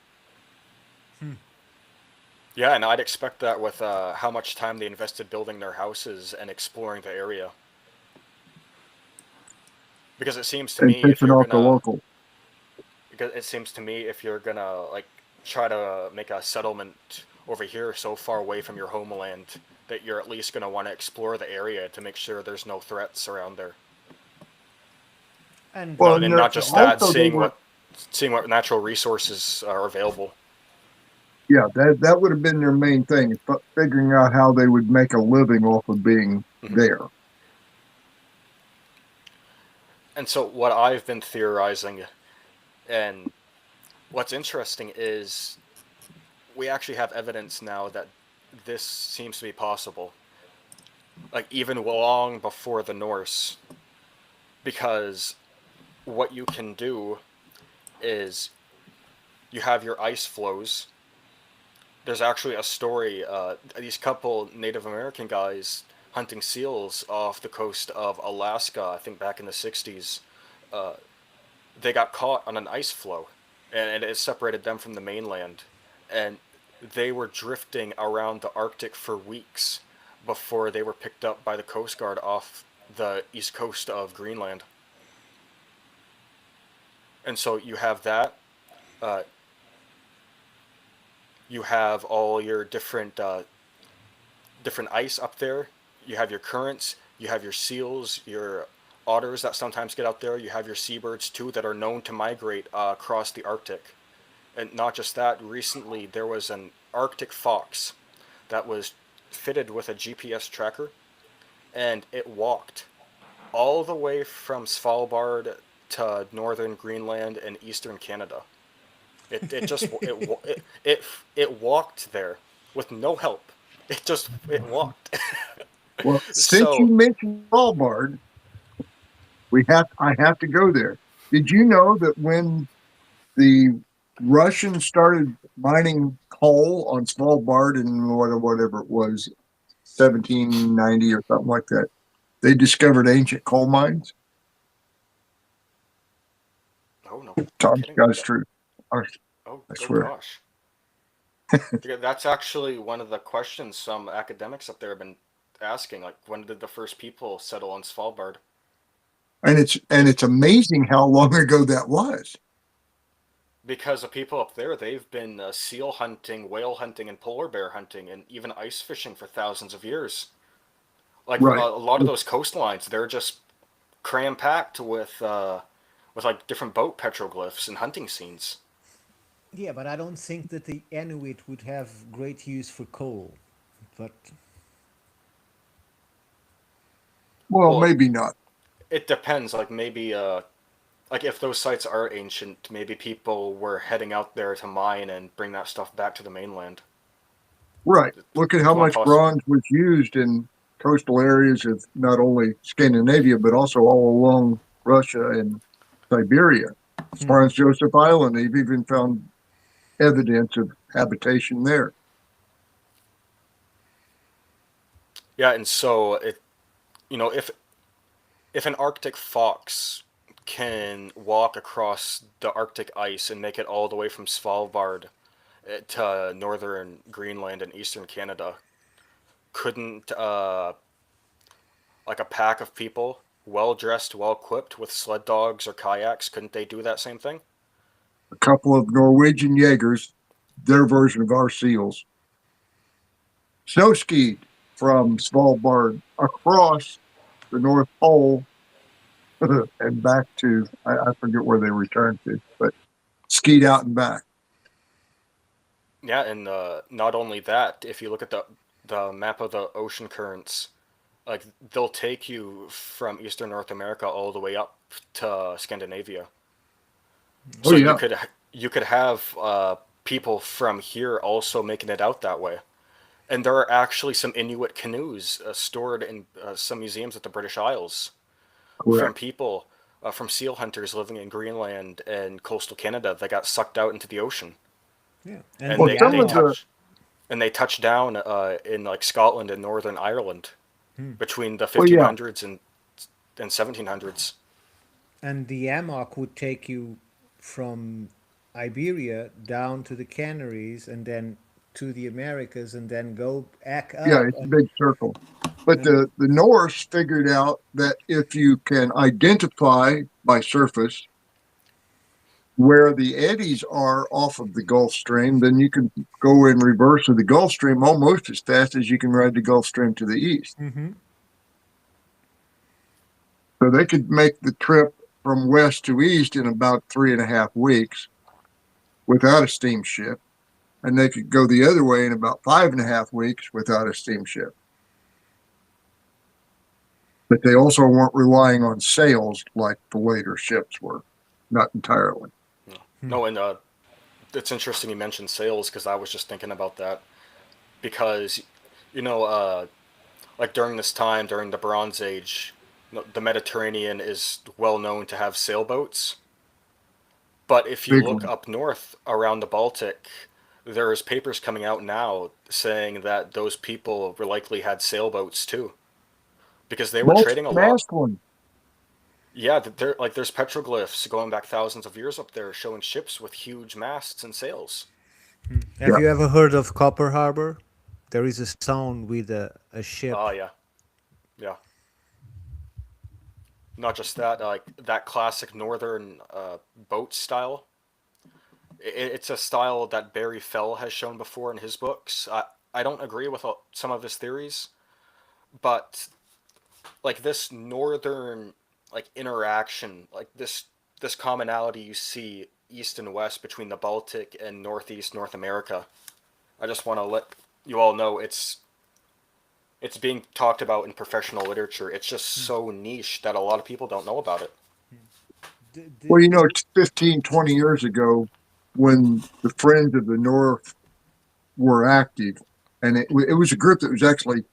Yeah, and I'd expect that with how much time they invested building their houses and exploring the area. Because it seems to And me if pissing you're off the gonna, local. because it seems to me if you're gonna like try to make a settlement over here so far away from your homeland, that you're at least gonna want to explore the area to make sure there's no threats around there. And Well, And not just that, also they were, seeing what natural resources are available. yeah, that would have been their main thing, figuring out how they would make a living off of being Mhm. there. And so what I've been theorizing, and what's interesting is we actually have evidence now that this seems to be possible. Like even long before the Norse, because what you can do is you have your ice flows. There's actually a story. These couple Native American guys hunting seals off the coast of Alaska, I think back in the 60s, they got caught on an ice floe, and it separated them from the mainland. And they were drifting around the Arctic for weeks before they were picked up by the Coast Guard off the east coast of Greenland. And so you have that. Uh, you have all your different ice up there. You have your currents. You have your seals, your otters that sometimes get out there. You have your seabirds too that are known to migrate across the Arctic. And not just that, recently there was an Arctic fox that was fitted with a GPS tracker, and it walked all the way from Svalbard to northern Greenland and eastern Canada. It just it walked there with no help. It walked. Well, since you So mentioned Svalbard, I have to go there. Did you know that when the Russians started mining coal on Svalbard in whatever it was, 1790 or something like that, they discovered ancient coal mines? oh no, no Tom kidding. Scott's truth. I Oh swear. gosh. Yeah, that's actually one of the questions some academics up there have been asking. Like, when did the first people settle on Svalbard? And it's amazing how long ago that was. Because the people up there, they've been seal hunting, whale hunting, and polar bear hunting, and even ice fishing for thousands of years. Like Right. a lot of those coastlines, they're just cram packed with like different boat petroglyphs and hunting scenes. yeah, but I don't think that the Inuit would have great use for coal. But Well, Well, maybe not. it depends. Like maybe, like if those sites are ancient, maybe people were heading out there to mine and bring that stuff back to the mainland. Right. Look at how It's one much possible. bronze was used in coastal areas of not only Scandinavia, but also all along Russia and Siberia. Franz Joseph Island, they've even found evidence of habitation there. Yeah, and so if an Arctic fox can walk across the Arctic ice and make it all the way from Svalbard to northern Greenland and eastern Canada, couldn't like a pack of people, well dressed, well equipped with sled dogs or kayaks, couldn't they do that same thing? A couple of Norwegian Jaegers, their version of our SEALs, snow skied from Svalbard across the North Pole and back to, I forget where they returned to, but skied out and back. Yeah, and not only that, if you look at the map of the ocean currents, like they'll take you from eastern North America all the way up to Scandinavia. Oh, So yeah. you could have people from here also making it out that way. And there are actually some Inuit canoes stored in some museums at the British Isles from Correct. people from seal hunters living in Greenland and coastal Canada that got sucked out into the ocean, Yeah, and Well, the some they of the, Yamok. touch and they touched down in like Scotland and Northern Ireland between the well, yeah, 1500s and 1700s. And the Yamok would take you from Iberia down to the Canaries and then to the Americas and then go back yeah, up it's a big circle. But and the Norse figured out that if you can identify by surface where the eddies are off of the Gulf Stream, then you can go in reverse of the Gulf Stream almost as fast as you can ride the Gulf Stream to the east. Mhm. So they could make the trip from west to east in about 3.5 weeks without a steamship. And they could go the other way in about 5.5 weeks without a steamship. But they also weren't relying on sails like the later ships were, not entirely. No, and it's interesting you mentioned sails because I was just thinking about that because you know like during this time during the Bronze Age, the Mediterranean is well known to have sailboats. But if you Big look one. up north around the Baltic, there's papers coming out now saying that those people were likely had sailboats too, because they were trading a lot. Mast one. Yeah, there's petroglyphs going back thousands of years up there showing ships with huge masts and sails. have Yeah. you ever heard of Copper Harbor? There is a stone with a ship. Oh yeah, yeah. Not just that, like that classic northern boat style. It's a style that Barry Fell has shown before in his books. I don't agree with some of his theories, but like this northern like interaction, like this commonality you see east and west between the Baltic and northeast North America. I just want to let you all know it's being talked about in professional literature. It's just so niche that a lot of people don't know about it. Well, 15, 20 years ago, when the Friends of the North were active, and it was a group that was actually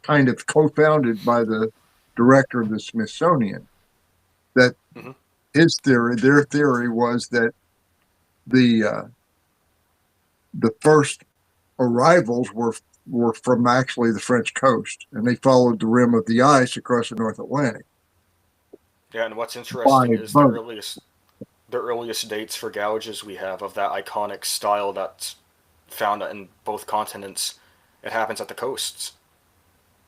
kind of co-founded by the director of the Smithsonian, that Mhm. their theory was that the first arrivals were from actually the French coast, and they followed the rim of the ice across the North Atlantic Yeah, and what's by interesting is boat. the earliest dates for gouges we have of that iconic style that's found in both continents. It happens at the coasts.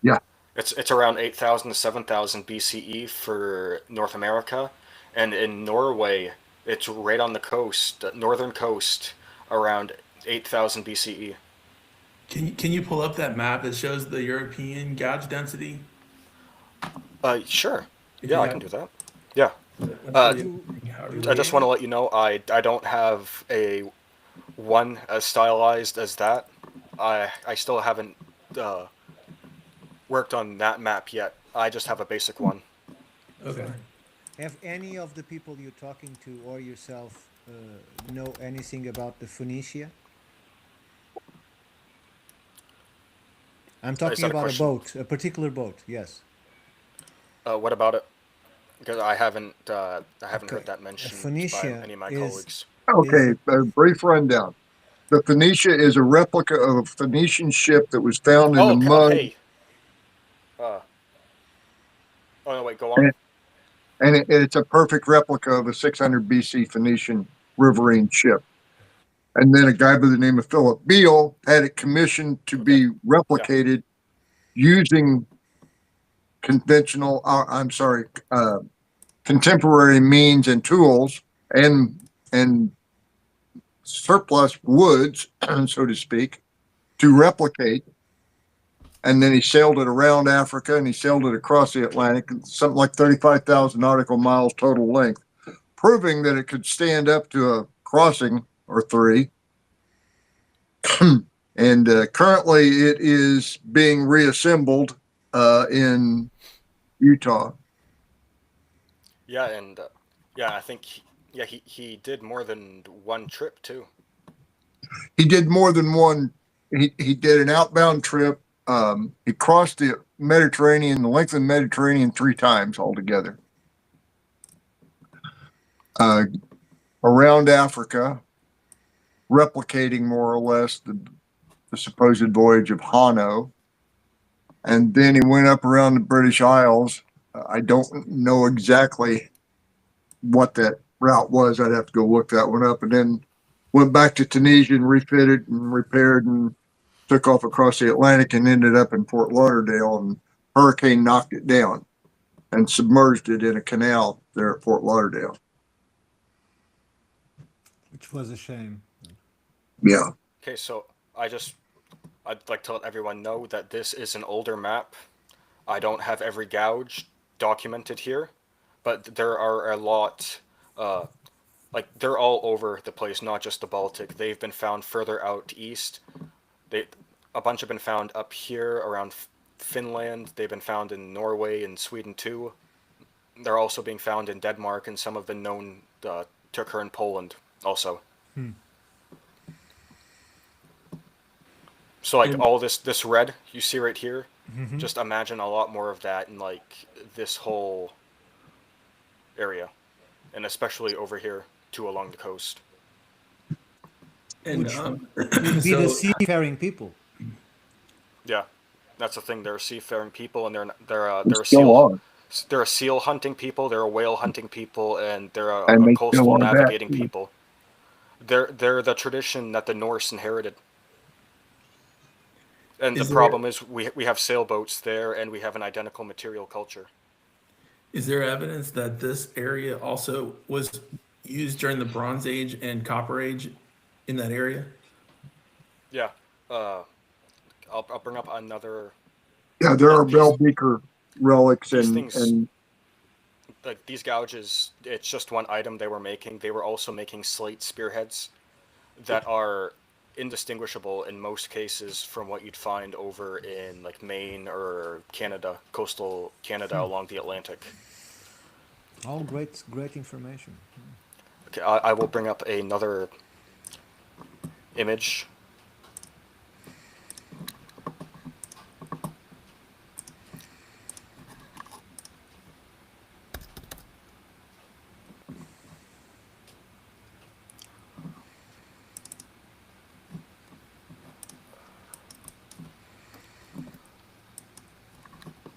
Yeah, It's around 8,000 to 7,000 BCE for North America, and in Norway, it's right on the coast, northern coast, around 8,000 BCE. Can you pull up that map that shows the European gouge density? Sure. If Yeah, you I can have, do that. Yeah. I'm sure Uh, you however you I just read want to it. let you know I don't have a one as stylized as that. I still haven't worked on that map yet, I just have a basic one. Okay. Have any of the people you're talking to or yourself know anything about the Phoenicia? I'm Is talking that a about a question? boat, a particular boat. Yes. What about it? Because I haven't heard Okay. that A mentioned by Phoenicia any of my is colleagues. is Okay, a a brief rundown. The Phoenicia is a replica of a Phoenician ship that was found in Oh, the okay. mud, Okay. Uh, oh no, wait. Go on. and, it's a perfect replica of a 600 BC Phoenician riverine ship. And then a guy by the name of Philip Beale had it commissioned to Okay. be Yeah. replicated using conventional, I'm sorry, contemporary means and tools and surplus woods, so to speak, to replicate. And then he sailed it around Africa and he sailed it across the Atlantic, something like 35,000 nautical miles total length, proving that it could stand up to a crossing or three. And currently it is being reassembled in Utah. Yeah, and yeah, I think yeah he did more than one trip too. He did more than one. He did an outbound trip. He crossed the Mediterranean, the length of the Mediterranean, 3 times altogether. Uh, Around Africa, replicating more or less the supposed voyage of Hanno. And then he went up around the British Isles. I don't know exactly what that route was. I'd have to go look that one up. And then went back to Tunisia and refitted and repaired and took off across the Atlantic and ended up in Fort Lauderdale. And hurricane knocked it down and submerged it in a canal there at Fort Lauderdale. which was a shame. Yeah. Okay, so I'd like to let everyone know that this is an older map. I don't have every gouge documented here, but there are a lot. Like they're all over the place, not just the Baltic. They've been found further out east. They a bunch have been found up here around Finland. They've been found in Norway and Sweden too. They're also being found in Denmark, and some have been known to occur in Poland also. So like And all this red you see right here, just imagine a lot more of that in like this whole area, and especially over here too along the coast. and Which would be the so seafaring people. Yeah, that's the thing. They're seafaring people, and They still are. they're a seal hunting people, they're a whale hunting people, and they're And a they still coastal are that. navigating people. They're the tradition that the Norse inherited. And the is there problem is we have sailboats there, and we have an identical material culture. is there evidence that this area also was used during the Bronze Age and Copper Age in that area? Yeah, uh, I'll bring up another Yeah, there are like Bell Beaker relics these and things like these gouges. It's just one item they were making. They were also making slate spearheads that are indistinguishable in most cases from what you'd find over in like Maine or Canada, coastal Canada along the Atlantic. All great, great information. Okay, I will bring up another image.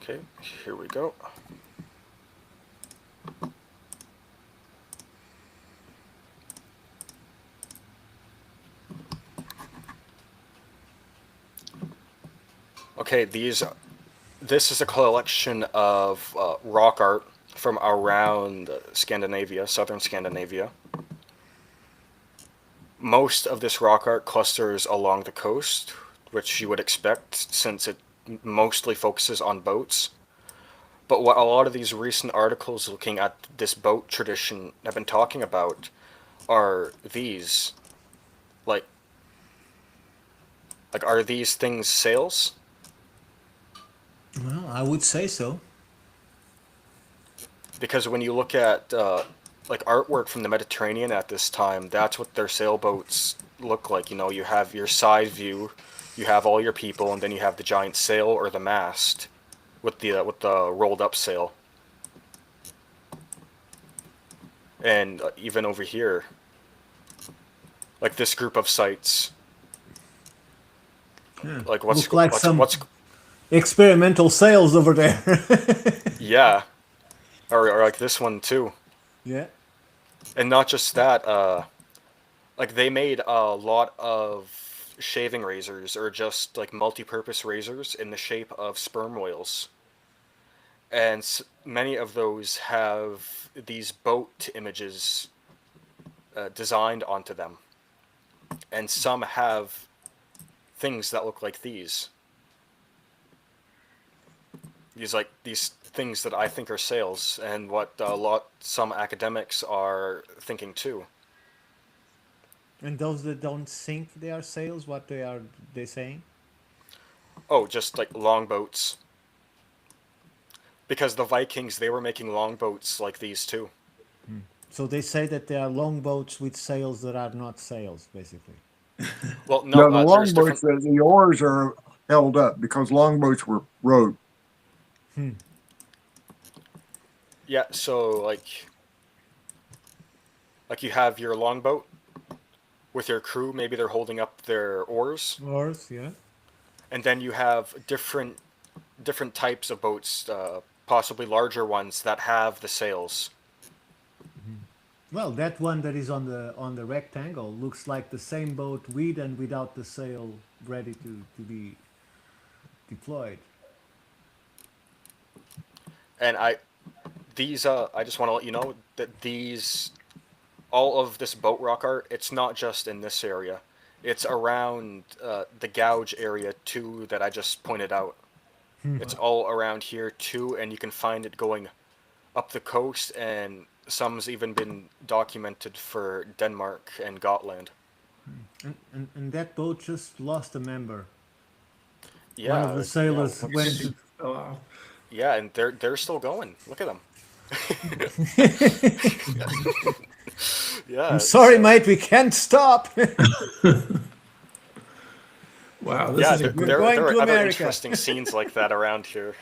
Okay, here we go. Okay, this is a collection of rock art from around Scandinavia, southern Scandinavia. Most of this rock art clusters along the coast, which you would expect since it mostly focuses on boats. But what a lot of these recent articles looking at this boat tradition have been talking about are these. Like, are these things sails? Well, I would say so. because when you look at like artwork from the Mediterranean at this time, that's what their sailboats look like. You know, you have your side view, you have all your people, and then you have the giant sail or the mast with the rolled up sail. And even over here, like this group of sites, like Look like some what's experimental sails over there. yeah, or like this one too. Yeah. And not just that, like they made a lot of shaving razors or just like multi-purpose razors in the shape of sperm whales, and many of those have these boat images designed onto them, and some have things that look like these these things that I think are sails, and what some academics are thinking too. And those that don't sink, they are sails. What they saying? Oh, just like longboats. Because the Vikings, they were making longboats like these too. So they say that they are longboats with sails that are not sails, basically. Well, No, no, the there's longboats, different. the oars are held up because longboats were rowed. Yeah, so like you have your longboat with your crew. Maybe they're holding up their oars, Oars, yeah. and then you have different types of boats, possibly larger ones that have the sails. Well, that one that is on the rectangle looks like the same boat with and without the sail ready to be deployed. And I just want to let you know that all of this boat rock art, it's not just in this area. It's around the gouge area too that I just pointed out. It's all around here too, and you can find it going up the coast, and some's even been documented for Denmark and Gotland. And that boat just lost a member. Yeah, One of the sailors went to. Oh, wow. yeah, and they're still going. Look at them. Yeah. I'm sorry, mate, we can't stop. Wow, this Yeah, is there, We're there, going there to are other America. interesting scenes like that around here.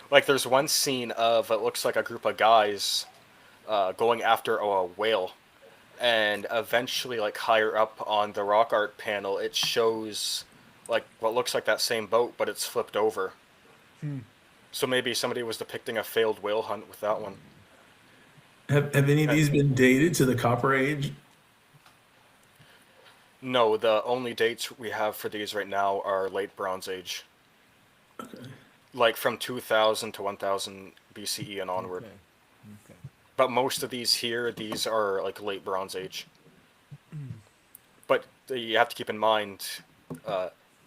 Like there's one scene of it looks like a group of guys going after a whale, and eventually, like higher up on the rock art panel, it shows like what looks like that same boat, but it's flipped over. So maybe somebody was depicting a failed whale hunt with that one. Have any of these been dated to the Copper Age? No, the only dates we have for these right now are late Bronze Age. Okay. Like from 2000 to 1000 BCE and onward. Okay. But most of these are like late Bronze Age. But you have to keep in mind,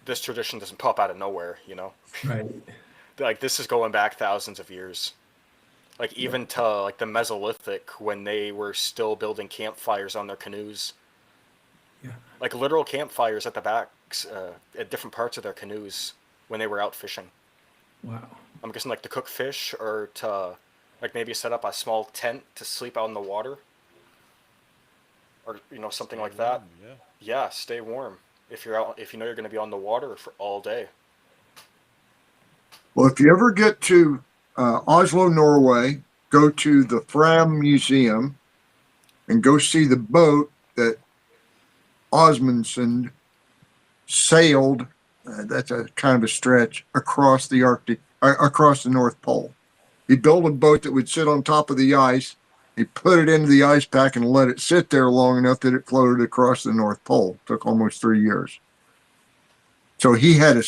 this tradition doesn't pop out of nowhere, you know? Right. Like this is going back thousands of years. Like even to like the Mesolithic, when they were still building campfires on their canoes. Yeah. Like literal campfires at the backs, at different parts of their canoes when they were out fishing. Wow. I'm guessing like to cook fish or to like maybe set up a small tent to sleep out in the water. Or something like that. Yeah. Yeah, stay warm. If you're out, if you know you're going to be on the water for all day. Well, if you ever get to Oslo, Norway, go to the Fram Museum and go see the boat that Osmundsen sailed. That's a kind of a stretch across the Arctic, across the North Pole. He built a boat that would sit on top of the ice. He put it into the ice pack and let it sit there long enough that it floated across the North Pole. It took almost 3 years. So he had a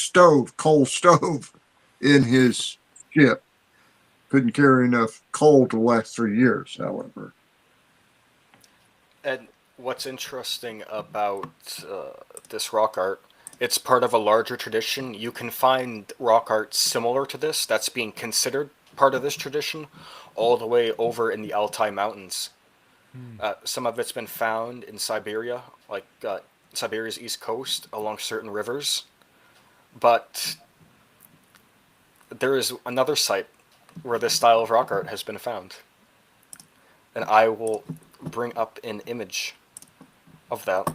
coal stove in his ship. Couldn't carry enough coal to last 3 years, however. And what's interesting about this rock art, it's part of a larger tradition. You can find rock art similar to this that's being considered part of this tradition all the way over in the Altai Mountains. Some of it's been found in Siberia, like Siberia's east coast along certain rivers. But there is another site where this style of rock art has been found. and I will bring up an image of that.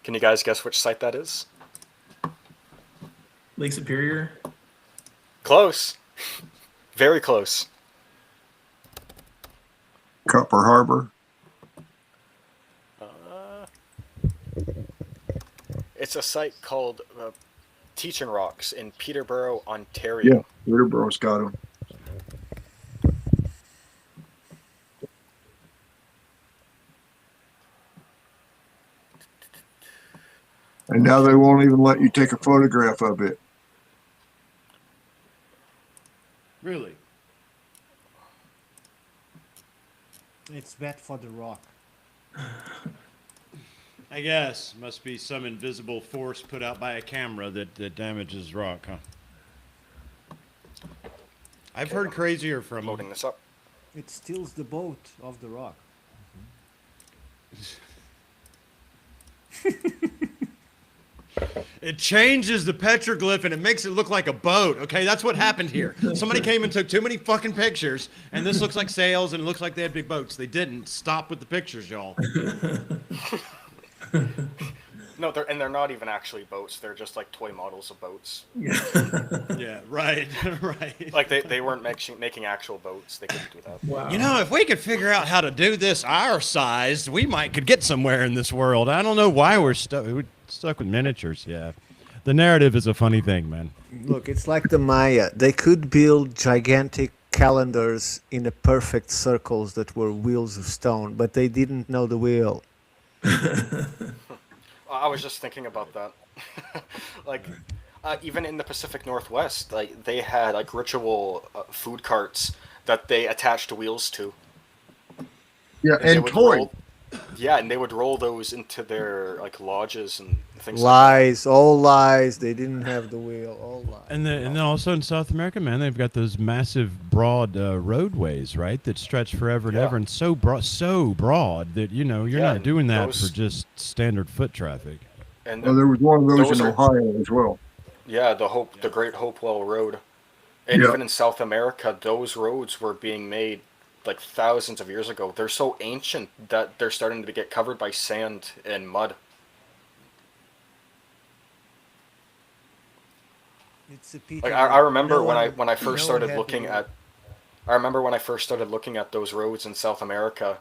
Can you guys guess which site that is? Lake Superior. Close. Very close. Copper Harbor. It's a site called Teaching Rocks in Peterborough, Ontario. Yeah, Peterborough's got them. And now they won't even let you take a photograph of it. Really? It's bad for the rock. I guess. Must be some invisible force put out by a camera that damages rock, huh? I've heard crazier from Loading this up. It steals the boat of the rock. It changes the petroglyph and it makes it look like a boat. Okay, that's what happened here. Somebody came and took too many fucking pictures, and this looks like sails and it looks like they had big boats. They didn't. Stop with the pictures, y'all. No, they're not even actually boats. They're just like toy models of boats. Yeah, right, right. Like they weren't making actual boats. They couldn't do that. Wow. You know, if we could figure out how to do this our size, we could get somewhere in this world. I don't know why we're stuck with miniatures. Yeah, the narrative is a funny thing, man. Look, it's like the Maya. They could build gigantic calendars in the perfect circles that were wheels of stone, but they didn't know the wheel. I was just thinking about that. Like, even in the Pacific Northwest, like they had like ritual food carts that they attached wheels to. Yeah, they and would toy. Yeah, and they would roll those into their like lodges and things. Lies, all lies. They didn't have the wheel, all lies. And then also in South America, man, they've got those massive, broad roadways, right, that stretch forever and ever, and so broad that you're not doing that for just standard foot traffic. And Well, there was one of those in Ohio as well. Yeah, the Great Hopewell Road, and even in South America, those roads were being made like thousands of years ago. They're so ancient that they're starting to get covered by sand and mud. It's a pity. Like I remember No when one- I first no started one had looking the- at I remember when I first started looking at those roads in South America,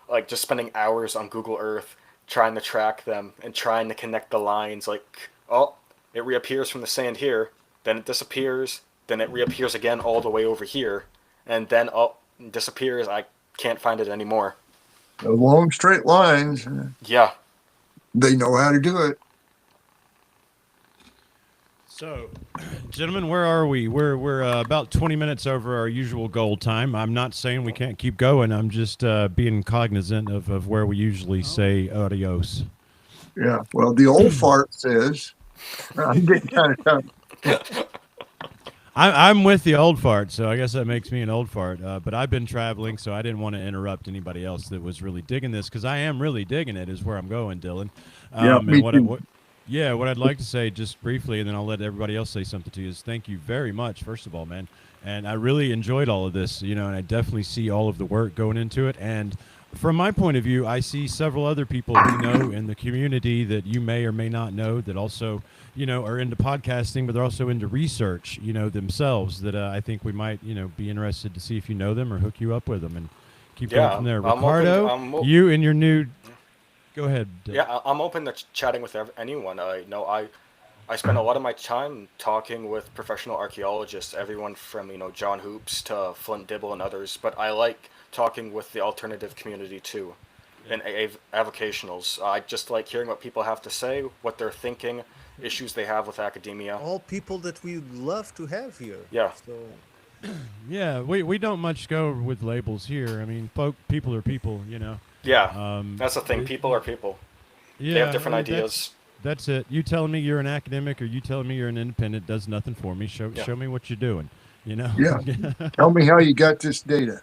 like just spending hours on Google Earth trying to track them and trying to connect the lines. Like, oh, it reappears from the sand here, then it disappears, then it reappears again all the way over here, and then it disappears. I can't find it anymore. The long straight lines. Yeah. They know how to do it. So, gentlemen, where are we? We're about 20 minutes over our usual goal time. I'm not saying we can't keep going. I'm just being cognizant of where we usually say adios. Yeah. Well, the old fart says, I'm getting kind of tough. I'm with the old fart, so I guess that makes me an old fart. But I've been traveling, so I didn't want to interrupt anybody else that was really digging this, because I am really digging it, is where I'm going, Dylan. Yeah, me too. What I'd like to say just briefly, and then I'll let everybody else say something to you, is thank you very much, first of all, man. And I really enjoyed all of this, and I definitely see all of the work going into it. And from my point of view, I see several other people we know in the community that you may or may not know that also, are into podcasting, but they're also into research, themselves, that I think we might, be interested to see if you know them or hook you up with them and keep going from there. Ricardo, you and your new... Go ahead. Yeah, I'm open to chatting with anyone. I spend a lot of my time talking with professional archaeologists, everyone from John Hoops to Flint Dibble and others. But I like talking with the alternative community too, and avocationals. I just like hearing what people have to say, what they're thinking, issues they have with academia. All people that we love to have here. Yeah. So. Yeah, we don't much go with labels here. I mean, people are people, Yeah, that's the thing. People are people. Yeah, they have different ideas. That's it. You telling me you're an academic or you telling me you're an independent does nothing for me. Show me what you're doing. Yeah. Tell me how you got this data.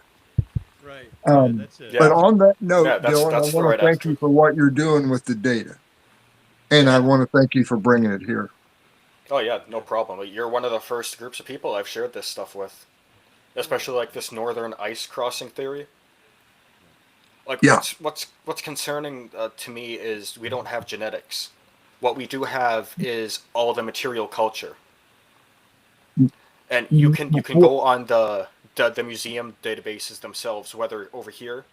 Right. That's it. But on that note, Dylan, I want to thank you for what you're doing with the data, and I want to thank you for bringing it here. Oh yeah, no problem. You're one of the first groups of people I've shared this stuff with. especially like this northern ice crossing theory. Like Yeah. what's concerning to me is we don't have genetics. What we do have is all the material culture, and you can go on the museum databases themselves. Whether over here,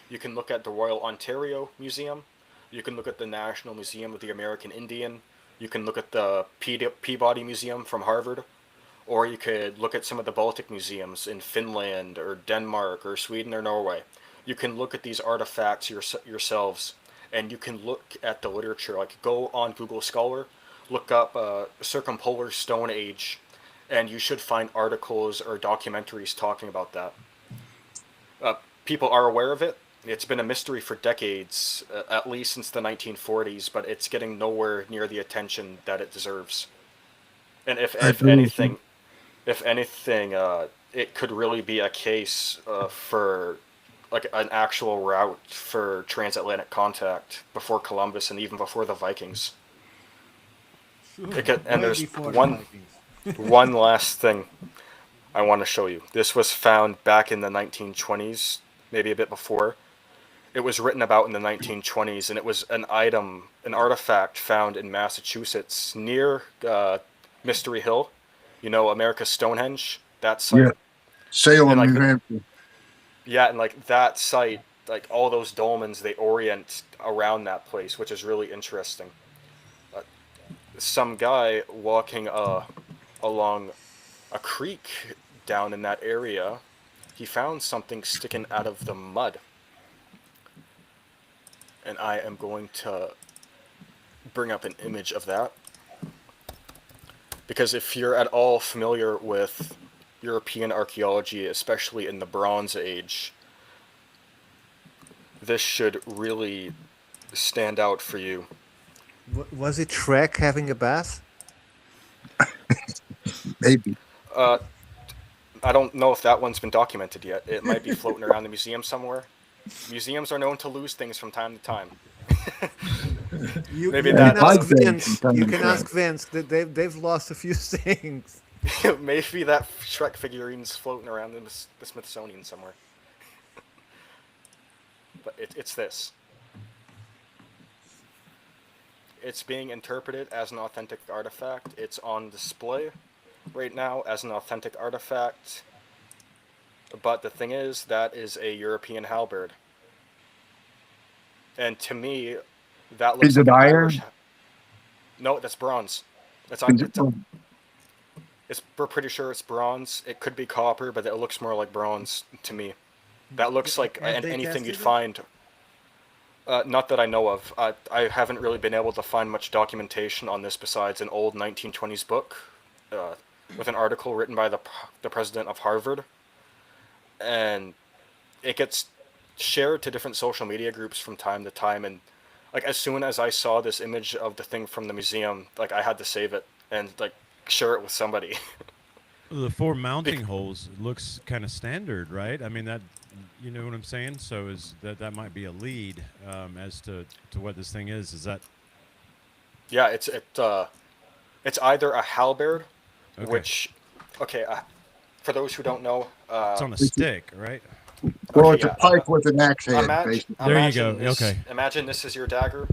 you can look at the Royal Ontario Museum, you can look at the National Museum of the American Indian, you can look at the Peabody Museum from Harvard, or you could look at some of the Baltic museums in Finland or Denmark or Sweden or Norway. You can look at these artifacts yourselves, and you can look at the literature. Like go on Google Scholar, look up Circumpolar Stone Age, and you should find articles or documentaries talking about that. People are aware of it. It's been a mystery for decades, at least since the 1940s, but it's getting nowhere near the attention that it deserves. And if anything, it could really be a case for like an actual route for transatlantic contact before Columbus and even before the Vikings. And Way there's before the Vikings. one last thing I want to show you. This was found back in the 1920s, maybe a bit before. It was written about in the 1920s, and it was an artifact found in Massachusetts near Mystery Hill. You know, America's Stonehenge, that site. Yeah. Salem, And, like, New Hampshire. Yeah, and like that site, like all those dolmens, they orient around that place, which is really interesting. Some guy walking along a creek down in that area, he found something sticking out of the mud. And I am going to bring up an image of that. Because if you're at all familiar with European archaeology, especially in the Bronze Age, this should really stand out for you. Was it Shrek having a bath? Maybe. I don't know if that one's been documented yet. It might be floating around the museum somewhere. Museums are known to lose things from time to time. You, Maybe you that- can ask I'd say Vince. from time You to can time. ask Vince that they've lost a few things. Maybe that Shrek figurine's floating around in the Smithsonian somewhere. But it's this. It's being interpreted as an authentic artifact. It's on display right now as an authentic artifact. But the thing is, that is a European halberd. And to me, that looks Is like it an iron? Irish. No, that's bronze. Is it- We're pretty sure it's bronze. It could be copper, but it looks more like bronze to me. That looks like Have they anything you'd tested it? find. Not that I know of. I haven't really been able to find much documentation on this besides an old 1920s book with an article written by the president of Harvard. And it gets shared to different social media groups from time to time. And like as soon as I saw this image of the thing from the museum, like I had to save it and like share it with somebody. The four mounting holes looks kind of standard, right? I mean, that, you know what I'm saying? So is that might be a lead as to what this thing is. Is that Yeah, it's either a halberd, Okay. which for those who don't know, it's on a stick, right? Well, Okay, it's a yeah. pipe with an axe head, Imagine, basically. There you imagine go, this- okay. Imagine this is your dagger.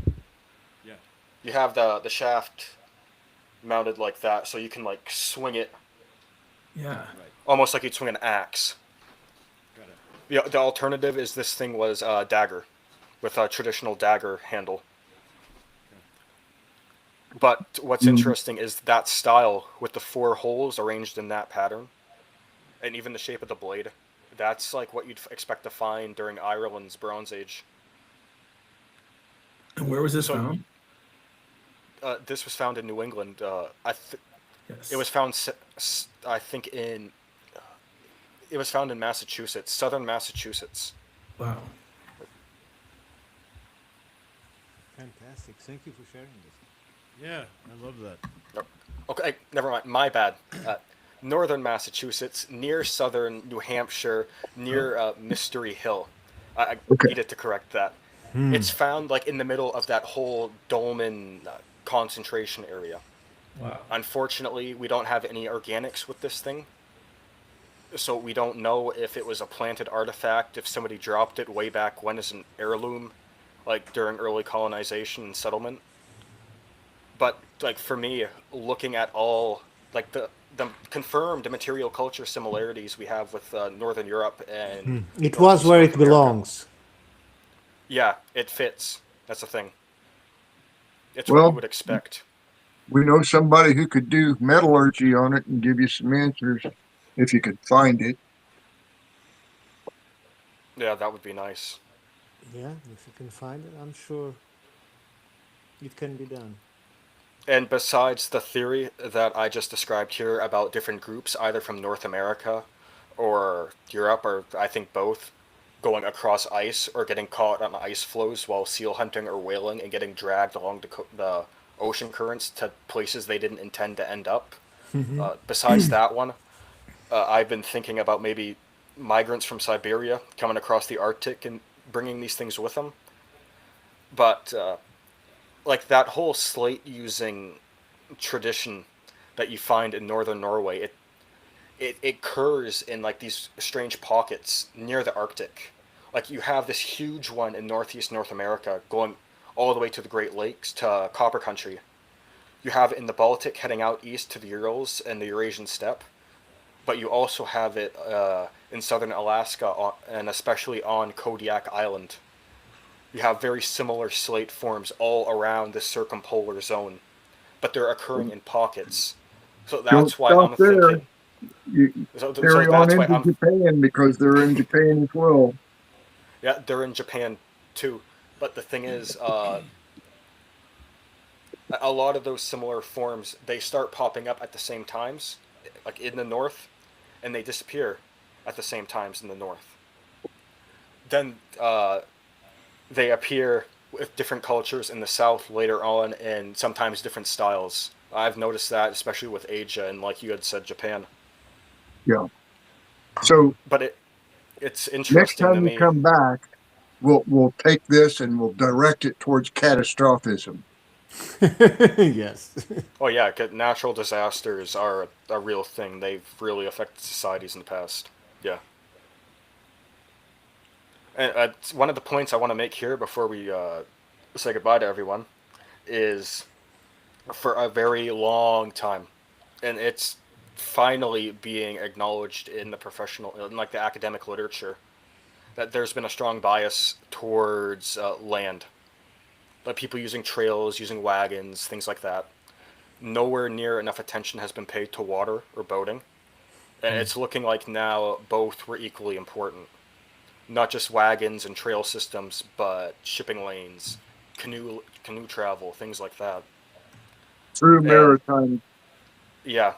Yeah. You have the shaft mounted like that, so you can like swing it Yeah. almost like you'd swing an axe. Got it. The alternative is this thing was a dagger with a traditional dagger handle. But what's interesting is that style with the four holes arranged in that pattern, and even the shape of the blade. That's like what you'd expect to find during Ireland's Bronze Age. And where was this So- found? This was found in New England. Yes. It was found, I think, it was found in Massachusetts, southern Massachusetts. Wow. Fantastic. Thank you for sharing this. Yeah, I love that. Okay, never mind. My bad. Northern Massachusetts, near southern New Hampshire, near Mystery Hill. I Okay. needed to correct that. It's found like in the middle of that whole dolmen concentration area. Wow. Unfortunately, we don't have any organics with this thing. So we don't know if it was a planted artifact, if somebody dropped it way back when as an heirloom, like during early colonization and settlement. But like for me, looking at all like the confirmed material culture similarities we have with Northern Europe and It was Northeast where North it America, belongs. yeah, it fits. That's the thing. It's what you Well, would expect. we know somebody who could do metallurgy on it and give you some answers if you could find it. Yeah, that would be nice. Yeah, if you can find it, I'm sure it can be done. And besides the theory that I just described here about different groups, either from North America or Europe, or I think both, going across ice or getting caught on ice floes while seal hunting or whaling and getting dragged along the ocean currents to places they didn't intend to end up. Besides that one, I've been thinking about maybe migrants from Siberia coming across the Arctic and bringing these things with them. But like that whole slate using tradition that you find in northern Norway, it occurs in like these strange pockets near the Arctic. Like you have this huge one in northeast North America going all the way to the Great Lakes to Copper Country. You have it in the Baltic heading out east to the Urals and the Eurasian steppe, but you also have it in southern Alaska and especially on Kodiak Island. You have very similar slate forms all around this circumpolar zone, but they're occurring in pockets. So Don't that's why stop I'm there. thinking. You So carry on that's why into I'm. Japan because they're in Japan as well. Yeah, they're in Japan too. But the thing is, a lot of those similar forms they start popping up at the same times, like in the north, and they disappear at the same times in the north. Then they appear with different cultures in the south later on, and sometimes different styles. I've noticed that, especially with Asia and, like you had said, Japan. Yeah. So But it's next interesting to time you me. come back, we'll take this and we'll direct it towards catastrophism. Yes. Oh yeah, natural disasters are a real thing. They've really affected societies in the past. Yeah. And one of the points I want to make here before we say goodbye to everyone is for a very long time, and it's finally being acknowledged in the professional, in like the academic literature, that there's been a strong bias towards land. Like people using trails, using wagons, things like that. Nowhere near enough attention has been paid to water or boating. And it's looking like now both were equally important. Not just wagons and trail systems, but shipping lanes, canoe travel, things like that. Through And maritime. yeah,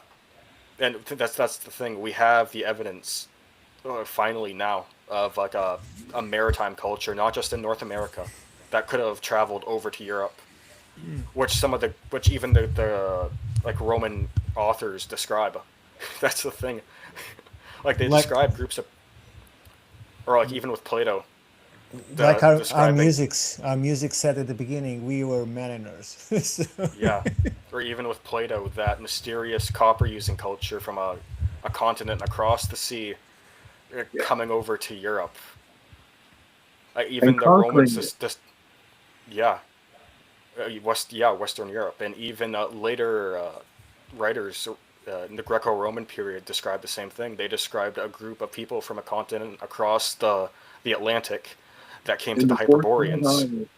and that's the thing. We have the evidence finally now of like a maritime culture, not just in North America, that could have traveled over to Europe, which even the like Roman authors describe. That's the thing. Like they like describe groups of, or like even with Plato, like describing, our music said at the beginning, we were mariners. So, yeah, or even with Plato, that mysterious copper using culture from a continent across the sea Yeah. coming over to Europe. And Even the Romans, conquering it. yeah, Western Europe, and even later writers in the Greco-Roman period described the same thing. They described a group of people from a continent across the Atlantic that came to In the the 14th Hyperboreans. island.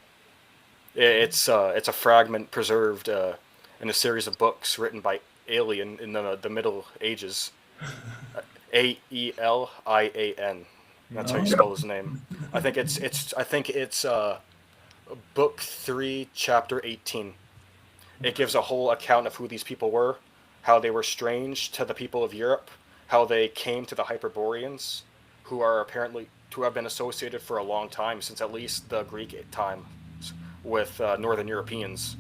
It's a fragment preserved in a series of books written by Alien in the Middle Ages. Aelian. That's how you spell his name. I think it's book 3, chapter 18. It gives a whole account of who these people were, how they were strange to the people of Europe, how they came to the Hyperboreans, who are apparently who have been associated for a long time, since at least the Greek time, with Northern Europeans.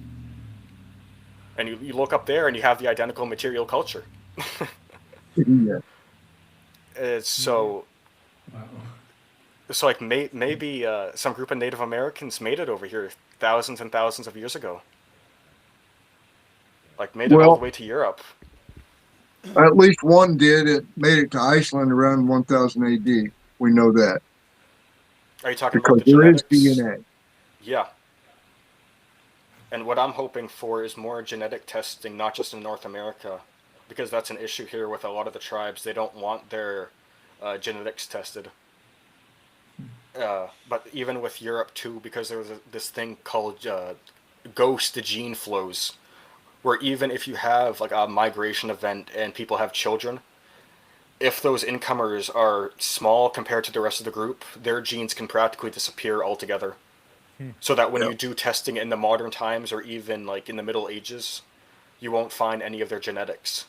And you look up there and you have the identical material culture. Yeah. It's so Wow. it's like maybe some group of Native Americans made it over here thousands and thousands of years ago. Like made it all the Well, way to Europe. At least one did. It made it to Iceland around 1000 AD. We know that Are you talking about because the there is genetics? DNA. Yeah. And what I'm hoping for is more genetic testing, not just in North America, because that's an issue here with a lot of the tribes. They don't want their genetics tested. But even with Europe too, because there was this thing called ghost gene flows, where even if you have like a migration event and people have children, if those incomers are small compared to the rest of the group, their genes can practically disappear altogether. So that when Yeah. you do testing in the modern times or even like in the Middle Ages, you won't find any of their genetics.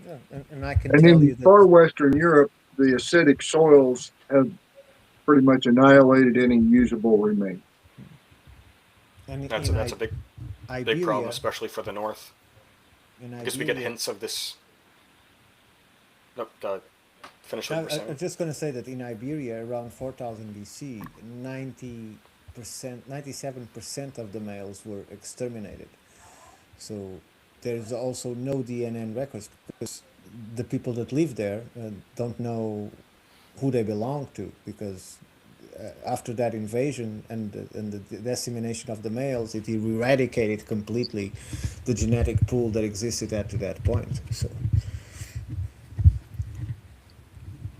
Yeah, and I can And tell you in that. far Western Europe, the acidic soils have pretty much annihilated any usable remains. And That's a big problem, Iberia, especially for the north, in because we get Iberia, hints of this. Nope, finish what I, you were I, I'm saying. just going to say that in Iberia, around 4000 BC, 90%, 97% of the males were exterminated. So there's also no DNA records because the people that live there don't know who they belong to because after that invasion and the dissemination of the males, it eradicated completely the genetic pool that existed at to that point. So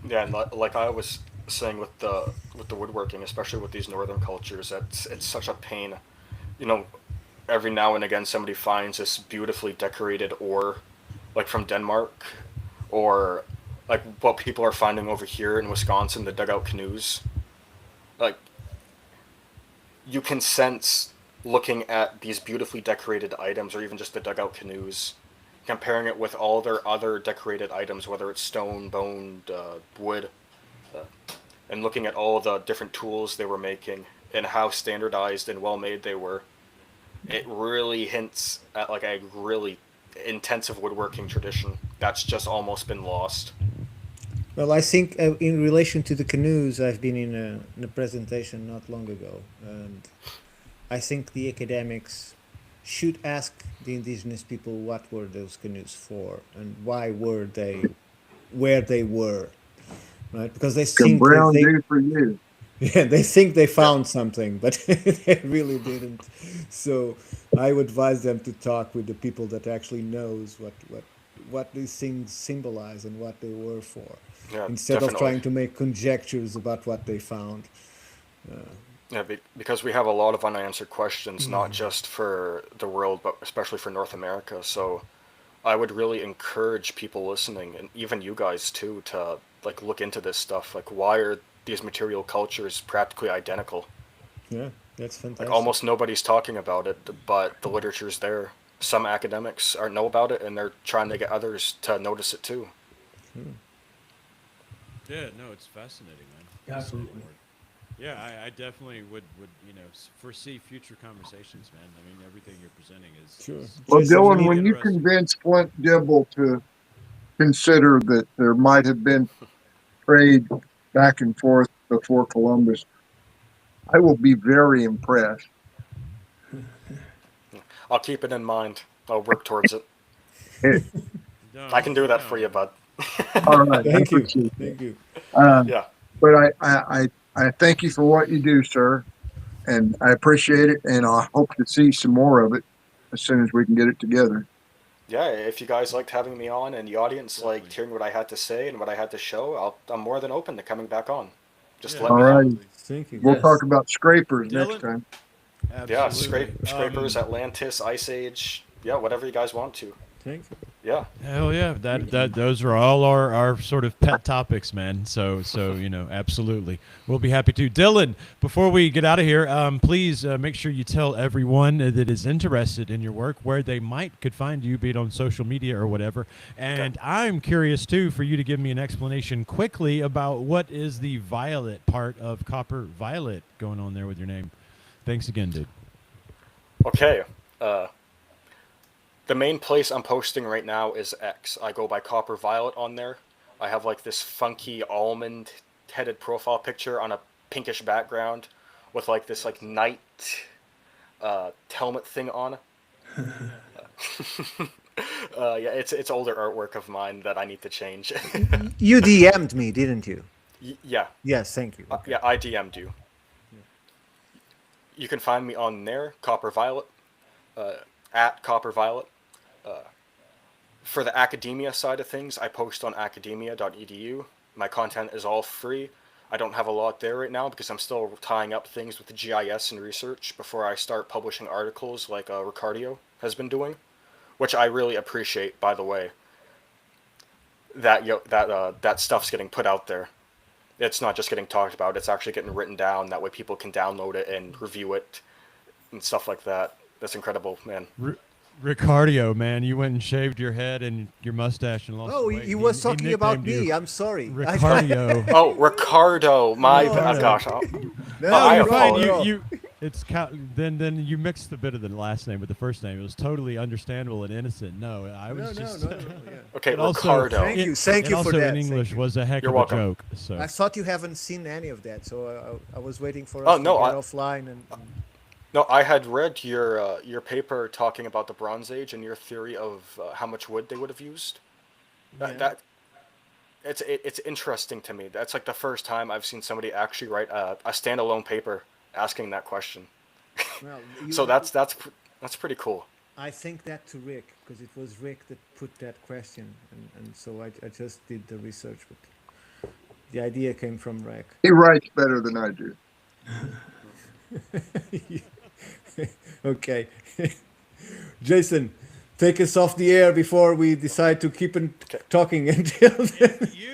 Yeah, and like I was saying with the woodworking, especially with these northern cultures, it's such a pain. You know, every now and again somebody finds this beautifully decorated ore, like from Denmark, or like what people are finding over here in Wisconsin, the dugout canoes. Like you can sense looking at these beautifully decorated items, or even just the dugout canoes, comparing it with all their other decorated items, whether it's stone, bone, wood, uh, and looking at all the different tools they were making and how standardized and well made they were. It really hints at like a really intensive woodworking tradition that's just almost been lost. well, I think in relation to the canoes, I've been in a presentation not long ago, and I think the academics should ask the indigenous people what were those canoes for and why were they where they were, right? Because they Can think that brown do for you? yeah, they think they Yeah, found something, but they really didn't. So I would advise them to talk with the people that actually knows what these things symbolize and what they were for, yeah, instead of definitely. trying to make conjectures about what they found. Yeah, because we have a lot of unanswered questions, not just for the world, but especially for North America. So I would really encourage people listening, and even you guys too, to like look into this stuff. Like, why are these material cultures practically identical? Yeah, that's Like, fantastic. almost nobody's talking about it, but the literature's there. Some academics are know about it, and they're trying to get others to notice it too. Yeah, no, it's fascinating, man. Fascinating Absolutely. work. Yeah, I definitely would foresee future conversations, man. I mean, everything you're presenting Sure. is Well, Just extremely Dylan, me. when you interesting. convince Flint Dibble to consider that there might have been trade back and forth before Columbus, I will be very impressed. I'll keep it in mind. I'll work towards it. Eh, I No, can do that no, for you, man. bud. all right, I Thank you. appreciate that. Thank you. Uh, Yeah, but I thank you for what you do, sir, and I appreciate it, and I hope to see some more of it as soon as we can get it together. yeah. If you guys liked having me on, and the audience liked Definitely. hearing what I had to say and what I had to show, I'm more than open to coming back on. Just Yeah, let All me know. right, absolutely. Thank you. we'll talk Yes. about scrapers next Dylan, time. Yeah, absolutely. scrapers, Atlantis, Ice Age. Yeah, whatever you guys want to. Thank you. Yeah, Hell yeah, that those are all our sort of pet topics, man. So absolutely, we'll be happy to. Dylan, before we get out of here, please make sure you tell everyone that is interested in your work where they could find you, be it on social media or whatever. okay. And I'm curious too for you to give me an explanation quickly about what is the violet part of CopperViolette going on there with your name. Thanks again, dude. Okay. Uh, the main place I'm posting right now is X. I go by CopperViolette on there. I have like this funky almond headed profile picture on a pinkish background with like this like knight helmet thing on. Yeah, it's older artwork of mine that I need to change. You DM'd me, didn't you? Yeah, Yes, thank you. Okay. yeah, I DM'd you. You can find me on there, CopperViolette, at CopperViolette. For the academia side of things, I post on academia.edu. My content is all free. I don't have a lot there right now because I'm still tying up things with the GIS and research before I start publishing articles like Ricardo has been doing, which I really appreciate, by the way. That stuff's getting put out there. It's not just getting talked about, it's actually getting written down. That way people can download it and review it and stuff like that. That's incredible, man. Ricardo, man, you went and shaved your head and your mustache and lost Oh, weight. he was talking about nicknamed me. you I'm sorry. Ricardo. Oh, Ricardo, my Ricardo. gosh. No, I you're fine. apologize. Then you mixed a bit of the last name with the first name. It was totally understandable and innocent. No, I was just. Yeah. Okay, And also- Ricardo. Thank you. Thank you and for also that. in Thank English you. was a heck You're of welcome. a joke. So I thought you haven't seen any of that, so I was waiting for Oh, us no, to get I- offline and. No, I had read your paper talking about the Bronze Age and your theory of how much wood they would have used. Yeah. It's interesting to me. That's like the first time I've seen somebody actually write a standalone paper asking that question. Well, So that's pretty cool. I think that to Rick, because it was Rick that put that question, and so I just did the research, but the idea came from Rick. He writes better than I do. Okay. Jason, take us off the air before we decide to keep talking until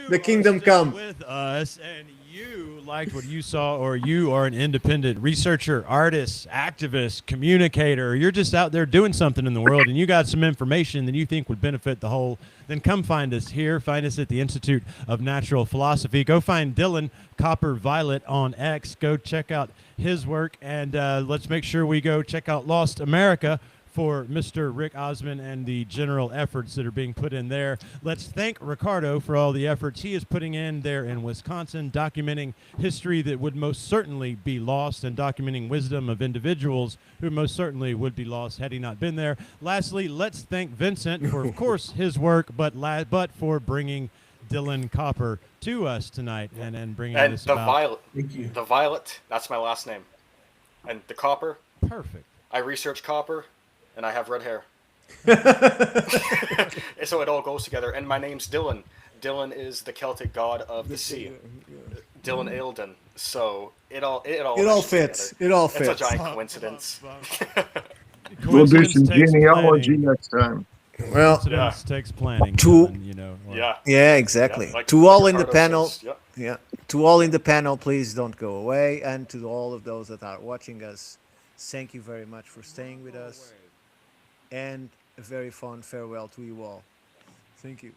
the kingdom are still come. with us, and you liked what you saw, or you are an independent researcher, artist, activist, communicator, or you're just out there doing something in the world, and you got some information that you think would benefit the whole, then come find us here. Find us at the Institute of Natural Philosophy. Go find Dylan CopperViolette on X. Go check out his work, and let's make sure we go check out Lost America for Mr. Rick Osmond and the general efforts that are being put in there. Let's thank Ricardo for all the efforts he is putting in there in Wisconsin, documenting history that would most certainly be lost and documenting wisdom of individuals who most certainly would be lost had he not been there. Lastly, let's thank Vincent for, of course, his work, but for bringing Dylan Copper to us tonight and bringing And this the about. violet, Thank you. the violet, that's my last name. And the copper, Perfect. I research copper, and I have red hair. So it all goes together. And my name's Dylan. Dylan is the Celtic god of the sea. Dylan Eildon. So it all It all meshes fits. together. It all It's a fits. giant coincidence. We'll do some Coincidence takes genealogy planning. next time. Well, Coincidence takes planning. To- Dylan, you know. or- Yeah. yeah, exactly. Yeah, like To all in the Ricardo panel, says, yeah. yeah. To all in the panel, please don't go away, and to all of those that are watching us, thank you very much for staying with us, and a very fond farewell to you all. Thank you.